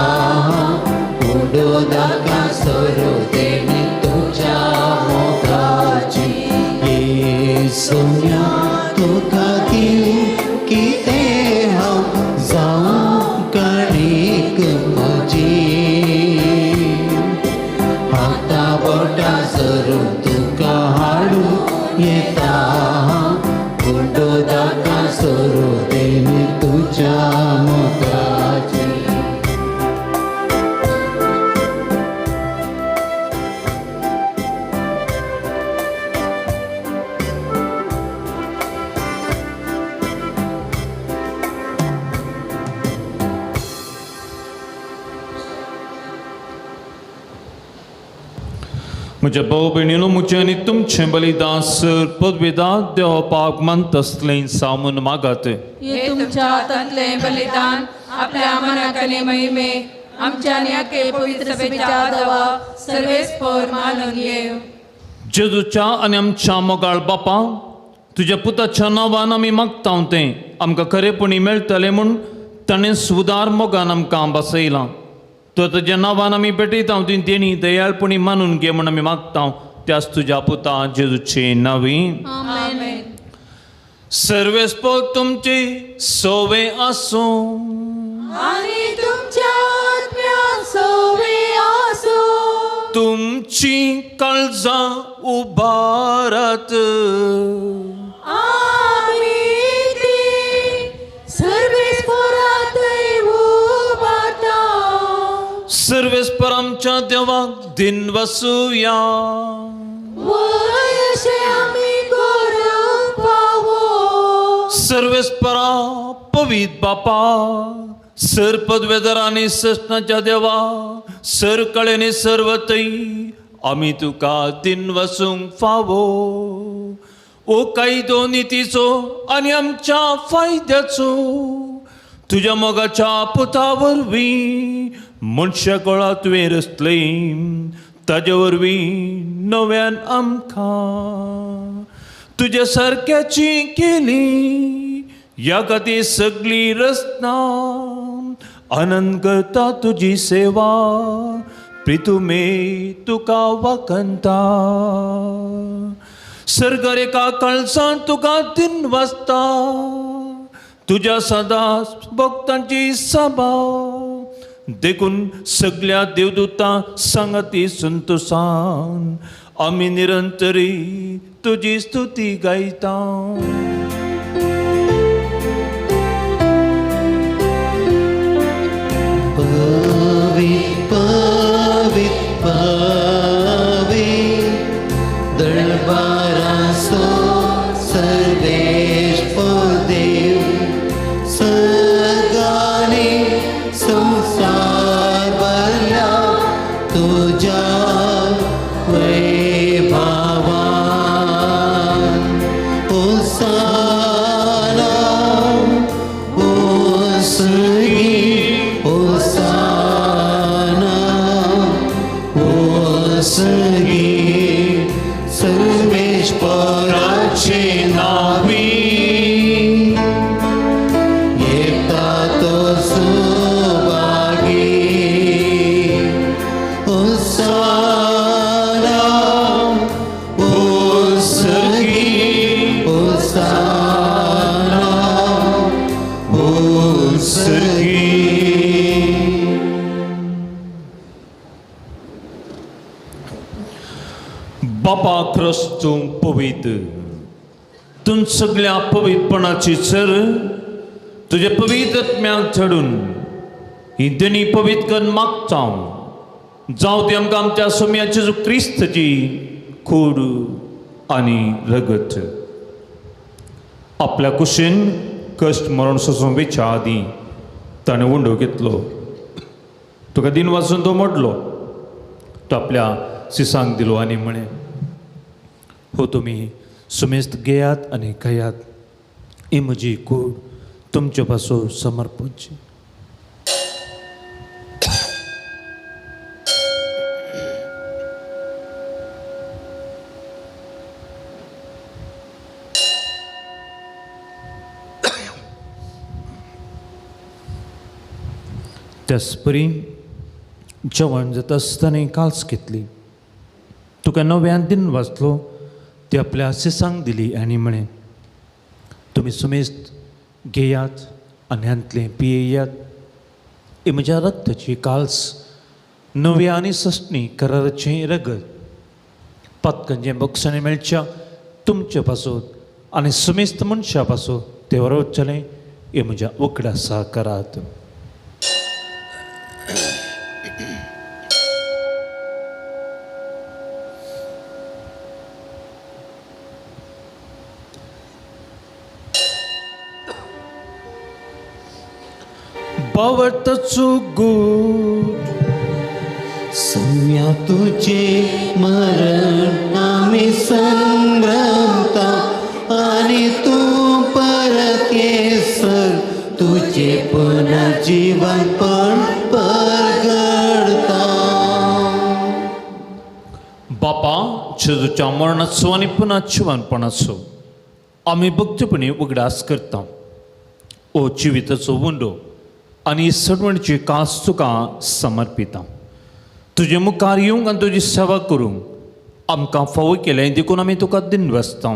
उंडो ताका सोरो तेणी तुज्या मोगाची. ये सोम्या तुका दिवं किते हांव जावं काणीक म्हजी. आतां बोटां धरून तुका हाडून येता, उंडो ताका सोरो तेणी तुज्या मोगाची. म्हज्या भाऊ भयणीनो, म्हजें आनी तुमचें बलिदान सर पदवेदार देवपाक मानत असलें सामून मागात. हे तुमच्या हातांतले बलिदान आपल्या मनाक आनी महिमे आमच्या आनी आखे पवित्र सभेच्या दवा सर्वेस्पर मानून घेव. जेजूच्या आनी आमच्या मोगाळ बापा, तुज्या पुताच्या नांवान आमी मागता तें आमकां खरेपणी मेळटलें म्हूण ताणें सुदार मोगान आमकां बसयलां. तो तुज्या नांवान आमी पेटयता तुवें तेणी दयाळपणी मानून घे म्हूण आमी मागता त्याच तुज्या पुता जेजूचे नांवी. आमेन. सर्वेस्पर तुमचे सोवे आसूं आणि तुमच्या आत्म्यात सोवे आसो. तुमची काळजां उबारात. आमी ती सर्वेस्परांतय उबारता. सर्वेस्पर आमच्या देवाक दिन वसूया. वय अशें आमी करूंक फावो. सर्वेस्परा पवित बापा सर पदवेदार आनी सस्नाच्या देवा सर कळेनी सर्वतय आमी तुका दिन वसूंक फावो. ओ कायदो नितीचो आनी आमच्या फायद्याचो तुज्या मोगाच्या पुता वरवीं मनशा कळा तुवें रचलें. ताजे वरवीं नव्यान आमकां तुज्या सारक्याची केली. ह्या खातीर सगळी रचना आनंद करता तुजी सेवा. प्रितुमे तुका वखणटा. सर्गर एका कळसांत तुका दिन वाजता. तुज्या सदांच भक्तांची सभा देखून सगळ्या देवदूतां सांगाती संतोषान आमी निरंतरी तुजी स्तुती गायता. पवित पवित पवित दरबारासो सर्वेश्वर देव. सगळ्यांनी संसार भरला तुझ्या वैभवान. होसाना होसगी होसाना होसगी सर्वेश्वराचे नावी. येता तो सुभागी. होसाना होसगी होसाना होसगी. बापा ख्रस्त तूं पवित्र. तूं सगळ्या पवित्रपणाची सर तुझे पवित्र आत्म्याक धाडून ही देणी पवित्र करून मागता. जावं ती आमकां आमच्या सोम्या जेजू क्रिस्ताची खूड आनी रगत. आपल्या कुशीन कश्ट मरण सोसूंक वेच्या आदीं ताणें उंडो घेतलो. तुका दिन वाचून तो मोडलो. तो आपल्या सिसांक दिलो आनी म्हणे हो तुमी सुमेस्त घेयात आनी खायात. ही म्हजी कूड तुमचे पासून समर्पणची. त्याच परी जेवण जाता आसतना काल्स घेतली. तुका नव्यान दिन वाचलो ती आपल्या सिसांक दिली आनी म्हणे तुमी सुमेस्त घेयात आनी हांतलें पियेयात. ही म्हज्या रक्ताची काल्स नव्या आनी सस्नी कराराचें रगत. पत्कंजें बक्षांनी मेळच्या तुमचे पासून आनी सुमेस्त मनशा पासून ते वरवचलें हे म्हज्या उकडासा करात. बावटचो गूढ सौम्या तुझे मरण आम्ही संग्रामता आणि तू परत येसर तुझे पुनर्जीवन पण परगडता. बापा जेजूच्या मरणाचो आनी पुनर्जीवनपणाचो आमी भक्तीपणी उगडास करता. ओ जिविताचो उंडो आनी सडवणची कास तुका समर्पिता. तुजे मुखार येवंक आनी तुजी सेवा करूंक आमकां फावो केलें देखून आमी तुका दिनवसता.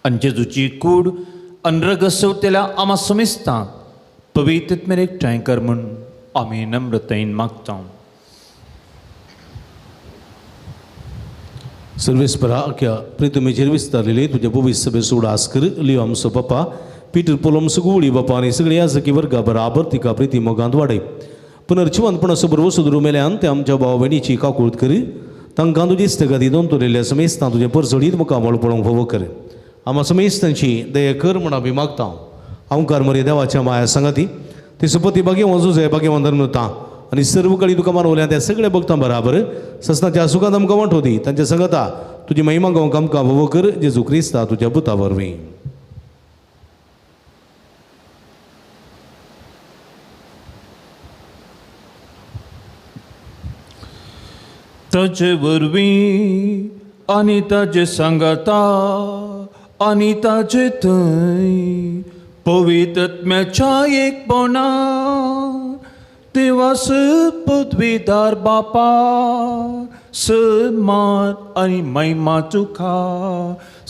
आनी जेजूची कूड आनी रगत सवतेल्या आमा समेस्ता पवित्र मेरेन एकठांय कर म्हूण आमी नम्रतायेन मागता. सर्वेस्परा अख्या प्रितमेचेर विस्तारलेले तुझ्या भविष्य सभे सोडास कर लिओ आमचो बापा पीटर पोलम सगुळी बापा आनी सगळी याजकी वर्गा बराबर तिका प्रिती मोगांत वाडय. पुनर्जीवनपणाचो बरोबर सुदरू मेल्यान ते आमच्या भाव भयणीची काकूळट कर. तांकां तुजी इस्तगती दोन तोरिल्ल्या समेस्तां तुजे परसडीत मुखामळ पळोवंक फावो कर. आमा समेस्तांची दया कर म्हूण आमी मागता. ओंकार मरे देवाच्या माया सांगाती ती सुपती भाग्यवान जुजे भाग्यवान धर्मता आनी सर्व कळी तुका मानवल्या त्या सगळ्या भक्तां बराबर ससनाच्या सुखांत आमकां वांटोदी तांच्या संगता तुजी महिमा गावंक आमकां फावो कर. जेजू क्रिस्ता तुज्या पुता वरवीं. ताचे वरवीं आनी ताचे सांगाता आनी ताचे थंय पवित्रत्म्याच्या एकपणा देवास पदवीदार बापा सन्मान आनी महिमा तुका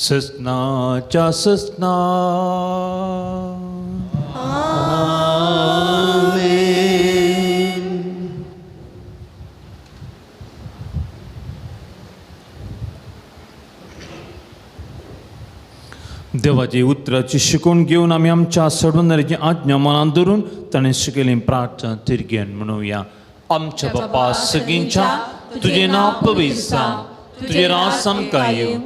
ससनाच्या ससना. देवाची उतराची शिकवण घेवन आमी आमच्या सडवणाऱ्याची आज्ञा मनात धरून ताणें शिकयलें प्रार्थना तिरगेन म्हणुया. आमच्या बापा सगळींच्या तुजें नांव पवित्र जावं, तुजें राज आमकां येवं,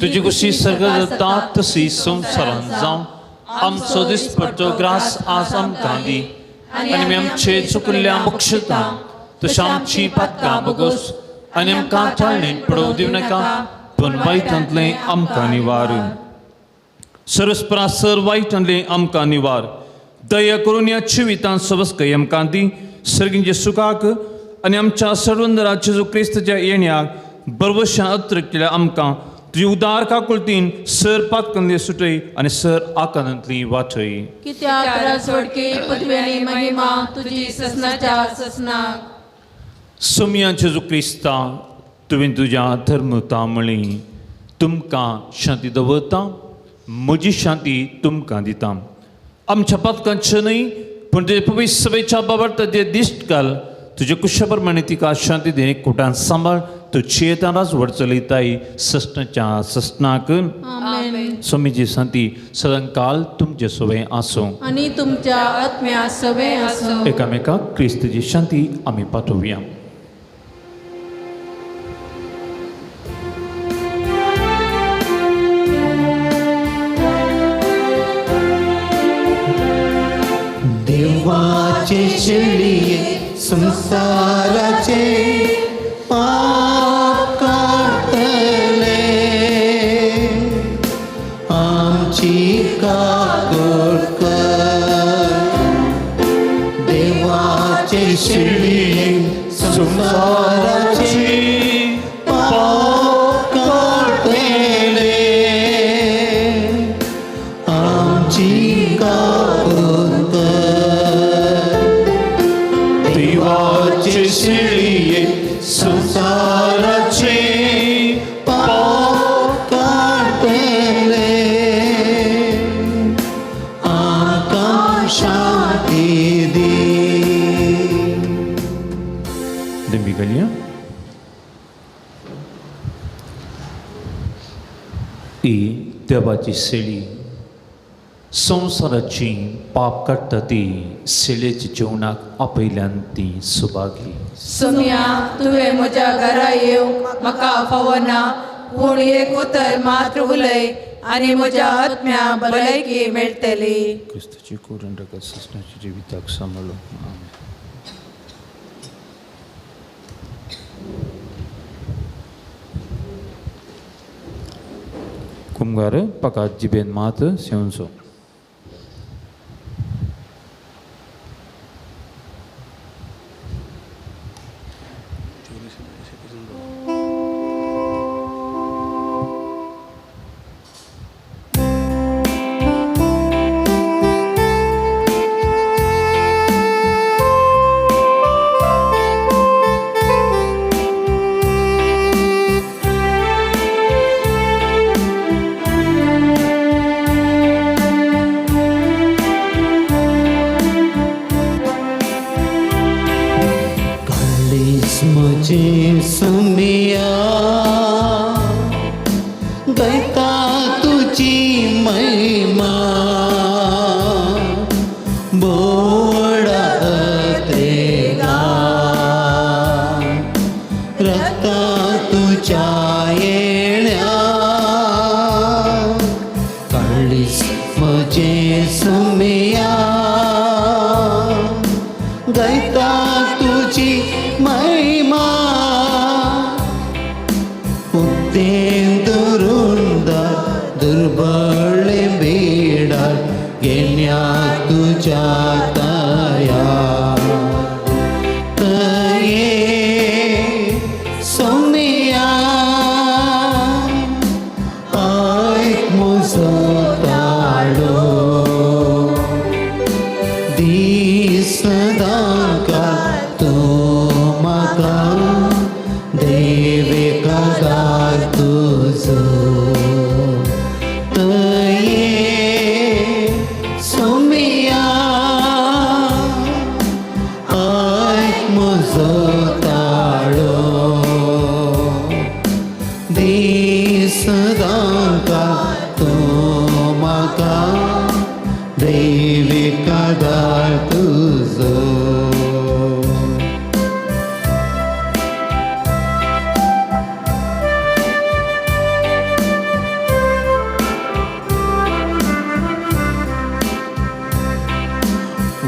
तुजी कुशी सर्ग जाता तशी संवसारांत जावं. आमचो दिसपट्टो ग्रास आज आमकां दी आनी आमी आमचे चुकल्ल्या बक्षता तशें आमची पातकां बगोस आनी आमकां चाळणेंत पडोवं दिवं नाका पूण वायटांतलें आमकां निवार. सरस्परासर वायटांतलें आमकां निवार. दया करून ह्या जिवितांत सबस्कय आमकां दी. सर्गींचे सुखाक आनी आमच्या सर्वंदराचे जो क्रिस्ताच्या येण्याक बरवशां अत्र केल्या आमकां तुजी उदार काकुळतीन सर पातकांतली सुटय आनी सर आकांतांतली वाटय. कित्याक राजवडकी पदव्यानी महिमा तुजी ससनाच्या ससनाक. सोमयाचे जो क्रिस्ता तुवें तुज्या धर्मता म्हळी तुमकां शांती दवरता, म्हजी शांती तुमकां दिता. आमच्या पातकांचे न्हय पूण तुजे पवित्र सभेच्या बाबर ताजे दिश्ट घाल. तुजे कुशा प्रमाणे तिका शांती दे. कोटान सांबाळ तूं चेतान राजवड चलयताय ससनाच्या ससनाक. आमेन. स्वामीची शांती सदांकाल तुमचे सोबे आसूं आनी तुमच्या आत्म्या सवे आसूं. एकामेकाक क्रिस्ताची शांती आमी पाठोवया. देवाचे शेळिये संसाराचे पाप काढले. आमची काकूळ कर. देवाचे शेळिये संसाराचे पाप काढले. आमची काकूळ देवाचे शेळिये संसाराचे पाप काढले. आमकां शांती दी. दिंबी घालया. ही देवाची शेळी संसाराची पाप काडटा ती शेळयेच्या जेवणाक आपयल्यान ती सुभागी. सोम्या तुवें म्हज्या घरा येवंक म्हाका फावना पूण एक उतर मात्र उलय आनी म्हज्या आत्म्या भलायकी मेळटली. क्रिस्ताची करून रगत ससनाच्या जिविताक सांबाळो. कुमगार पकात जिबेन मात सेवनसो. गैता तुझी महिमा बोडा त्रेगा रक्ता तुझ्या येण्या काळीस मजे सुमिया गैता तुझी महिमा दुरुंद दुर्बळ बेडा गेल्या तुझ्या दया तये सौम्या ऐक म्हजो ताळो दीस सदांकाळ तूं म्हाका देवेकादार तुझो तये सौम्या ऐक म्हजो ताळो दीस सदांकाळ तूं म्हाका देवेकादार तुझो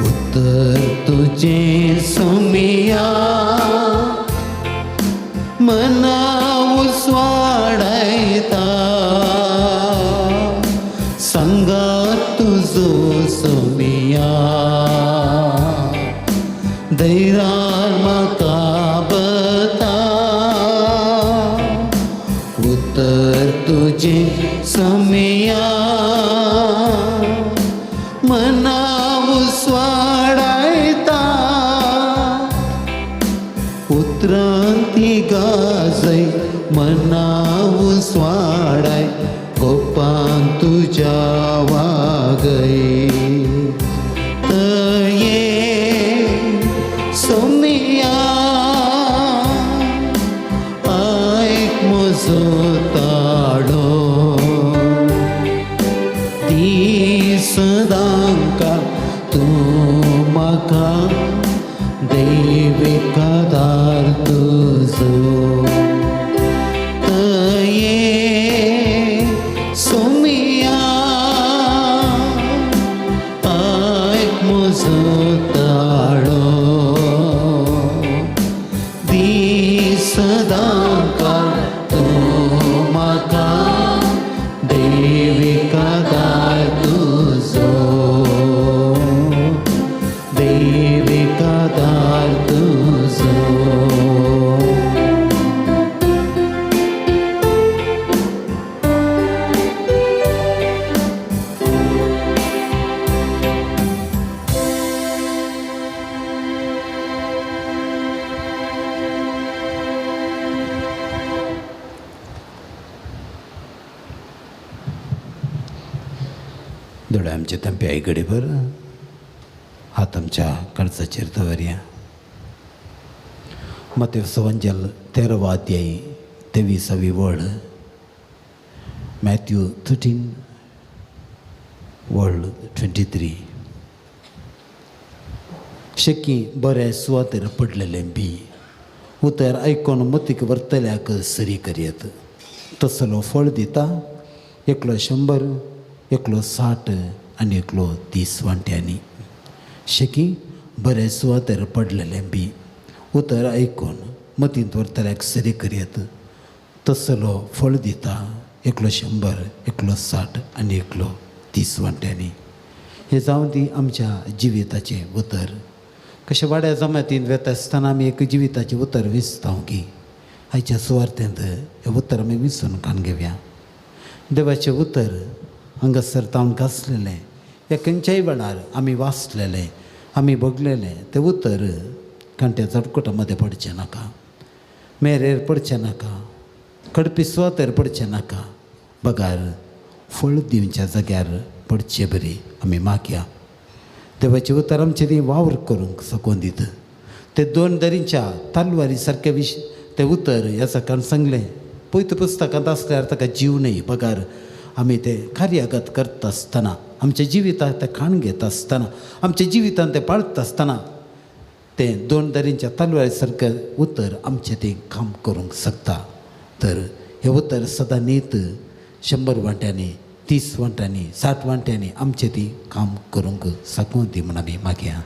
उत्तर तुझे सुमिया मना उसवाडायता संगात तुझो सुमिया धैर्यार म्हाका बता उत्तर तुझे सुमिया मना उसवाडायता उतरांती गाजय मना उसवाडाय गोपान तुझ्या वागय तये सौम्या ऐक म्हजो ताळो दीस सदांकाळ तूं म्हाका देवेकादार तुझो तये सौम्या ऐक म्हजो ताळो दीस सदांकाळ तूं म्हाका देवेकादार तुझो देवेकादार तुझो दोळे आमचे तंपे आईकडे भर हात आमच्या कळसाचेर दवरया मते सवंजल 13वा अध्याय 23वी वळ मॅथ्यू 13 वळ 23 शेकी बऱ्या सुवातेर पडलेले बी उतर आयकोन मतीक वर्तल्याक सरी करयत तसलो फळ दिता एकलो 100 एकलो 60 आनी एकलो 30 वांट्यांनी शेकी बरे सुवातेर पडलेले बी उतर आयकून मतींत वर्तल्याक सरी करयत तसलो फळ दिता एकलो 100 एकलो 60 आनी एकलो 30 वांट्यांनी हे जावन दी आमच्या जिविताचें उतर कशें वाड्या जमातीन वेता आसतना आमी एक जिविताचें उतर विसतांव की आयच्या सुवार्थेंत हें उतर आमी विसरून काण घेवया देवाचें उतर हांगासर तावंक आसलेलें ह्या खंयच्याय वेळार आमी वाचलेलें आमी बगलेलें तें उतर कांट्या चडकुटा मदें पडचें नाका मेरेर पडचें नाका कडपी सुवातेर पडचें नाका बगार फळ दिवच्या जाग्यार पडचें बरी आमी मागया देवाचें उतर आमचें ती वावर करूंक सकून दित ते 2 दरींच्या तालवारी सारके ते उतर ह्या सकाळ सांगलें पवित्र पुस्तकांत आसल्यार ताका जीव न्ही पगार. आमी ते कार्यागत करता आसतना, आमच्या जिवितांत ते खाण घेता आसतना, आमच्या जिवितांत ते पाळता आसतना तें 2 दरींच्या तलवारी सारकें उतर आमचें तें काम करूंक शकता. तर हें उतर सदां नीत 100 वांट्यांनी, 30 वांट्यांनी, 60 वांट्यांनी आमचें ती काम करूंक शकूं दी म्हूण आमी मागया.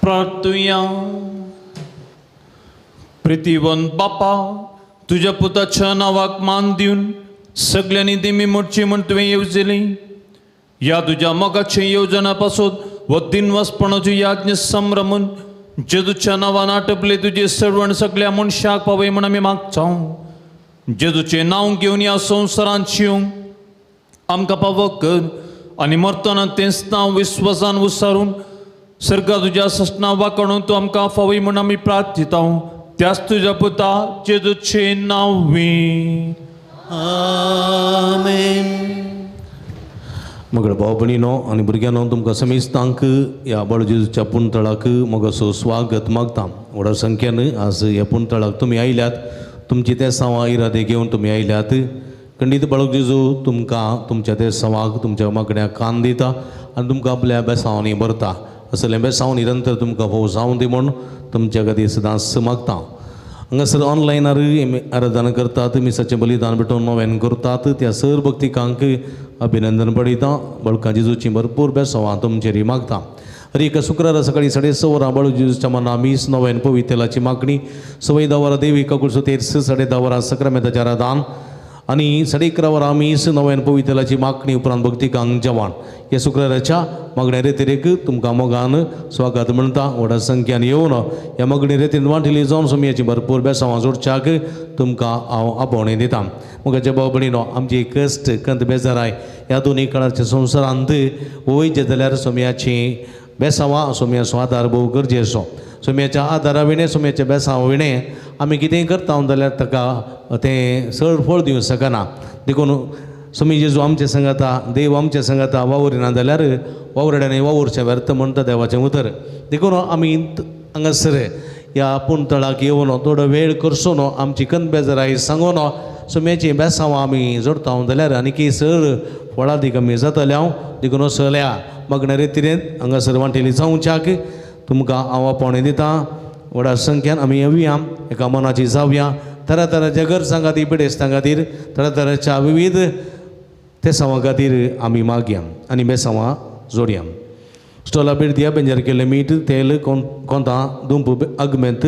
प्रार्थूया. प्रितीवंत बापा, तुझ्या पुताच्या नावाक मान दिवन सगळ्यांनी दिमी मोडची म्हण तुवें येवजली. या तुझ्या मोगाचे येवजना पासून व दिनवासपणाची याज्ञ संभ्रमून जेजूच्या नांवान आटपले तुझे सडवण सगळ्या मनशाक पावय म्हण आमी मागता. जेजूचें नांव घेवन ह्या संवसारांत जिवंक आमकां पावो कर आनी मरतना तेंच नांव विश्वासान उसारून सर्गा तुझ्या सस्ना वाकणून तूं आमकां फावय म्हण आमी प्रार्थिता. त्याच तुझ्या पुता जेजूचे नांवी. आमेन. मगळ भाव भयणीनो आनी भुरग्यांनो, तुमकां समेस्तांक ह्या बाळू जेजूच्या पुंतळाक मोगाचो स्वागत मागता. व्हड संख्येन आज ह्या पुंतळाक तुमी आयल्यात. तुमची ते सवा इरादे घेवन तुमी आयल्यात. खंडीत बाळू जेजू तुमकां तुमच्या ते सवाक तुमच्या मागण्याक कान दिता आनी तुमकां आपल्या बेसांवांनी भरता. असलें बेसांव निरंतर तुमकां भोव जावं दी म्हूण तुमच्या खातीर सदांच मागता. हांगासर ऑनलायनार आराधना करतात, मिसाचें बलिदान भेटोवन नव्यान करतात त्या सर भक्तिकांक अभिनंदन पळयता. बाळका जेजूची भरपूर बेसांवां तुमचेर मागता. हर एका शुक्रारा सकाळी 6:30 बाळू जेजूच्या मना मीस नव्यान पवित्र तेलाची मागणी, 11:15 वरां देवी काकुळसो तेर्स, 10:30 वरां सक्रामेंताचें आराधन आनी 11:30 वरां मीस नव्यान पवित्र तेलाची मागणी उपरांत भक्तिकांक जेवण. ह्या शुक्राराच्या मागण्या रेतीरेक तुमकां मोगान स्वागत म्हणटा. व्हड संख्यान येवन ह्या मागणी रेतीन वांटिली जावन सुमयाची भरपूर बेसांवां जोडच्याक तुमकां हांव आपोवणें दितां. मोगाच्या भाव भयणीनो, आमची कश्ट कंत बेजाराय ह्या दोनूय काळाच्या संवसारांत वयचे जाल्यार सुमयाची बेसांवां सुमयाचो आदार भोव गरजेचो. सुमयाच्या आदारा विणें, सुमयाच्या बेसांवा विणें आमी कितेंय करता जाल्यार ताका तें चड फळ दिवंक शकना. देखून सुमी जेजू आमचे सांगता, देव आमचे सांगता, वावरिना जाल्यार वावरड्याने वावुरचें व्यर्थ म्हणटा देवाचें उतर. देखून आमी हांगासर ह्या पुंतळाक येवन थोडो वेळ करचो न्हू, आमची कंत बेजाराय सांगून सुमयाची बेसांवां आमी जोडता जाल्यार आनीक चड फळां ती कमी जातल्या. देखून सगळ्या मागण्या रेतीरेन हांगासर वांटेली जावच्याक तुमकां हांव आपोवणें दितां. व्हड संख्यान आमी येवया, एका मनाची जावया. तरातरांच्या गरजां खातीर, पिडेस्तां खातीर, तरातरांच्या विविध तेसांवां खातीर आमी मागया आनी बेसांवां जोडया. स्टॉला भेट दिया. बेंजार केल्लें मीठ, तेल, कोंतां, दुंप, अगमेंत,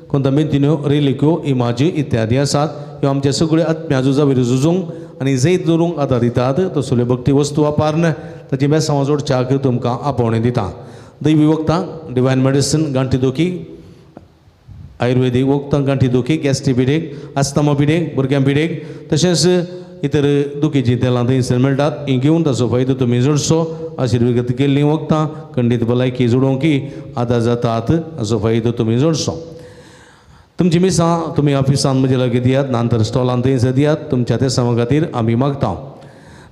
कोंतां मेंतिन्यो, रेलिक्यो, इमाजी इत्यादी आसात. ह्यो आमचे सगळ्यो आत्म्या झुजावयर झुजूंक आनी जैत दवरूंक आदार दितात. तसल्यो भक्ती वस्तू वापरन ताची बेसांवां जोडच्याक तुमकां आपोवणें दितां. दैवी वखदां, डिवायन मेडिसीन, गांठी दुखी, आयुर्वेदीक वखदां, गांठी दुखी, गॅस्ट्री पिडेक, आस्थमा पिडेक, भुरग्यां पिडेक, तशेंच इतर दुखीची तेलां थंयसर मेळटात. ही घेवन ताचो फायदो तुमी जोडचो. आशिर्वाद केल्लीं वखदां खंडीत भलायकी जोडोवंकी आदार जातात. हाचो फायदो तुमी जोडचो. तुमची मिसां तुमी ऑफिसान म्हजे लागीं दियात, नांतर स्टॉलान थंयसर दियात. तुमच्या तेसांवा खातीर आमी मागता.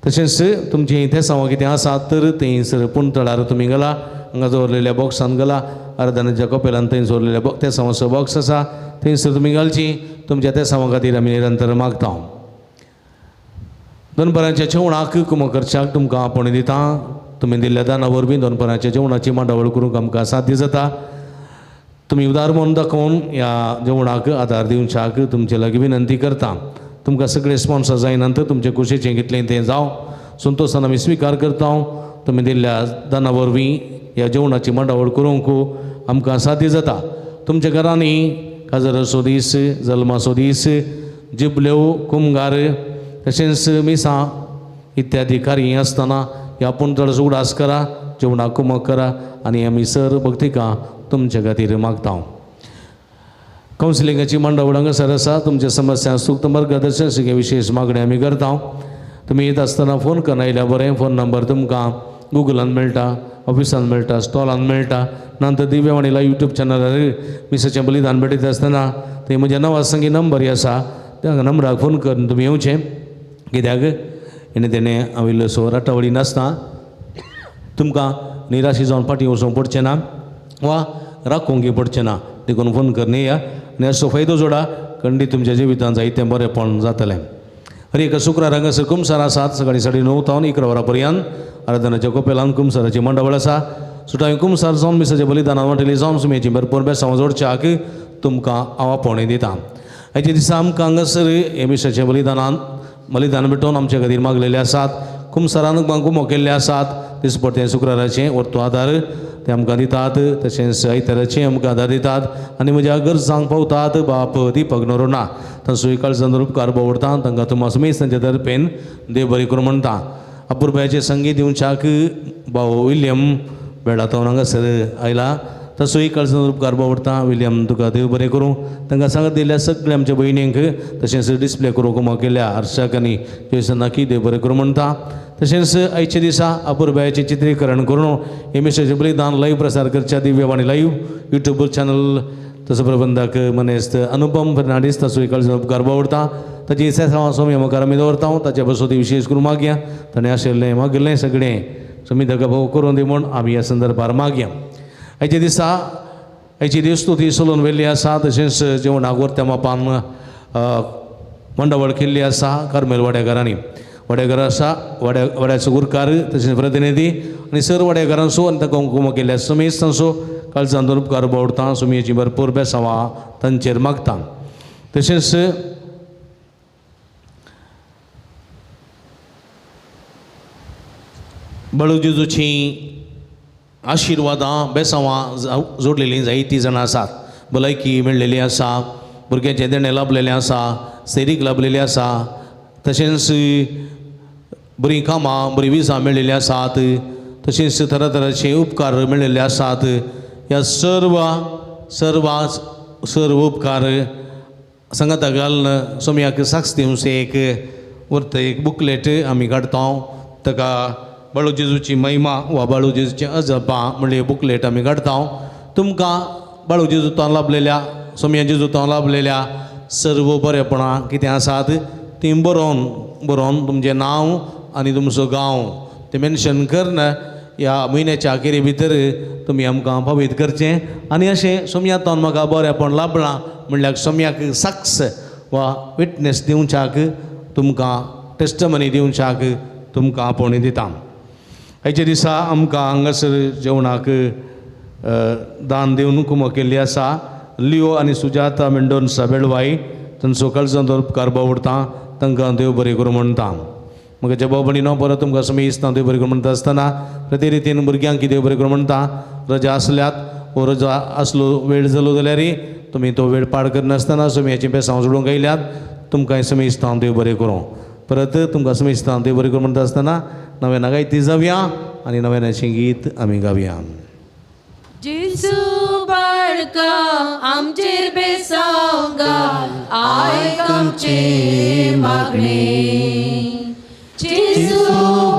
तशेंच तुमचीं तेसांवां कितें आसात तर थंयसर पुंतळार तुमी घाला. हांगा दवरलेल्या बॉक्सान घाला. आराधनाच्या कपेलान थंयसर दवरलेल्या तेसांवाचो बॉक्स आसा, थंयसर तुमी घालची. तुमच्या तेसांवा खातीर आमी निरंतर मागता. दनपरांच्या जेवणाक कुंभकर्च्याक तुमकां आपोवणें दितां. तुमी दिल्ल्या दाना वरवीं दनपरांच्या जेवणाची मांडावळ करूंक आमकां साध्य जाता. तुमी उदार मन दाखोवन ह्या जेवणाक आदार दिवच्याक तुमचे लागीं विनंती करता. तुमकां सगळे स्पॉन्सर जायनंतर तुमचे कुशीचें कितलें तें जावं संतोशान आमी स्विकार करता. तुमी दिल्ल्या दाना वरवीं ह्या जेवणाची मांडावळ करूंक आमकां साध्य जाता. तुमच्या घरांनी काजराचो दीस, जल्माचो दीस, जिबल्यो, कुमगार, तशेंच मिसां इत्यादी कार्य आसतना ह्या पुंतळाचो उडास करा, जेवणाक कुमक करा आनी आमी सर भक्तिकां तुमचे खातीर मागता. कावन्सिलिंगाची मांडावळ हांगासर आसा. तुमच्या समस्या सुक्त मार्गदर्शन विशेष मागणी आमी करता. तुमी येत आसतना फोन करना आयल्या बरें फोन नंबर तुमकां गुगलान मेळटा ऑफिसान मेळटा स्टॉलान मेळटा नंतर दिव्यवाणीला यूट्यूब चॅनलार मिसाचें बलिदान भेटयता आसतना थंय म्हज्या नवासंगी नंबर आसा त्या नंबराक फोन करून तुमी येवचें कित्याक तेणें हांवें सो राटावळी नासता तुमकां निराशी जावन फाटीं वचूंक पडचें ना वा राखूंक पडचें ना देखून फोन करून येया आनी असो फायदो जोडा खंडीत तुमच्या जिवितांत जायतें बरेंपण जातलें हर एक शुक्रार हांगासर कुमसार आसात सकाळीं 9:30 तावन 11 वरां पर्यंत आराधनाच्या कोपेलांत कुमसाराची मंडळ आसा सुटाय कुमसार जावन मिसाच्या बलिदानान वांटली जावन सुमयेची भरपूर बेसांव जोडच्याक तुमकां हांव आपोवणी दिता हेचे दिसा आमकां हांगासर हे मिसाच्या बलिदान भेटोवन आमचे खातीर मागलेले आसात कुमसारान गुमो केल्ले आसात दिसपट्टे शुक्राराचे वर्तो आदार ते आमकां दितात तशेंच आयताराचे आमकां आदार दितात आनी म्हज्या गरजांक पावतात बाप दिपक नोरोना तांचो काळजान उपकार बावडटा तांकां तुमास मेस तांच्या तर्फेन देव बरें करूं म्हणटा अपुरबायाचें संगीत दिवच्याक भाऊ विल्यम बेडातावन हांगासर आयला तसोय काळजान उपकार बावडटा विल्यम तुका देव बरें करूं तांकां सांगत दिल्या सगळ्या आमच्या भयणींक तशेंच डिस्प्ले करूंक उमो केल्या हर्षाक आनी जेसनाकी देव बरें करूं म्हणटा तशेंच आयचे दिसा अपुरबायाचें चित्रीकरण करून हे मिसाचें बलिदान लायव्ह प्रसार करच्या दिव्यवाणी लायव्ह यूट्यूब चॅनल तसो प्रबंधक मनेस्त अनुपम फर्नांडीस ताचोय काळजान उपकार बावडटा ताची सेवा सोमी मुखार आमी दवरता ताचे बसोती विशेश करून मागया ताणें आशिल्लें मागिल्लें सगळें सोमी ताका भाव करून दी म्हूण आमी ह्या संदर्भार मागया आयचे दिसा हाची देवस्तुती चलोवन व्हेल्ली आसा तशेंच जेवणाक वर्त्या मापान मंडवळ केल्ली आसा कार्मेल वाड्याकारांनी वाड्याकार आसा वाड्याचो उरकार तशेंच प्रतिनिधी आनी सर वाड्याकारांचो आनी ताका कुंकुम केल्ल्या समेज तांचो काळजान उपकार बावडटा सुमयेची भरपूर बेसांवां तांचेर मागता तशेंच बाळू जेजूची आशिर्वादां बेसांवां जोडलेलीं जायतीं जाणां आसात भलायकी मेळ्ळेली आसा भुरग्यांचे देणे लाभलेले आसा सैरीक लाभलेले आसा तशेंच बरीं कामां बरीं विजां मेळ्ळेलीं आसात तशेंच तरातरांचे उपकार मेळ्ळेले आसात ह्या सर्व उपकार सांगाता घालून सोमयाक साक्ष दिवंक एक व्हरता एक बुकलेट आमी काडटा ताका बाळू जेजूची महिमा वा बाळू जेजूची अजपां म्हणले बुकलेट आमी काडटा तुमकां बाळू जेजूतान लाभलेल्या सोमया जेजूतान लाभलेल्या सर्व बरेपणां कितें आसात ती बरोवन तुमचें नांव आनी तुमचो गांव ते मेन्शन करून ह्या म्हयन्याच्या अखेरे भितर तुमी आमकां फावीत करचें आनी अशें सोमयातान म्हाका बरेंपण लाभलां म्हणल्यार सोमयाक साक्ष वा विटनेस दिवच्याक तुमकां टेस्टमनी दिवच्याक तुमकां आपोवणी दिता आयच्या दिसा आमकां हांगासर जेवणाक दान दिवन कुंभ केल्ली आसा लिओ आनी सुजाता मेंडोन्सा बेळवाई तांचो काळजान उपकार बावडटा तांकां देव बरें करूं म्हणटा म्हाका जबाब भयणीनो परत तुमकां समय दिसता देव बरें करूं म्हणटा आसतना प्रती रितीन भुरग्यांक देव बरें करूं म्हणटा रजा आसल्यात वो रजा आसलो वेळ जालो जाल्यार तुमी तो वेळ पाड करनासतना समयाची बेसांव जोडूंक आयल्यात तुमकां समय दिसता देव बरें करूं परत तुमकां समय दिसता देव बरें करूं म्हणटा आसतना नव्या गायती जावया आनी नव्यानाचें गीत आमी गावया जेजू बाळका आमचेर बेसांव घाल आयक आमचे मागणे जेजू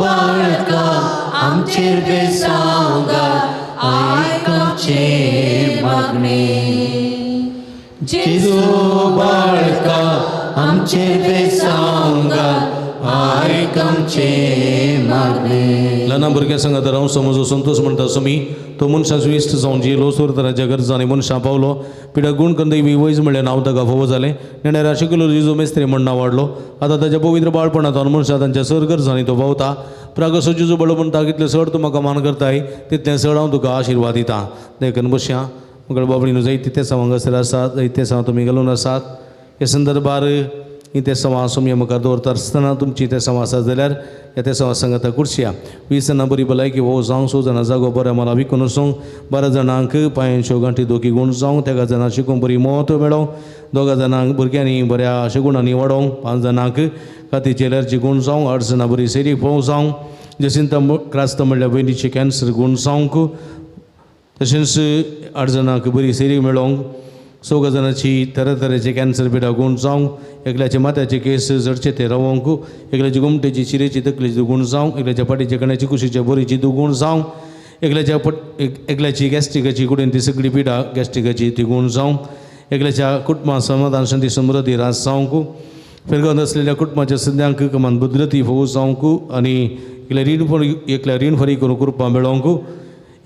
बाळका आमचेर बेसांव घाल आयक आमचे मागणे जेजू बाळका आमचेर बेसांव घाल आयक आमचे मागणे ल्हान भुरग्यां सांगात राव समजो संतोष म्हणटा समी तो मनशाचो इश्ट जावन जियेलो सुरतराच्या गरजांनी मनशां पावलो पिड्याक गूण कंदई वयज म्हणल्यार नांव ताका फोव जालें नेण्यार शिकलो जिजो मेस्त्री म्हण नांव वाडलो आतां ताच्या पवित्र बाळपणांत मनशां तांच्या सर गरजांनी तो भोंवता प्रागसो जिजो बळो म्हणटा कितले चड तूं म्हाका मान करताय तितलें चड हांव तुका आशिर्वाद दितां देखून बसया मुखार बाबडीन जायती ते हांगासर आसात जायते सांग तुमी घालून आसात हे संदर्भार ते सवा सोमया मुखार दवरता आसतना तुमची ते सवा आसात जाल्यार ह्या ते सवा सांगाता कुर्शिया 20 जाणां बरी भलायकी वो जावंक 6 जाणां जागो बऱ्या मला विकून वचोंक 12 जाणांक पांयांच्यो गांठी दोगी गूण जावंक 13 जाणां शिकूंक बरी म्हत्व मेळोवंक 2 जाणांक भुरग्यांनी बऱ्या गुणांनी वाडोवंक 5 जाणांक खातीचे एलर्जी गूण जावंक 8 जाणां बरी सेरी फोव जावंक जसिंत क्रास्त म्हणल्यार बहिणीचे कॅन्सर गूण जावंक तशेंच 8 जाणांक बरी सेरी मेळोवंक चौगा जाणांची तरेतरेचे कॅन्सर पिडा गूण जावं, एकल्याचे माथ्याचे केस जडचे ते रवंक, एकल्याची गुमटेची चिरेची तकलेची दुगूण जावं, एकल्याच्या पाठीच्या कण्याची कुशीच्या बोरीची दुगूण जावं, एकल्याची गॅस्ट्रिकाची कुडेन ती सगळी पिडा गॅस्ट्रिकाची ती गूण जावं, एकल्याच्या कुटुंबात समाधान शांती समृद्धी रास जावंक, फिरगत असलेल्या कुटुंबाच्या सद्यांक कमान बुद्रती फोव जावंक आणि एकल्या रीण फारी करून कुरपा मेळोवंक,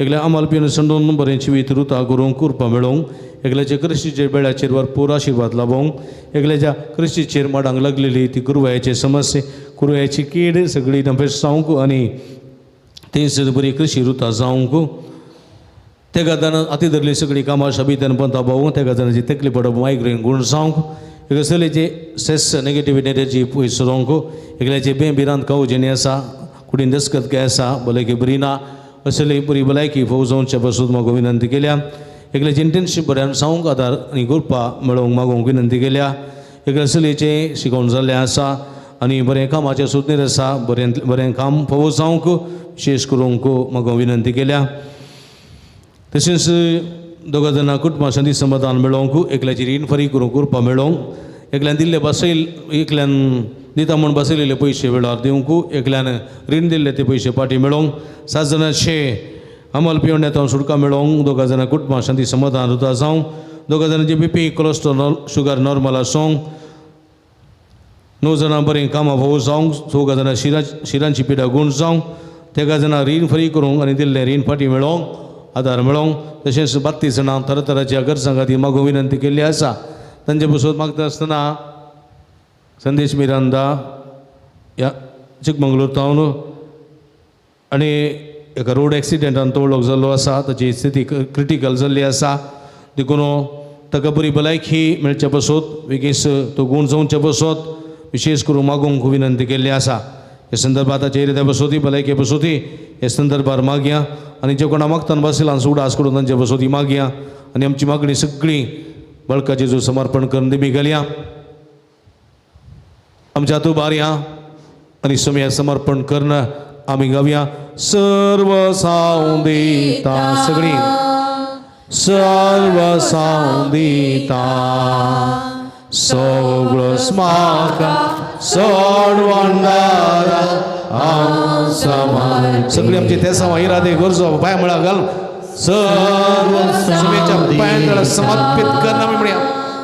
एकल्या आमाल पिवन संडोवन बरें जिवीत रुता करूंक कुरपा मेळोवंक, एकल्याच्या क्रिस्तीचे बेळाचेर भरपूर आशिर्वाद लाभोवंक, एकल्याच्या क्रिस्तीचेर माडांक लागलेली ती कुरवायाची समस्या कुरवायाची कीड सगळी नफेस जावंक आणि ती बरी कृषी रुता जावंक, त्या गादान आती धरली सगळी कामां शाबित्यान पंता भावूंक, त्या गादानाची तकली पडप मायग्रेन गुण जावंक, एक सलेचे सेस नेगेटिव्ह एनर्जी पयस रोवंक, एकल्याचे बेबिरांत कावजेनी आसा कुडीन दसकत काय आसा भलायकी बरी ना असली बरी भलायकी फोव जावच्या पासून म्हाका विनंती केल्या, एकल्याची इंटर्नशीप बऱ्यान जावंक आदार आनी गुरपा मेळोवंक मागोवंक विनंती केल्या, एकल्या चलयेचें शिकोवन जाल्लें आसा आनी बरें कामाचें सुत्नेर आसा बरें काम फोव जावंक विशेष करूंक म्हाका विनंती केल्या, तशेंच दोगा जाणां कुटुंबा शांती समाधान मेळोवंक, एकल्याची रीण फारी करूंक कुरपा मेळोवंक, एकल्यान दिल्ले एकल्यान दिता म्हूण बसयलेले पयशे वेळार दिवंक, एकल्यान रीण दिल्ले ते पयशे पाटी मेळोवंक, 7 जाणांचे आमाल पिवण येता सुटका मेळोवंक, दोगा जाणां कुटुंबा शांती समाधान रुता जावं, दोगा जाणांचे BP कोलेस्ट्रॉल शुगर नॉर्मल आसूंक, 9 जाणां बरें कामां फोव जावंक, 14 जाणां शिरांची पिडा गूण जावंक, 13 जाणां रीण फारी करूंक आनी दिल्ले रीण फाटी मेळोवंक आदार मेळोवंक, तशेंच 32 जाणां तरातरांच्या गरजां खातीर मागोवंक विनंती केल्ली आसा. तांचे बसून मागता आसतना संदेश मिरांदा ह्या चिकमंगळूर टावन आनी एका रोड एक्सिडेंटान तो लोक जाल्लो आसा, ताची स्थिती क्रिटिकल जाल्ली आसा, देखून ताका बरी भलायकी मेळचे पासून बेगीस तो गूण जावचे पासून विशेष करून मागोवंक विनंती केल्ली आसा. हे संदर्भात ताचे एरिया बसोती भलायकी बसोती हे संदर्भात मागया आनी जे कोणा मागतान बसयला सुडास करून तांचे बसोती मागया आनी आमची मागणी सगळी बळकाची जो समर्पण करून दिमी घालया. आमच्या हातू बारया आनी समय समर्पण करणं आमी गावया. सर्व सावंदिता सगळी सर्व सावंदिता सगळं स्माका सोड वंडारा सगळी आमची त्या सवाई राधे गरजो पाय म्हणा घाल सर्व समेच्या पायांतळा समर्पित करणं मी म्हणया.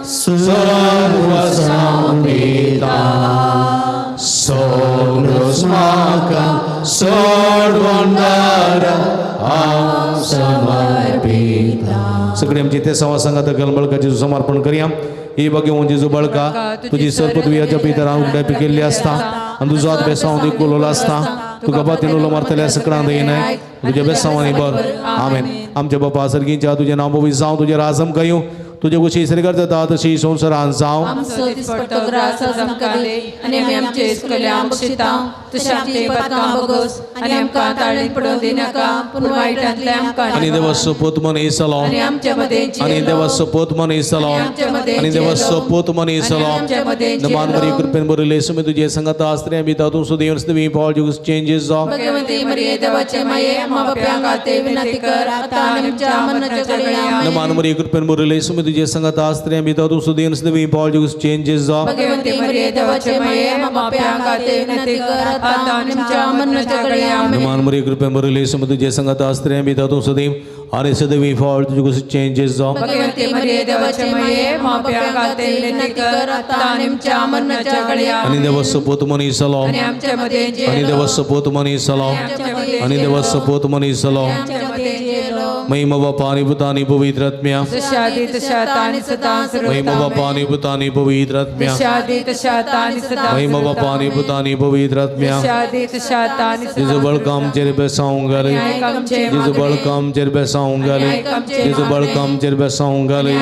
सर्व सावंदिता सगळं स्माका सोड वंडारा समर्पिता सगळी आमची त्या सवा संघात गलबळकाचे समर्पण करूया. ही बघेवन जेजू बळका तुझी सर्पत्वियाच्या पितरां उगड्या केल्ली आसता आनी तुजो हात बेसांव कोलोलो आसता तुका बातीन उलो मारतल्या सकरांत येनाय तुझ्या बेसांवांनी बर आमेन. आमच्या बापा सर्गींच्या तुझें नांव पवित्र जावं तुजें राज आमकां तुझे कुशी श्रीकर जाता तशी संवसारांत जावं आनी देवाचो पोत मनीस जालो आनी देवाचो पोत मनीस जालो आनी देवाचो पोत मनीस जालो नमान मरी कृपेन बरयले सुमी तुजे संगत आस्त्रे बिता तूं सुदेव स्तवी पॉल जुगस चेंजेस जाव नमान मरी कृपेन बरयले सुमी तुजे संगत आस्त्रे बिता तूं सुदेव स्तवी पॉल जुगस चेंजेस जाव नमान मरी कृपेन बरयले सुमी तुजे संगत आस्त्रे बिता तूं सुदेव आरे सदवी पॉल जुगस चेंजेस जाव आनी देवाचो पोत मनीस जालो आनी देवाचो पोत मनीस जालो आनी देवाचो पोत मनीस जालो महिमा बापा आनी पुता आनी पवित्र आत्म्या महिमा बापा आनी पुता आनी पवित्र आत्म्या महिमा बापा आनी पुता आनी पवित्र आत्म्या जेजू बळकाम चेर बेसावंक घाले जेजू बळकाम चेर बेसावंक घाले जेजू बळकाम चेर बेसावंक घाले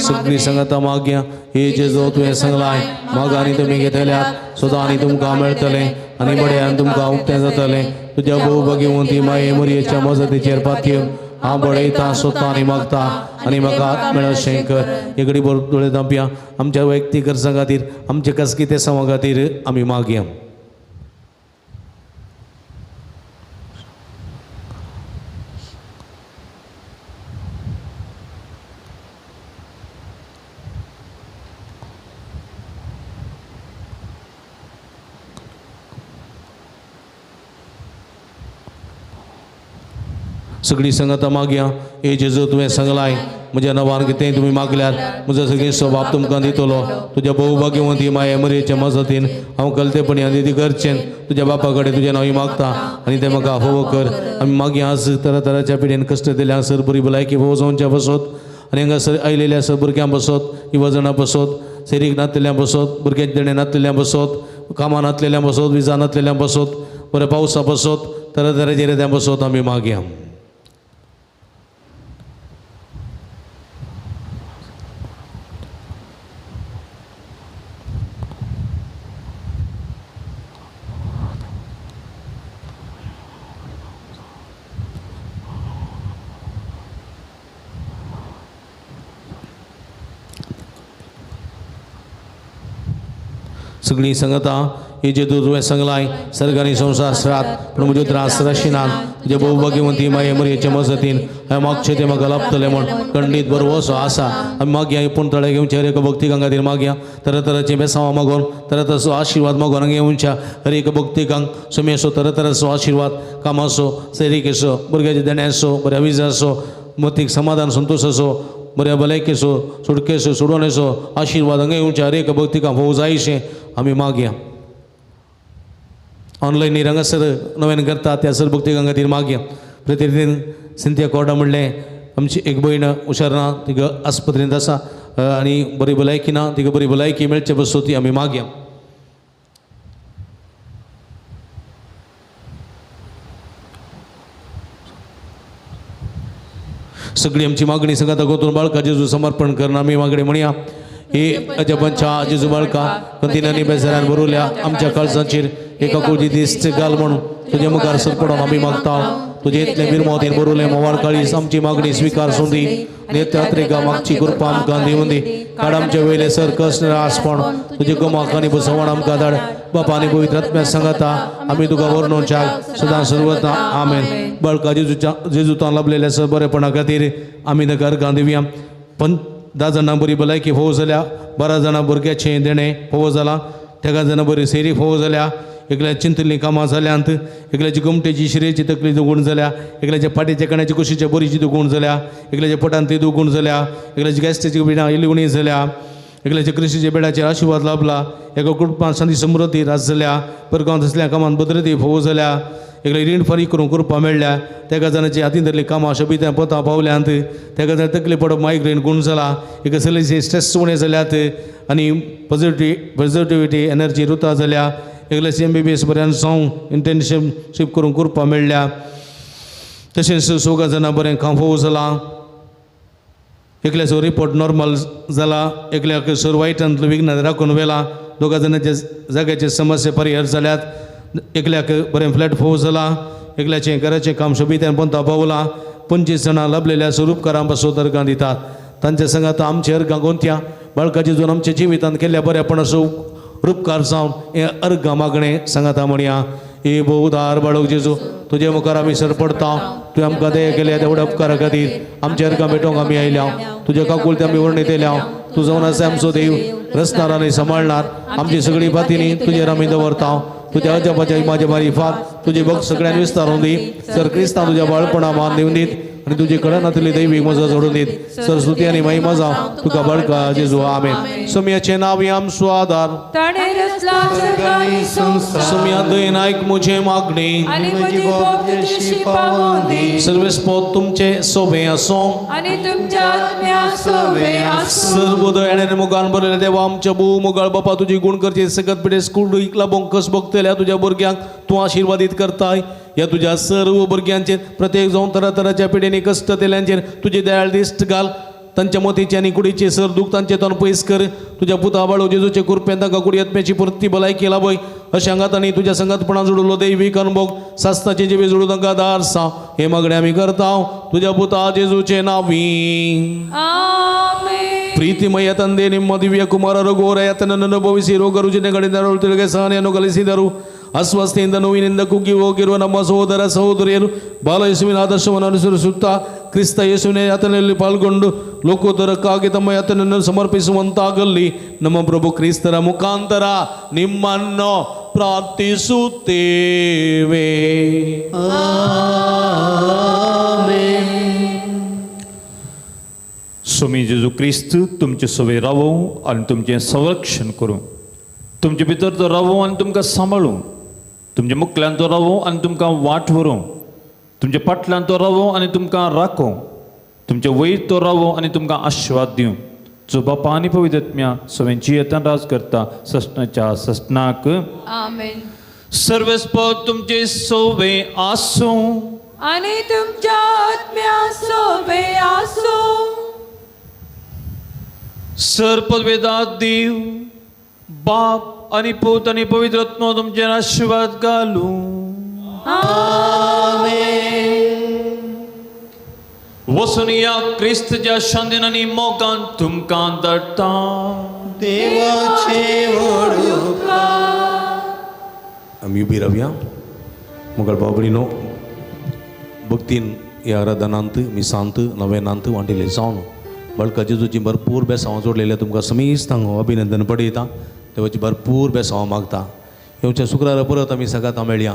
सगळी संगता मागया हे जेजू तुवें सांगलाय मागा आनी तुमी घेतल्यात सदां आनी तुमकां मेळटलें आनी बड्यान तुमकां उक्तें जातलें तुज्या भोव भगिवंती माये मरयेच्या मजतीचेर पातयेवन हांव बडयता सोदता आनी मागता आनी म्हाका मेळशें कर. एगडी बरोबर दोळे धांपया आमच्या वैयक्तीक गरजां खातीर आमच्या कसकी ते सवा खातीर आमी मागया. सगळी संगता मागया हे जेजू तुवें सांगलाय म्हज्या नांवान कितेंय तुमी मागल्यार म्हजो सगळी स्वभाव तुमकां दितलो तुज्या भोवभाग्यवंती माये मरयेच्या मजतीन हांव कलतेपणी आनी करचें तुज्या बापा कडेन तुजें नांव मागता आनी तें म्हाका फोव कर आमी मागया आज तरातराच्या पिढीन कश्ट दिल्या सर बरी भलायकी फोव जावच्या बसत आनी हांगासर आयलेल्या सर भुरग्यां बसत इवजणां बसत सेरीक नातलेल्या बसत भुरग्याचे देणे नातलेल्या बसत कामां नातलेल्या बसत विजा नातलेल्या बसत बरें पावसा बसत तरातराचे रेत्या बसत आमी मागया सगळी संगता हे जे तुवें सांगलाय सर्गानी संसार श्रात पूण म्हज्यो त्रास राशिनान तुजे भोवभाग्यवंती माये मरयेचे मजतीन हांवें मागचें तें म्हाका लाभतलें म्हण खंडीत बरो असो आसा आमी मागया पूण तळे घेवच्या हर एक भक्तिकां खातीर मागया तरातराचे बेसांवां मागोन तरातराचो आशिर्वाद मागोन घेवच्या हर एक भक्तिकांक सुमेसो तरातराचो आशिर्वाद कामाचो सेरीकेचो भुरग्याचे देण्याचो बऱ्या विजाचो मतीक समाधान संतोश असो बऱ्या भलायकेचो सुटकेचो सोडवणेचो आशिर्वाद हांगा येवच्या हर एक भक्तिकां फोव जायशें आमी मागया ऑनलायन हांगासर नव्यान करता त्या सर भक्तिकां खातीर मागया प्रतिदिन सिंथिया कोर्टा म्हणलें आमची एक भयण हुशार ना तिका आस्पत्रेंत आसा आनी बरी भलायकी ना तिका बरी भलायकी मेळचे बसो ती आमी मागया सगळी आमची मागणी संगता गोतून बाळका जेजू समर्पण करना आमी मागणी म्हणया हे अजबंच्या जेजू बाळका कंतिनांनी बेजारान बरोवल्या आमच्या काळजाचेर एका कोजी दिश्ट घाल म्हणून तुजे मुखार सरपडून आमी मागता तुजे इतले बिरमोतीन बरोवले मोवाळ काळीस आमची मागणी स्विकार सोंदी नेत्रात्रेका मागची कृपा आमकां दिवून दी काड आमचे वयले सर कश्ट रासपण तुजे गमाक आनी बसवण आमकां धाड बापा आनी पवित्र आत्म्या सांगता आमी तुका वर्णोवच्याक सदां सर्वता आमेन बाळका जेजूतां लाभलेल्या सर बरेपणा खातीर आमी ताका अर्गां दिवया 10 जाणां बरी भलायकी फोव जाल्या 12 जाणां भुरग्याचें देणें फोव जालां 13 जाणां बरी सेरी फोव जाल्या एकल्या चिंतली कामां जाल्यांत एकल्याची गमटेची शिरेची तकली दुगूण जाल्या एकल्याच्या फाटीच्या कण्याची कुशीच्या बरीची दुगूण जाल्या एकल्याच्या पोटांत ती दुगूण जाल्या एकल्याची गॅस्ट्रीची बिडां इलवणी जाल्या एकल्याच्या कृषीच्या बेडाचेर आशिर्वाद लाभला एका कुटुंबांत शांती समृद्धी रास जाल्या परगांवांत असल्या कामांत भद्रती फोव जाल्या एकल्या रीण फारीक करून करपा मेळ्ळ्या त्या जाणांची हातीन धरली कामां शोभित्या पोतां पावल्यांत त्या जाणां तकली पडप मायग्रेन गुण जाला एका सलेचे स्ट्रेस उणें जाल्यात आनी पॉझिटिव्हिटी एनर्जी रुता जाल्या एकल्याची MBBS बऱ्यान जावं इंटर्नशीप करून करपा मेळ्ळ्या तशेंच 16 जाणां बरें फोव जालां एकल्याचो रिपोर्ट नॉर्मल जाला एकल्याक सर वायटांतलो विघ्न राखून व्हेला 2 जाणांच्या जाग्याचे समस्या परिहार जाल्यात एकल्याक बरें फ्लॅट फोव जाला एकल्याचें घराचें काम सोबित्यान पोंता पावलां 25 जाणां लाभलेल्या स्वरूपकारां पासून अर्गां दितात तांच्या सांगात आमचे अर्गां गोंत्या बाळका जेजून आमच्या जिवितांत केल्ल्या बऱ्यापणाचो रूपकार जावन हे अर्गां मागणें सांगाता म्हणया हे भोवदार बाळक जेजू तुजे मुखार आमी सरपडता तुवें आमकां दया केल्या तेवढ्या उपकारा खातीर आमचे अर्गां भेटोवंक आमी आयल्या तुज्या काकुलते आमी वर्णीत येयल्या तूं जावन आसा आमचो देव रचणार आनी सांबाळणार आमची सगळीं फातींनी तुजेर आमी दवरता तुज्या अजबाच्या इमाच्या मारिफात तुजे भक्त सगळ्यांनी विस्तारून दी सर क्रिस्तांव तुज्या बाळपणा मान दिवन दीत आनी तुजे कडेन आतली दैवीक मजा जोडून दीत सर स्तुती आनी महिमा जावं तुका बाळका जेजू आमेन सोम्याचें नांव आमचो आदार ताणे रचला सर्गांनी संसार सोम्या दयेन आयक म्हजे मागणी आनी म्हजी भोगतेशी पावोवन दी सर्वेस्पोत तुमचे सोबे आसूं आनी तुमच्या आत्म्या सोबे आसूं सर्व दयाळ्यान मुगान बरयले देवा आमच्या भू मुगाळ बापा तुजी गुण करचे सगत पिडे स्कूल इकला बोंकस भोगतल्या तुज्या भुरग्यांक तूं आशिर्वादीत करताय या तुझ्या सर्व भुरग्यांचेर प्रत्येक जावन तरातराच्या पिढींनी कश्ट तेल्यांचेर तुजी दयाळ दिश्ट घाल तांच्या मोतीचे आनी कुडीचे सर दूख तांचे तोंड पयस कर तुज्या पुता बाळो जेजूचे कृपेन तांकां कुडी आत्म्याची परती भलायकी लाभय अशें हांगा तांणी तुज्या संगतपणान जोडलो दैवीक अनुभव सास्ताचे जिवे जोडून तांकां दार सा हे मागणे आमी करता तुज्या पुता जेजूचे नांवी आमेन ಪ್ರೀತಿಮಯ ತಂದೆ ನಿಮ್ಮ ದಿವ್ಯ ಕುಮಾರರು ಘೋರಯಾತನನ್ನು ಅನುಭವಿಸಿ ರೋಗ ರುಜಿನಗಳಿಂದ ತಿರುಗಿ ಸಹನೆಯನ್ನು ಕಲಿಸಿದರು ಅಸ್ವಸ್ಥೆಯಿಂದ ನೋವಿನಿಂದ ಕುಗ್ಗಿ ಹೋಗಿರುವ ನಮ್ಮ ಸಹೋದರ ಸಹೋದರಿಯರು ಬಾಲಯೇಸುವಿನ ಆದರ್ಶವನ್ನು ಅನುಸರಿಸುತ್ತಾ ಕ್ರಿಸ್ತ ಯೇಸುವಿನ ಯಾತನೆಯಲ್ಲಿ ಪಾಲ್ಗೊಂಡು ಲೋಕೋತ್ತರಕ್ಕಾಗಿ ತಮ್ಮ ಯಾತನೆಯನ್ನು ಸಮರ್ಪಿಸುವಂತಾಗಲಿ ನಮ್ಮ ಪ್ರಭು ಕ್ರಿಸ್ತರ ಮುಖಾಂತರ ನಿಮ್ಮನ್ನು ಪ್ರಾರ್ಥಿಸುತ್ತೇವೆ. ಆಮೆನ್. स्वामी जेजू क्रिस्त तुमचे सोबे रावो आनी तुमचें संरक्षण करूं. तुमचे भितर तो रावो आनी तुमकां सांबाळूं. तुमच्या मुखल्यान तो रावो आनी तुमकां वाट व्हरूं. तुमच्या फाटल्यान तो रावो आनी तुमकां राखो. तुमच्या वयर तो रावो आनी तुमकां आशिर्वाद दिवं. जो बापा आनी पवित्र आत्म्या सगळ्यांची येतान राज करता सस्नाच्या सस्नाक. आमेन. सर्वेस्पर तुमचे सोबे आसूं आणि तुमच्या आत्म्या सोबे आसो. सर्पवेदात देव बाप आनी पूत आनी पवित्र आत्मा तुमचेर आशिर्वाद घालूं. वचून या क्रिस्तच्या शांतीन आनी मोगान तुमकां धाडटा. देवाचे व्हड आम्ही उभी राहूया. मुगल बाबडीनो भक्तीन या आराधनांत मिसांत नव्यानांत वांटिले जावन बळका जेजूची भरपूर बेसांवां जोडलेल्या तुमकां समेस्तांक अभिनंदन पडयता. देवाची भरपूर बेसांवां मागता. येवच्या शुक्रारा परत आमी सगळ्यात मेळया.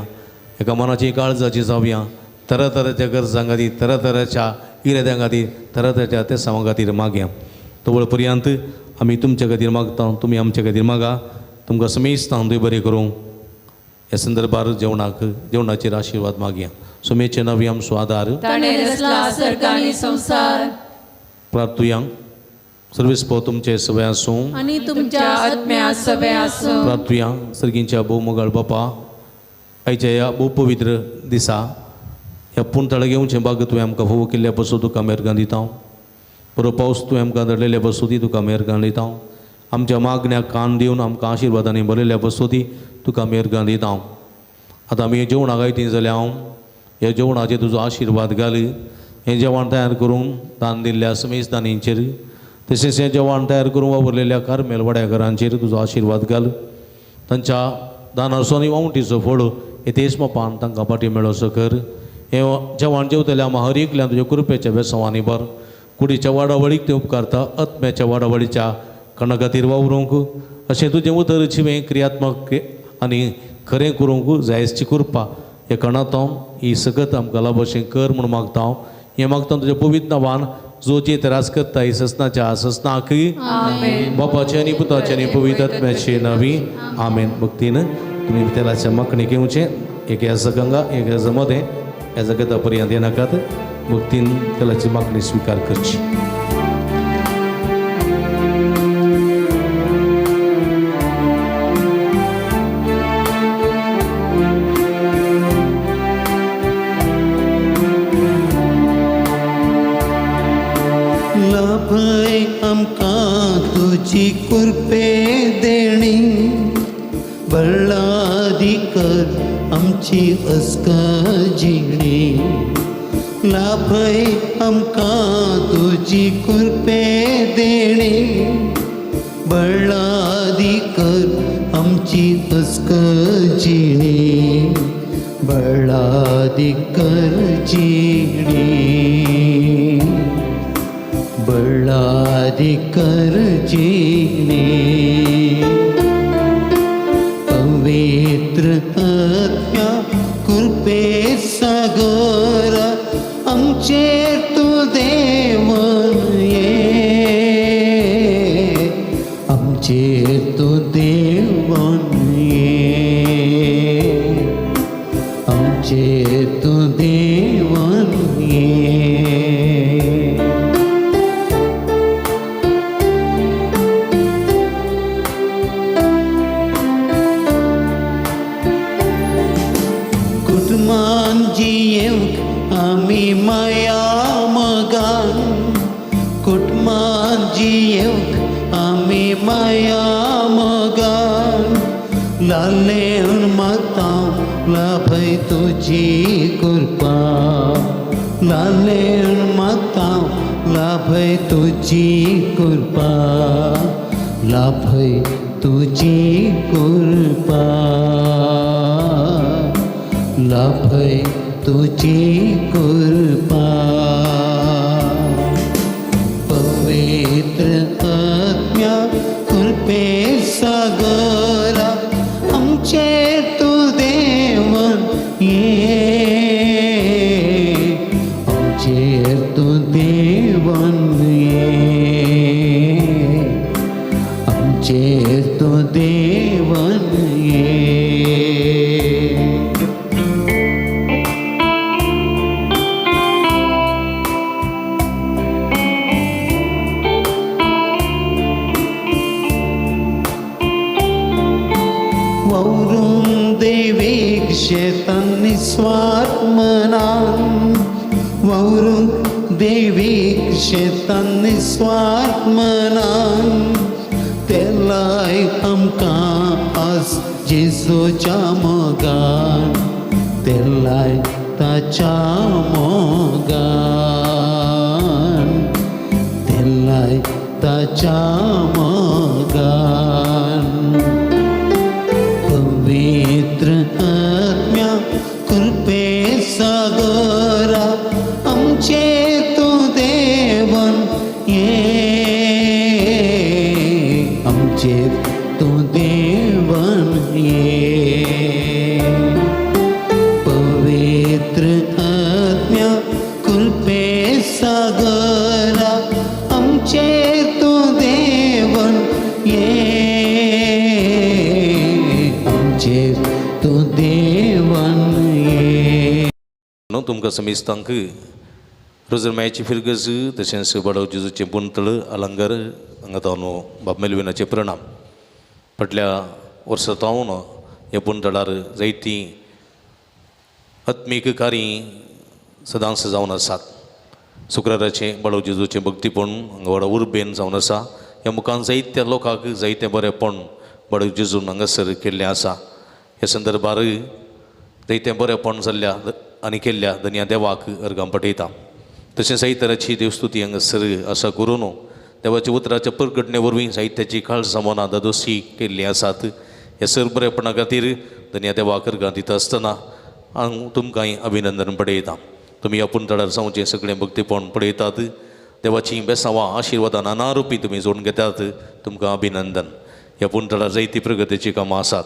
एका मनाची काळजाची जावया. तरातराच्या गरजां खातीर तरातराच्या इराद्यां खातीर तरातराच्या तेसांवां खातीर मागया. तवळ पर्यंत आमी तुमच्या खातीर मागता. तुमी आमच्या खातीर मागा. तुमकां समेस्तांक देव बरें करूं. ह्या संदर्भार जेवणाचेर आशिर्वाद मागया. सुमेचे नवी आमचो आदार ताणे रचला सर्ग आनी संसार. प्रार्थुया. सर्वेस्पर तुमचे सवय आसूं. आणि तुमच्या आत्म्या सवे आसो. प्रार्थुया. सर्गींच्या भोवमोगाळ बापा आयच्या ह्या भोव पवित्र दिसा ह्या पुणतळ घेवचें भाग तुवें आमकां फोव केल्ल्या पासून तुका मेहरगान दिता. बरो पावस तुवें आमकां धाडलेल्या पासून ती तुका मेहरगान दिता. आमच्या मागण्याक कान दिवन आमकां आशिर्वादांनी भरलेल्या पासून ती तुका मेहरगान दिता. आतां आमी जेवणाक आयतीं जाल्यार हांव ह्या जेवणाचेर तुजो आशिर्वाद घाल. हें जेवण तयार करून दान दिल्ल्या समेस्तानींचेर तशेंच हें जेवण तयार करून वापरलेल्या कार्मेल वाड्याकारांचेर तुजो आशिर्वाद घाल. तांच्या दानारसोनी वावटीचो फळ येतेच मोपान तांकां पाटी मेळोसो कर. हें जेवण जेवतल्या हांव हर एकल्यान तुज्या कृपेच्या बेसांवांनी भर. कुडीच्या वाडावळीक तें उपकारता. आत्म्याच्या वाडावळीच्या कणा खातीर वावरूंक अशें तुजें उतर जिवें क्रियात्मक आनी खरें करूंक जायची कृपा हे कणातो ही सगत आमकां लाभ अशें कर म्हूण मागता हांव. हें मागता तुज्या पवित्र नांवान जो जे त्रास करता ही ससनाच्या ससनाक बापाचे आनी पुताचे आनी पवित्र आत्म्याचे नांवी आमेन. भक्तीन तुमी तेलाच्या माकणी घेवचें. एक ह्या सगंगा एक ह्या जमदे ह्या जगता पर्यंत येनाकात. भक्तीन तेलाची माकणी स्विकार करची. लाभय आमकां तुजी कृपे देणी. बळादी कर आमची अस्काजिणी. लाभय आमकां तुजी कृपे देणी. बळादी कर आमची अस्काजिणी. बळादी कर जिणी. बळादी कर जिणी. पवित्र आत्म्या कृपे सागर आमचेर तूं देवन ये. आमचेर तूं देवन ये. आमचेर तूं देवन ये. कुटुंबान जियेवंक आमी माया मोगान. कुटुंबान जियेवंक आमी माया मोगान. लालेन माता लाभय तुजी कृपा. लालेन माता लाभय तुजी कृपा. लाभय तुजी कृपा. लाभय तुजी कृपा. पवित्र आत्म्या कृपे सागरा आमचेर तूं देवन ये. आमचेर तूं देवन ये. शेतन निस्वार्थ मनान वावरून दैवीक शेतन निस्वार्थ मनान तेलाय आमकां आज जेजूच्या मोगान तेलाय ताच्या मोगान तेलाय ताच्या मोगान पवित्र आत्म्या कृपे सागरा आमचे तूं देवन ये आमचे तूं देवन ये पवित्र आत्म्या कृपे सागरा आमचे तूं देवन ये आमचे तूं देवन ये तुमकां समेस्तांक रोजरमायाची फिरगज तशेंच बडव जेजूचे बुंतळ अलंगर हांगा तावन बाब मेलविनाचे प्रणाम. फाटल्या वर्सा तावन ह्या बुंतळार जायतीं आत्मीक कार्य सदांच जावन आसात. शुक्राराचे बडव जेजूचे भक्तीपण हांगा व्हडा उर्बेन जावन आसा. ह्या मुखान जायत्या लोकांक जायतें बरेंपण बडव जेजून हांगासर केल्लें आसा. ह्या संदर्भार जायतें बरेंपण जाल्ल्या आनी केल्ल्या धन्या देवाक अर्गां पठयता. तशेंच जायतराची देवस्तुती हांगासर आसा करून देवाच्या उतराच्या प्रकटणे वरवीं साहित्याची खाळसा मनां दादोशी केल्लीं आसात. ह्या सर बरेपणा खातीर धन्या देवाक अर्गां दिता आसतना हांव तुमकांय अभिनंदन पळयतां. तुमी ह्या पुंतळार जावचें सगळें भक्तीपण पळयतात. देवाची बेसांवां आशिर्वादां नानारुपी तुमी जोडून घेतात. तुमकां अभिनंदन. ह्या पुंतळार जायतीं प्रगतीची कामां आसात.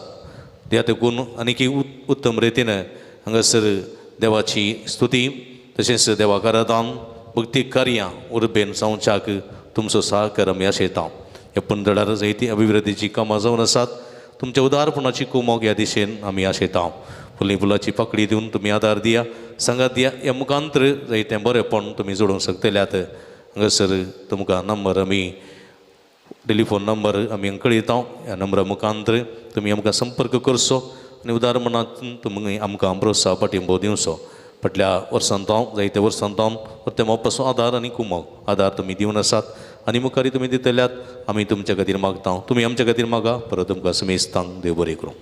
त्या देखून आनीक उत्तम रितीन हांगासर देवाची स्तुती तशेंच देवाक आराधन भक्ती कार्यां उर्बेन जावच्याक तुमचो सहकार आमी आशेता. ह्या पुंतळार जायतीं अभिवृद्धीची कामां जावन आसात. तुमच्या उदारपणाची कुमोग ह्या दिशेन आमी आशेता. फुली फुलाची पाकळी दिवन तुमी आदार दिया, सांगात दिया. ह्या मुखांतर जायतें बरेंपण तुमी जोडूंक शकतल्यात. हांगासर तुमकां नंबर आमी टेलिफोन नंबर आमी कळयता. ह्या नंबरा मुखांतर तुमी आमकां संपर्क करचो आनी उदारपणांतून तुमी आमकां प्रोत्साह पाठिंबो दिवचो. फाटल्या वर्सांत जायत्या वर्सांत ते मोपाचो आदार आनी कुमोग आदार तुमी दिवन आसात आनी मुखारी तुमी दितल्यात. आमी तुमच्या खातीर मागता. तुमी आमच्या खातीर मागा. परत तुमकां समेस्तांक देव बरें करूं.